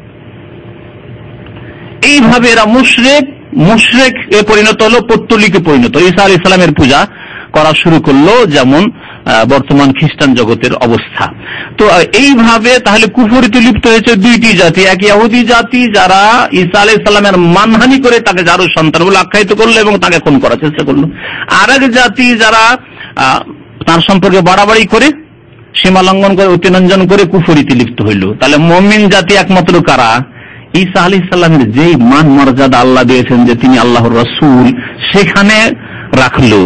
এইভাবে এরা মুশরিক পরিণত হলো, পৌত্তলিকে পরিণত। ঈসা আলাইহিস সালামের পূজা করা শুরু করলো, যেমন বর্তমান খ্রিস্টান জগতের অবস্থা। তো এইভাবে তাহলে কুফরিতে লিপ্ত হয়েছে দুইটি জাতি। এক ইহুদি জাতি, যারা ঈসা আলাইহিস সালামের মানহানি করে তাকে জারুর সন্তান বলে আখ্যায়িত করলো এবং তাকে খুন করার চেষ্টা করলো। আর এক জাতি যারা তার সম্পর্কে বাড়াবাড়ি করে, সীমা লঙ্ঘন করে, অতিরঞ্জন করে কুফরিতে লিপ্ত হইল। তাহলে মুমিন জাতি একমাত্র কারা? ঈসা আলাইহিস সালামের যেই মান মর্যাদা আল্লাহ দিয়েছেন যে তিনি আল্লাহর রাসূল, সেখানে রাখলো।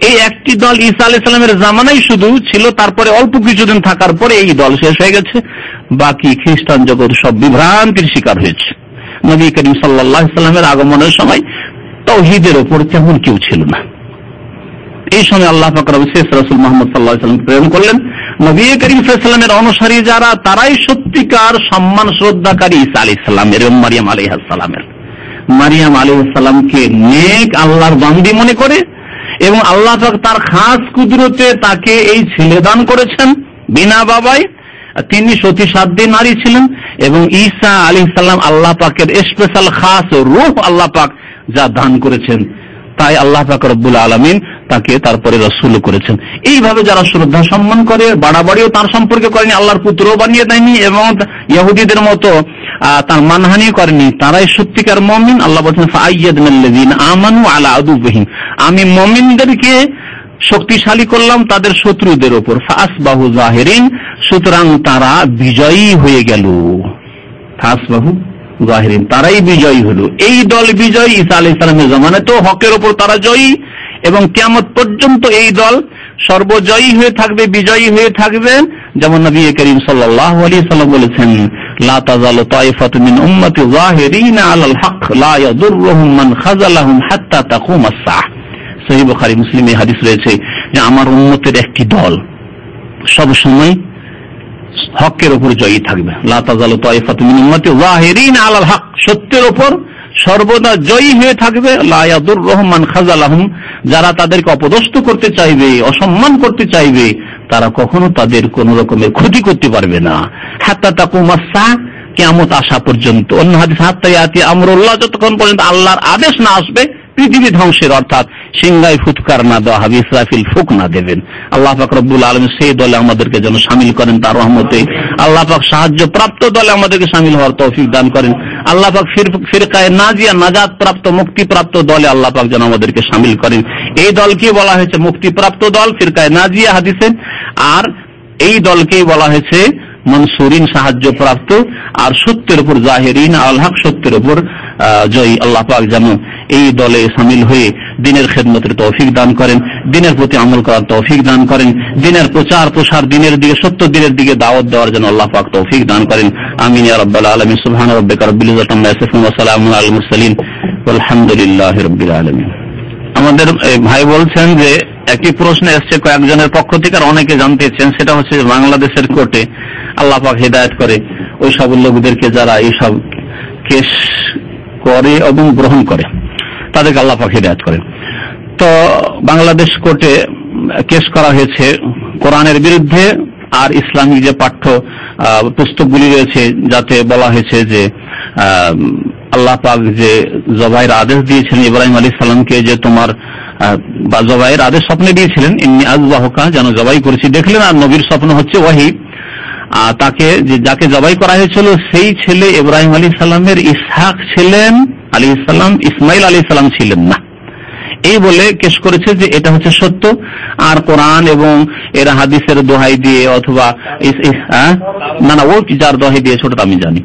এই একটি দল ঈসা আলাইহিস সালামের জামানায় শুধু ছিল, তারপরে অল্প কিছুদিন থাকার পরে এই দল শেষ হয়ে গেছে। বাকি খ্রিস্টান জগৎ সব বিভ্রান্তির শিকার হয়েছে। নবী করিম সাল্লাল্লাহু আলাইহি সাল্লামের আগমনের সময় তাওহীদের উপর তেমন কেউ ছিল না। এই সময় আল্লাহ পাক শেষ রাসূল মুহাম্মদ সাল্লাল্লাহু আলাইহি ওয়াসাল্লাম প্রেরণ করলেন। নবী করিম সাল্লাল্লাহু আলাইহি ওয়াসাল্লামের অনুসারী যারা, তারাই সত্যিকার সম্মান শ্রদ্ধাকারী ঈসা আলাইহিস সালামের এবং মারিয়াম আলাইহিস সালামের। মারিয়াম আলাইহিস সালামকে নেক আল্লাহর বান্দি মনে করে এবং আল্লাহ পাক তার খাস কুদরতে তাকে এই ছেলে দান করেছেন বিনা বাবায়। তিনি সতী সাধ্যী নারী ছিলেন এবং ঈসা আলাইহিস সালাম আল্লাহ পাকের স্পেশাল খাস রূহ আল্লাহ পাক যা দান করেছেন, তাই আল্লাহ পাক রব্বুল আলামিন তাকে তারপরে রাসূল করেছেন। এইভাবে যারা শ্রদ্ধা সম্মান করে, বাড়াবাড়িও তার সম্পর্কে করেনি, আল্লাহর পুত্রও বানিয়ে দেয়নি এবং ইহুদিদের মতো তার মানহানি করেনি, তারাই সত্যিকার মুমিন। আল্লাহ বলেন ফাআইয়াদনাল্লাযীনা আমানু আলা আদুওয়িহিম, আমি মুমিনদেরকে শক্তিশালী করলাম তাদের শত্রুদের উপর। ফাসবাহু জাহিরিন, সুতরাং তারা বিজয়ী হয়ে গেল। ফাসবাহু জাহিরিন, তারাই বিজয়ী হলো। এই দল বিজয়ী। ঈসা আলাইহিস সালামের জামানায় তো হকের উপর তারা জয়ী এবং কিয়ামত পর্যন্ত এই দল সর্বজয়ী হয়ে থাকবে, বিজয়ী হয়ে থাকবেন। যেমন নবী করিম সাল্লাল্লাহু আলাইহি সাল্লাম বলেছেন, লা তাযালু তায়ফাতুন মিন উম্মতি যাহিরিনা আলাল হক লা ইয়াদুররুহুম মান খাযালাহুম হাত্তা তাকুমাস সাআহ। সহিহ বুখারী মুসলিমে হাদিস রয়েছে যে আমার উম্মতের একটি দল সব সময় হকের উপর জয়ী থাকবে। লা তাযালু তায়ফাতুন মিন উম্মতি যাহিরিনা আলাল হক, সত্যের উপর সর্বদা জয়ী হয়ে থাকবে। লা ইয়াদুররুহুম মান খাযালাহুম, যারা তাদেরকে অপদস্থ করতে চাইবে, অসম্মান করতে চাইবে, তারা কখনো তাদের কোন রকমের ক্ষতি করতে পারবে না। হাত্তা তাকুমাস সাআহ, কিয়ামত আসা পর্যন্ত। অন্য হাদিস হাত্তা ইয়াতি আমরুল্লাহ, যতক্ষণ পর্যন্ত আল্লাহর আদেশ না আসবে পৃথিবী ধ্বংসের, অর্থাৎ সিংহায় ফুৎকার না দেওয়া হবে, ইসরাফিল ফুক না দেবেন। আল্লাহ পাক রব্বুল আলামিন সেই দলে আমাদেরকে যেন শামিল করেন তার রহমতে। আল্লাহ পাক সাহায্য প্রাপ্ত দলে আমাদেরকে শামিল হওয়ার তৌফিক দান করেন। আল্লাহ পাক ফিরকায়ে নাজিয়া, নাজাত প্রাপ্ত, মুক্তিপ্রাপ্ত দলে আল্লাহ পাক যেন আমাদেরকে শামিল করেন। এই দলকে বলা হয়েছে মুক্তিপ্রাপ্ত দল, ফিরকায়ে নাজিয়া হাদিসে, আর এই দলকেই বলা হয়েছে মনসুরিন, সাহায্য প্রাপ্ত। আর সত্যের উপর জাহিরিন, আল হক, সত্যের উপর জয়ী। আল্লাহ পাক যেন এই দলে শামিল হয়ে দ্বীনের খেদমতের তৌফিক দান করেন, দ্বীনের প্রতি আমল করার তৌফিক দান করেন, দ্বীনের প্রচার প্রসার, দ্বীনের দিকে, সত্য দ্বীনের দিকে দাওয়াত দেওয়ার জন্য আল্লাহ পাক তৌফিক দান করেন। আমিন ইয়া রাব্বাল আলামিন। সুবহান রাব্বিকা রাব্বিল ইজ্জাতি আম্মা ইয়াসিফুন ওয়া সালামুন আলাল মুরসালিন ওয়ালহামদুলিল্লাহি রাব্বিল আলামিন। আমাদের ভাই বলছেন যে একটি প্রশ্ন এসছে কয়েকজনের পক্ষ থেকে, আর অনেকে জানতে চান, সেটা হচ্ছে বাংলাদেশের কোর্টে আল্লাহ পাক হেদায়েত করে ওই সব লোকদেরকে যারা এইসব কেস করে এবং গ্রহণ করে, তাদেরকে আল্লাহ পাক হেদায়েত করেন। তো বাংলাদেশ কোর্টে কেস করা হয়েছে কোরআনের বিরুদ্ধে আর ইসলামিক যে পাঠ্য পুস্তকগুলি রয়েছে, যাতে বলা হয়েছে যে আল্লাহ পাক যে জবাইয়ের আদেশ দিয়েছিলেন ইব্রাহিম আলাইহিস সালামকে, যে তোমার বা জবাইয়ের আদেশ স্বপ্নে দিয়েছিলেন, ইন্নী আযবাহুকা, যেন জবাই করেছি, দেখলেন। আর নবীর স্বপ্ন হচ্ছে ওয়াহি, তাকে যাকে জবাই করা হয়েছিল সেই ছেলে ইব্রাহিম আলাইহিস সালামের ইসহাক ছিলেন আলাইহিস সালাম, ইসমাইল আলাইহিস সালাম ছিলেন না। এই বলে কেস করেছে যে এটা হচ্ছে সত্য। আর কোরআন এবং এরা হাদিসের দোহাই দিয়ে, অথবা না ও যার দোহাই দিয়েছে ওটা আমি জানি,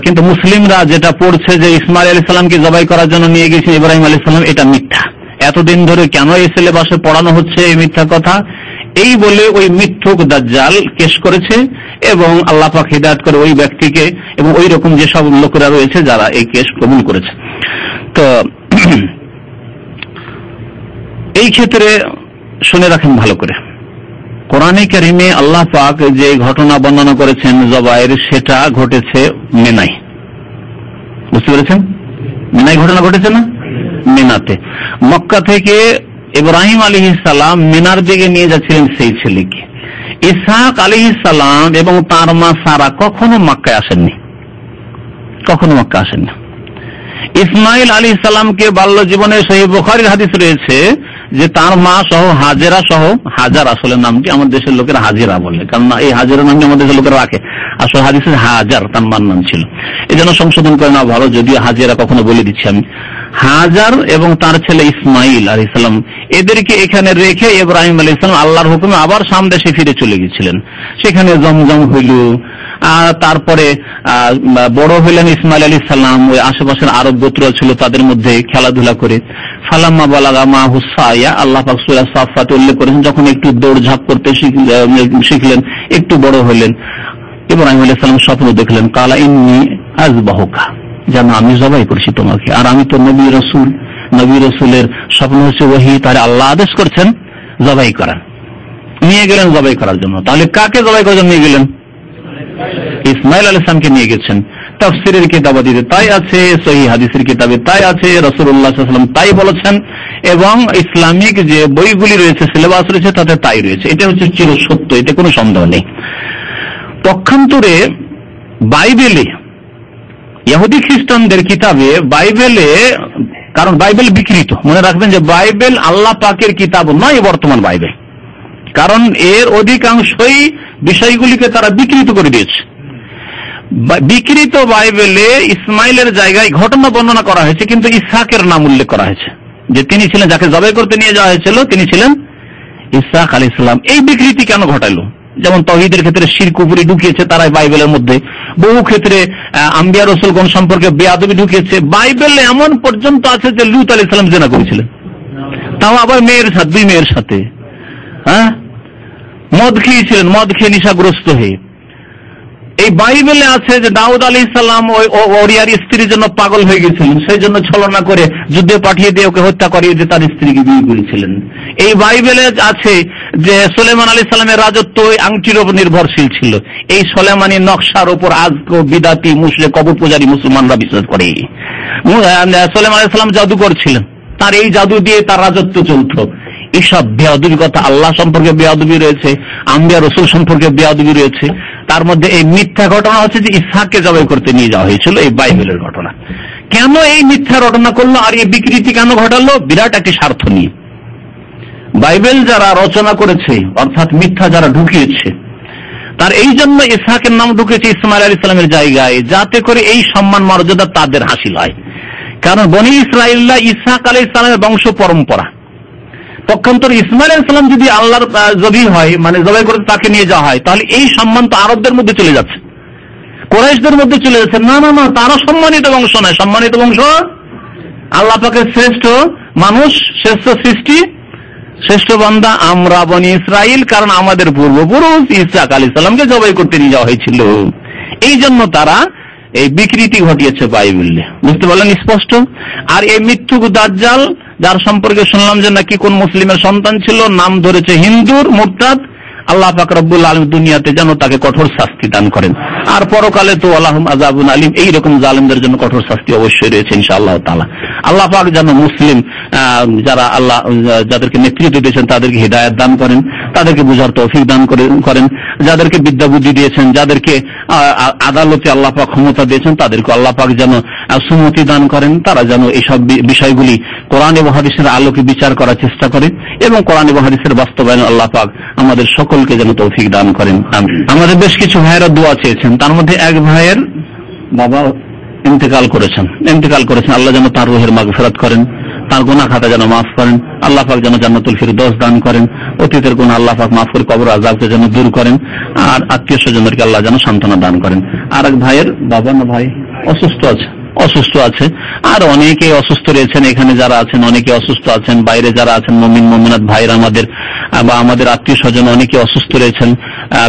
কিন্তু মুসলিমরা যেটা পড়ছে যে ইসমাইল আলাইহিস সালামকে জবাই করার জন্য নিয়ে গেছেন ইব্রাহিম আলাইহিস সালাম, এটা মিথ্যা। এতদিন ধরে কেন এই সিলেবাসে পড়ানো হচ্ছে এই মিথ্যা কথা, এই বলে ওই মিথ্যুক দাজ্জাল কেস করেছে, এবং আল্লাহ পাক হিদায়াত করে ওই ব্যক্তিকে এবং ওই রকম যেসব লোকেরা রয়েছে যারা এই কেস কবুল করেছে। তো এই ক্ষেত্রে শুনে রাখেন ভালো করে, কোরআনে কারিমে আল্লাহ পাক যে ঘটনা বর্ণনা করেছেন জবাইয়ের, সেটা ঘটেছে মিনায়। বুঝতে পেরেছেন? মিনায় ঘটনা ঘটেছে না? মিনাতে মক্কা থেকে ইব্রাহিম আলাইহিস সালাম মিনার দিকে নিয়ে যাচ্ছিলেন সেই ছেলেকে। ইসহাক আলাইহিস সালাম এবং তার মা সারা কখনো মক্কায় আসেননি, কখনো মক্কা আসেননি। ইসমাইল আলাইহিস সালামকে বাল্য জীবনে সহিহ বুখারীর হাদিস রয়েছে যে তার মা সহ হাজেরা সহ, হাজার আসলে নামটি আমার দেশের লোকেরা হাজিরা বলে, কারণ এই হাজেরা নামটি আমাদের দেশের লোকেরা রাখে, আসলে হাদিসে হাজার তার মার নাম ছিল, এই জন্য সংশোধন করে না ভালো, যদিও হাজিরা কখনো বলে দিচ্ছি আমি। হাজার এবং তার ছেলে ইসমাইল আলাইহিস সালাম, এদেরকে এখানে রেখে ইব্রাহিম আলাইহিস সালাম আল্লাহর হুকুমে আবার শাম দেশে ফিরে চলে গেছিলেন। সেখানে জমজম হইল, তারপরে বড় হইলেন ইসমাইল আলাইহিস সালাম, ওই আশেপাশের আরব গোত্র ছিল তাদের মধ্যে খেলাধুলা করে। ফালাম্মা বালাগা মাহু সায়া, আল্লাহ পাক সূরা সাফফাতে উল্লেখ করেছেন, যখন একটু দৌড়ঝাঁপ করতে শিখলেন, একটু বড় হইলেন, ইব্রাহিম আলাইহিস সালাম স্বপ্ন দেখলেন, কালা ইন্নী আযবাহুকা, যেন আমি জবাই করছি তোমাকে, আর আমি তো নবী রাসূল, নবী রাসূলের স্বপ্ন হচ্ছে ওহী, তাহলে আল্লাহ আদেশ করছেন জবাই করার। নিয়ে গেলেন জবাই করার জন্য। তাহলে কাকে জবাই করার জন্য নিয়ে গেলেন? ইসমাইল আলাইহিস সালামকে নিয়ে গেছেন। তাফসীরের কিতাবাদিতে তাই আছে, সহিহ হাদিসের কিতাবে তাই আছে, রাসূলুল্লাহ সাল্লাল্লাহু আলাইহি ওয়াসাল্লাম তাই বলেছেন, এবং ইসলামিক যে বইগুলি রয়েছে, সিলেবাস রয়েছে, তাতে তাই রয়েছে। এটা হচ্ছে চিরসত্য, এতে কোনো সন্দেহ নেই। পক্ষান্তরে বাইবেলে, ইহুদি খ্রিস্টানদের কিতাবে, বাইবেলে, কারণ বাইবেল বিকৃত, মনে রাখবেন যে বাইবেল আল্লাহ পাকের কিতাব নয় বর্তমান বাইবেল, কারণ এর অধিকাংশই বিষয়গুলিকে তারা বিকৃত করে দিয়েছে। বিকৃত বাইবেলে ইসমাইলের জায়গায় ঘটনা বর্ণনা করা হয়েছে, কিন্তু ইসহাকের নাম উল্লেখ করা হয়েছে, যে তিনি ছিলেন, যাকে জবাই করতে নিয়ে যাওয়া হয়েছিল তিনি ছিলেন ইসহাক আলাইহিস সালাম। এই বিকৃতি কেন ঘটালো? যেমন তাওহীদের ক্ষেত্রে শিরক কুফরি ঢুকিয়েছে তারা বাইবেলের মধ্যে, বহু ক্ষেত্রে আম্বিয়া রাসূলগণ সম্পর্কে বেয়াদবি ঢুকিয়েছে। বাইবেলে এমন পর্যন্ত আছে যে লূত আলাইহিস সালাম জিনা করেছিলেন, তাও আবার মেয়ের সাথে, দুই মেয়ের সাথে। মদ খেয়েছিলেন, মদ খেয়ে নেশাগ্রস্ত হয়ে। এই বাইবেলে আছে যে দাউদ আলাইহিস সালাম ওরিয়ার স্ত্রীর জন্য পাগল হয়ে গেছিলেন, সেই জন্য ছলনা করে যুদ্ধে পাঠিয়ে দিয়ে ওকে হত্যা করিয়ে দিয়ে তার স্ত্রীকে বিয়ে করেছিলেন। এই বাইবেলে আছে যে সুলাইমান আলাইহিস সালামের রাজত্ব আংটির উপর নির্ভরশীল ছিল। এই সুলাইমানি নকশার উপর আজকে বিদাতি মুশরিক কবর পূজারী মুসলমানরা বিশ্বাস করে। সুলাইমান আলাইহিস সালাম জাদুকর ছিলেন, তার এই জাদু দিয়ে তার রাজত্ব চলত। এইসব বেয়াদবি কথা, আল্লাহ সম্পর্কে বেয়াদবি রয়েছে, আম্বিয়া রসুল সম্পর্কে বেয়াদবি রয়েছে। তার মধ্যে এই মিথ্যা ঘটনা হচ্ছে যে ইসহাককে জবাই করতে নিয়ে যাওয়া হয়েছিল, এই বাইবেলের ঘটনা। কেন এই মিথ্যা ঘটনা করলো আর এই বিকৃতি কেন ঘটালো? বিরাট একটি স্বার্থ নিয়ে। বাইবেল যারা রচনা করেছে, অর্থাৎ মিথ্যা যারা ঢুকিয়েছে, তার এই জন্য ইসহাকের নাম ঢুকেছে ইসমাইল আলাইহিস সালামের জায়গায়, যাতে করে এই সম্মান মর্যাদা তাদের হাসিল হয়। কারণ বনি ইসরাইলরা ইসহাক আলাইহিস সালামের বংশ পরম্পরা। পক্ষান্তর ইসমাইল আলাইহিস সালাম যদি আল্লাহর জবি হয়, মানে জবাই করে তাকে নিয়ে যাওয়া হয়, তাহলে এই সম্মান তো আরবদের মধ্যে চলে যাচ্ছে, কুরাইশদের মধ্যে চলে যাচ্ছে। না না না, তারা সম্মানিত বংশ নয়। সম্মানিত বংশ আল্লাহ পাকের শ্রেষ্ঠ মানুষ, শ্রেষ্ঠ সৃষ্টি, শ্রেষ্ঠ বান্দা আমরা বনি ইসরাইল। কারণ আমাদের পূর্বপুরুষ ইসহাক আলাইহিস সালামকে জবাই করতে নিয়ে যাওয়া হয়েছিল। এই জন্য তারা এই বিকৃতি ঘটিয়েছে বাইবেলে। বুঝতে পারলেন স্পষ্ট? আর এই মিথ্যুক দাজ্জাল, যার সম্পর্কে শুনলাম যে নাকি কোন মুসলিমের সন্তান ছিল, নাম ধরেছে হিন্দুর, মুরতাদ, আল্লাহ পাক রব্বুল আলামিন দুনিয়াতে যেন তাকে কঠোর শাস্তি দান করেন, আর পরকালে তো আল্লাহুম আযাবুন আলিম, এইরকম জালিমদের জন্য কঠোর শাস্তি অবশ্যই রয়েছে ইনশাআল্লাহ তাআলা। আল্লাহ পাক যেন মুসলিম যারা আল্লাহ যাদেরকে নেতৃত্ব দিয়েছেন তাদেরকে হিদায়াত দান করেন, তাদেরকে বুঝার তৌফিক দান করেন, যাদেরকে বিদ্যা বুদ্ধি দিয়েছেন, যাদেরকে আদালতে আল্লাহ পাক ক্ষমতা দিয়েছেন, তাদেরকে আল্লাহ পাক যেন সুমতি দান করেন, তারা যেন এইসব বিষয়গুলি কোরআন এবং হাদিসের আলোকে বিচার করার চেষ্টা করে, এবং কোরআন এবং হাদিসের বাস্তবায়ন আল্লাহ পাক আমাদের সকলকে যেন তৌফিক দান করেন। আমাদের বেশ কিছু ভাইয়েরা দোয়া চেয়েছেন, তার মধ্যে এক ভাইয়ের বাবা ইন্তেকাল করেছেন। আল্লাহ যেন তার রুহের মাগফিরাত করেন, তার গুনাহ খাতা যেন মাফ করেন, আল্লাহ পাক যেন জান্নাতুল ফিরদৌস দান করেন, অতীতের গুনাহ আল্লাহ পাক মাফ করে কবর আযাবকে যেন দূর করেন, আর আত্মীয় স্বজনদেরকে আল্লাহ যেন সান্ত্বনা দান করেন। আর এক ভাইয়ের বাবা না ভাই অসুস্থ আছে, আর অনেকে অসুস্থ রয়েছেন, এখানে যারা আছেন অনেকে অসুস্থ আছেন, বাইরে যারা আছেন মুমিন মুমিনাত ভাইরা আমাদের বা আমাদের আত্মীয় স্বজন অনেকে অসুস্থ রয়েছেন,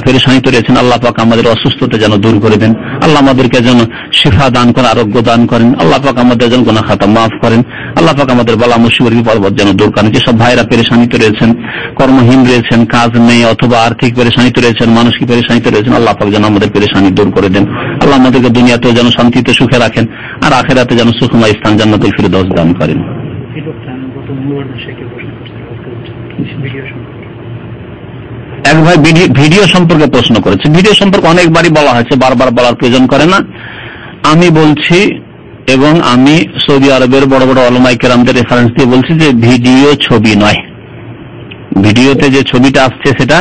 পেরেশানিত রয়েছেন। আল্লাহ পাক আমাদের অসুস্থতা যেন দূর করে দেন, আল্লাহ আমাদেরকে যেন শিফা দান করেন, আরোগ্য দান করেন, আল্লাহ পাক আমাদের যেন গুনাহ খাতা মাফ করেন, আল্লাহ পাক আমাদের বালা মুসিবত বিপদ যেন দূর করেন। যেসব ভাইরা পেরেশানিত রয়েছেন, কর্মহীন রয়েছেন, কাজ নেই, অথবা আর্থিক পেরেশানিত রয়েছেন, মানসিক পেরেশানিত রয়েছেন, আল্লাহ পাক যেন আমাদের পেরেশানি দূর করে দেন। আল্লাহ আমাদেরকে দুনিয়াতেও যেন শান্তিতে সুখে রাখেন, আর আখিরাতে যেন সুখময় স্থান জান্নাতুল ফিরদৌস দান করেন। এক ভাই ভিডিও সম্পর্কে প্রশ্ন করেছে। ভিডিও সম্পর্কে অনেকবারই বলা হয়েছে, বারবার বলার প্রয়োজন করে না। আমি বলছি, এবং আমি সৌদি আরবের বড় বড় উলামায়ে কেরামদের রেফারেন্স দিয়ে বলছি যে ভিডিও ছবি নয়। ভিডিওতে যে ছবিটা আসছে সেটা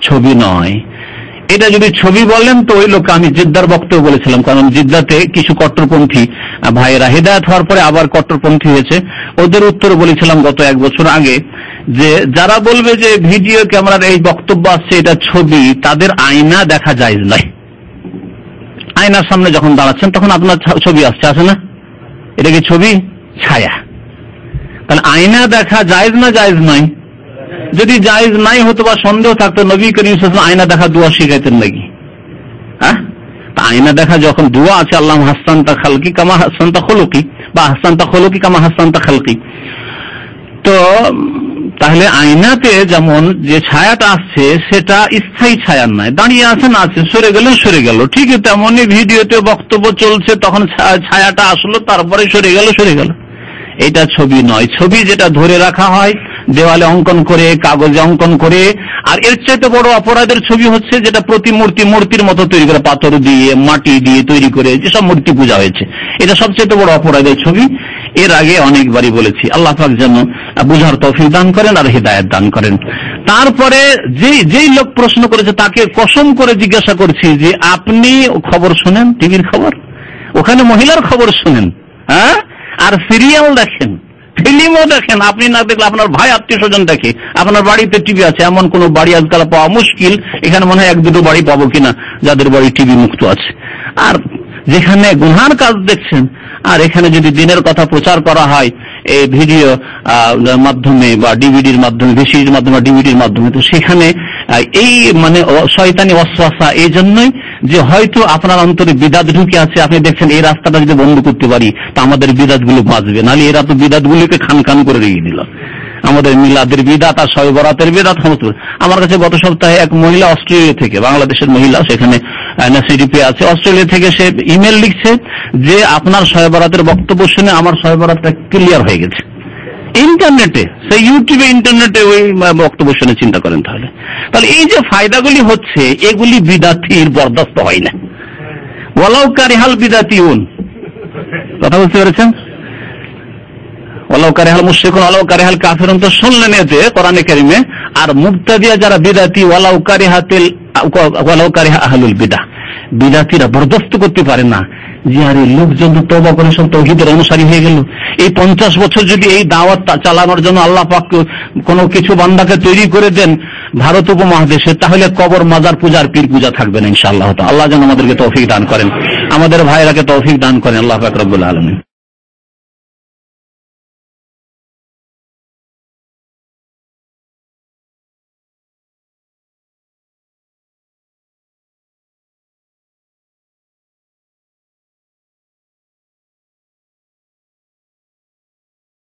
ছবি নয়। এটা যদি ছবি বলেন তো ওই লোক, আমি জিদ্দার বক্তব্য বলেছিলাম, কারণ জিদ্দাতে কিছু কট্টরপন্থী ভাইয়েরা হেদায়েত হওয়ার পরে আবার কট্টরপন্থী হয়েছে, ওদের উত্তর বলেছিলাম গত 1 বছর আগে, যে যারা বলবে যে ভিডিও ক্যামেরার এই বক্তব্য আসছে এটা ছবি, তাদের আয়না দেখা জায়েজ নয়। আয়নার সামনে যখন দাঁড়াচ্ছেন তখন আপনার ছবি আসছে, আছে না? এটা কি ছবি? ছায়া। তাহলে আয়না দেখা জায়েজ না জায়েজ নয়? যদি জায়েজ নাই হতো বা সন্দেহ থাকতো, নবী করিম সাল্লাল্লাহু আলাইহি ওয়াসাল্লাম আয়না দেখা দোয়া শিখাইতেন নাকি? হ্যাঁ, আয়না দেখা যখন দোয়া আছে, আল্লাহ হাসানতা খালকি কামা হাসানতা খুলুকি, বা হাসানতা খুলুকি কামা হাসানতা খালকি, তো তাহলে আয়নাতে যেমন যে ছায়াটা আসছে সেটা স্থায়ী ছায়া নয়, দাঁড়িয়ে আছেন আছে, সরে গেল, ঠিক তেমনই ভিডিওতে বক্তব্য চলছে, তখন ছায়াটা আসলো, তারপরে সরে গেল। এটা ছবি নয়। ছবি যেটা ধরে রাখা হয় দেওয়ালে অঙ্কন করে, কাগজে অঙ্কন করে, আর এর চাইতে বড় অপরাধের ছবি হচ্ছে যেটা মূর্তির মতো তৈরি করে, পাথর দিয়ে মাটি দিয়ে তৈরি করে যেসব মূর্তি পূজা হয়েছে, এটা সবচেয়ে বড় অপরাধের ছবি। এর আগে অনেকবারই বলেছি, আল্লাহ পাক যেন বুঝার তৌফিক দান করেন আর হিদায়াত দান করেন। তারপরে যেই লোক প্রশ্ন করেছে তাকে কসম করে জিজ্ঞাসা করছি যে আপনি খবর শোনেন, টিভির খবর, ওখানে মহিলার খবর শোনেন, হ্যাঁ, আর সিরিয়াল দেখেন, ফিল্মও দেখেন, আপনি না দেখলে আপনার ভাই আত্মীয় স্বজন দেখে, আপনার বাড়িতে টিভি আছে, এমন কোন বাড়ি আজকাল পাওয়া মুশকিল, এখানে মনে হয় 1-2 বাড়ি পাবো কিনা যাদের বাড়ি টিভি মুক্ত আছে। আর যেখানে গুনহার কাজ দেখছেন, আর এখানে যদি দিনের কথা প্রচার করা হয় এই ভিডিও মাধ্যমে বা ডিভিডির মাধ্যমে, ভিসিডির মাধ্যমে, ডিভিডির মাধ্যমে, তো সেখানে এই মানে শয়তানি ওয়াসওয়াসা, এই জন্যই যে হয়তো আপনার অন্তরে বিদাত ঢুকে আছে, আপনি দেখছেন এই রাস্তাটা যদি বন্ধ করতে পারি তা আমাদের বিদাতগুলো বাঁচবে, নাহলে এরা তো বিদাতগুলিকে খান করে রেখে দিল। আমাদের মিলাদের বিদাত আর শবে বরাতের বিদাত সমস্ত। আমার কাছে গত সপ্তাহে এক মহিলা অস্ট্রেলিয়া থেকে, বাংলাদেশের মহিলা, সেখানে এনএসিডিপি আছে, অস্ট্রেলিয়া থেকে সে ইমেল লিখছে যে আপনার শবে বরাতের বক্তব্য শুনে আমার শবে বরাতটা ক্লিয়ার হয়ে গেছে। ইন্টারনেটে, সেই ইউটিউবে ইন্টারনেটে ওই বক্তব্য শুনে চিন্তা করেন। তাহলে এই যে ফায়দাগুলি হচ্ছে এগুলি বিদাতির বরদাস্ত হয় না। ওয়ালাউ কারিহাল বিদাতিউন, কথা বুঝতে পেরেছেন? ওয়ালাউ কারিহাল মুশরিকুন ওয়ালাউ কারিহাল কাফিরুন তো শুনলেন এতে কোরআনে কারিমে। আর মুবতাদিয়া যারা বিদাতি, ওয়ালাউ কারিহা আহলুল বিদআহ, বিদাতিরা বরদাস্ত করতে পারে না যে আরে লোকজন তো তওবা করে সব তাওহীদের অনুসারী হয়ে গেল। এই 50 বছর যদি এই দাওয়াত চালানোর জন্য আল্লাহ পাক কোনো কিছু বান্দাকে তৈরি করে দেন ভারত উপমহাদেশে, তাহলে কবর মাজার পূজার পীর পূজা থাকবে না ইনশাআল্লাহ। আল্লাহ যেন আমাদেরকে তৌফিক দান করেন, আমাদের ভাইরাকে তৌফিক দান করেন আল্লাহ পাক রব্বুল আলামিন।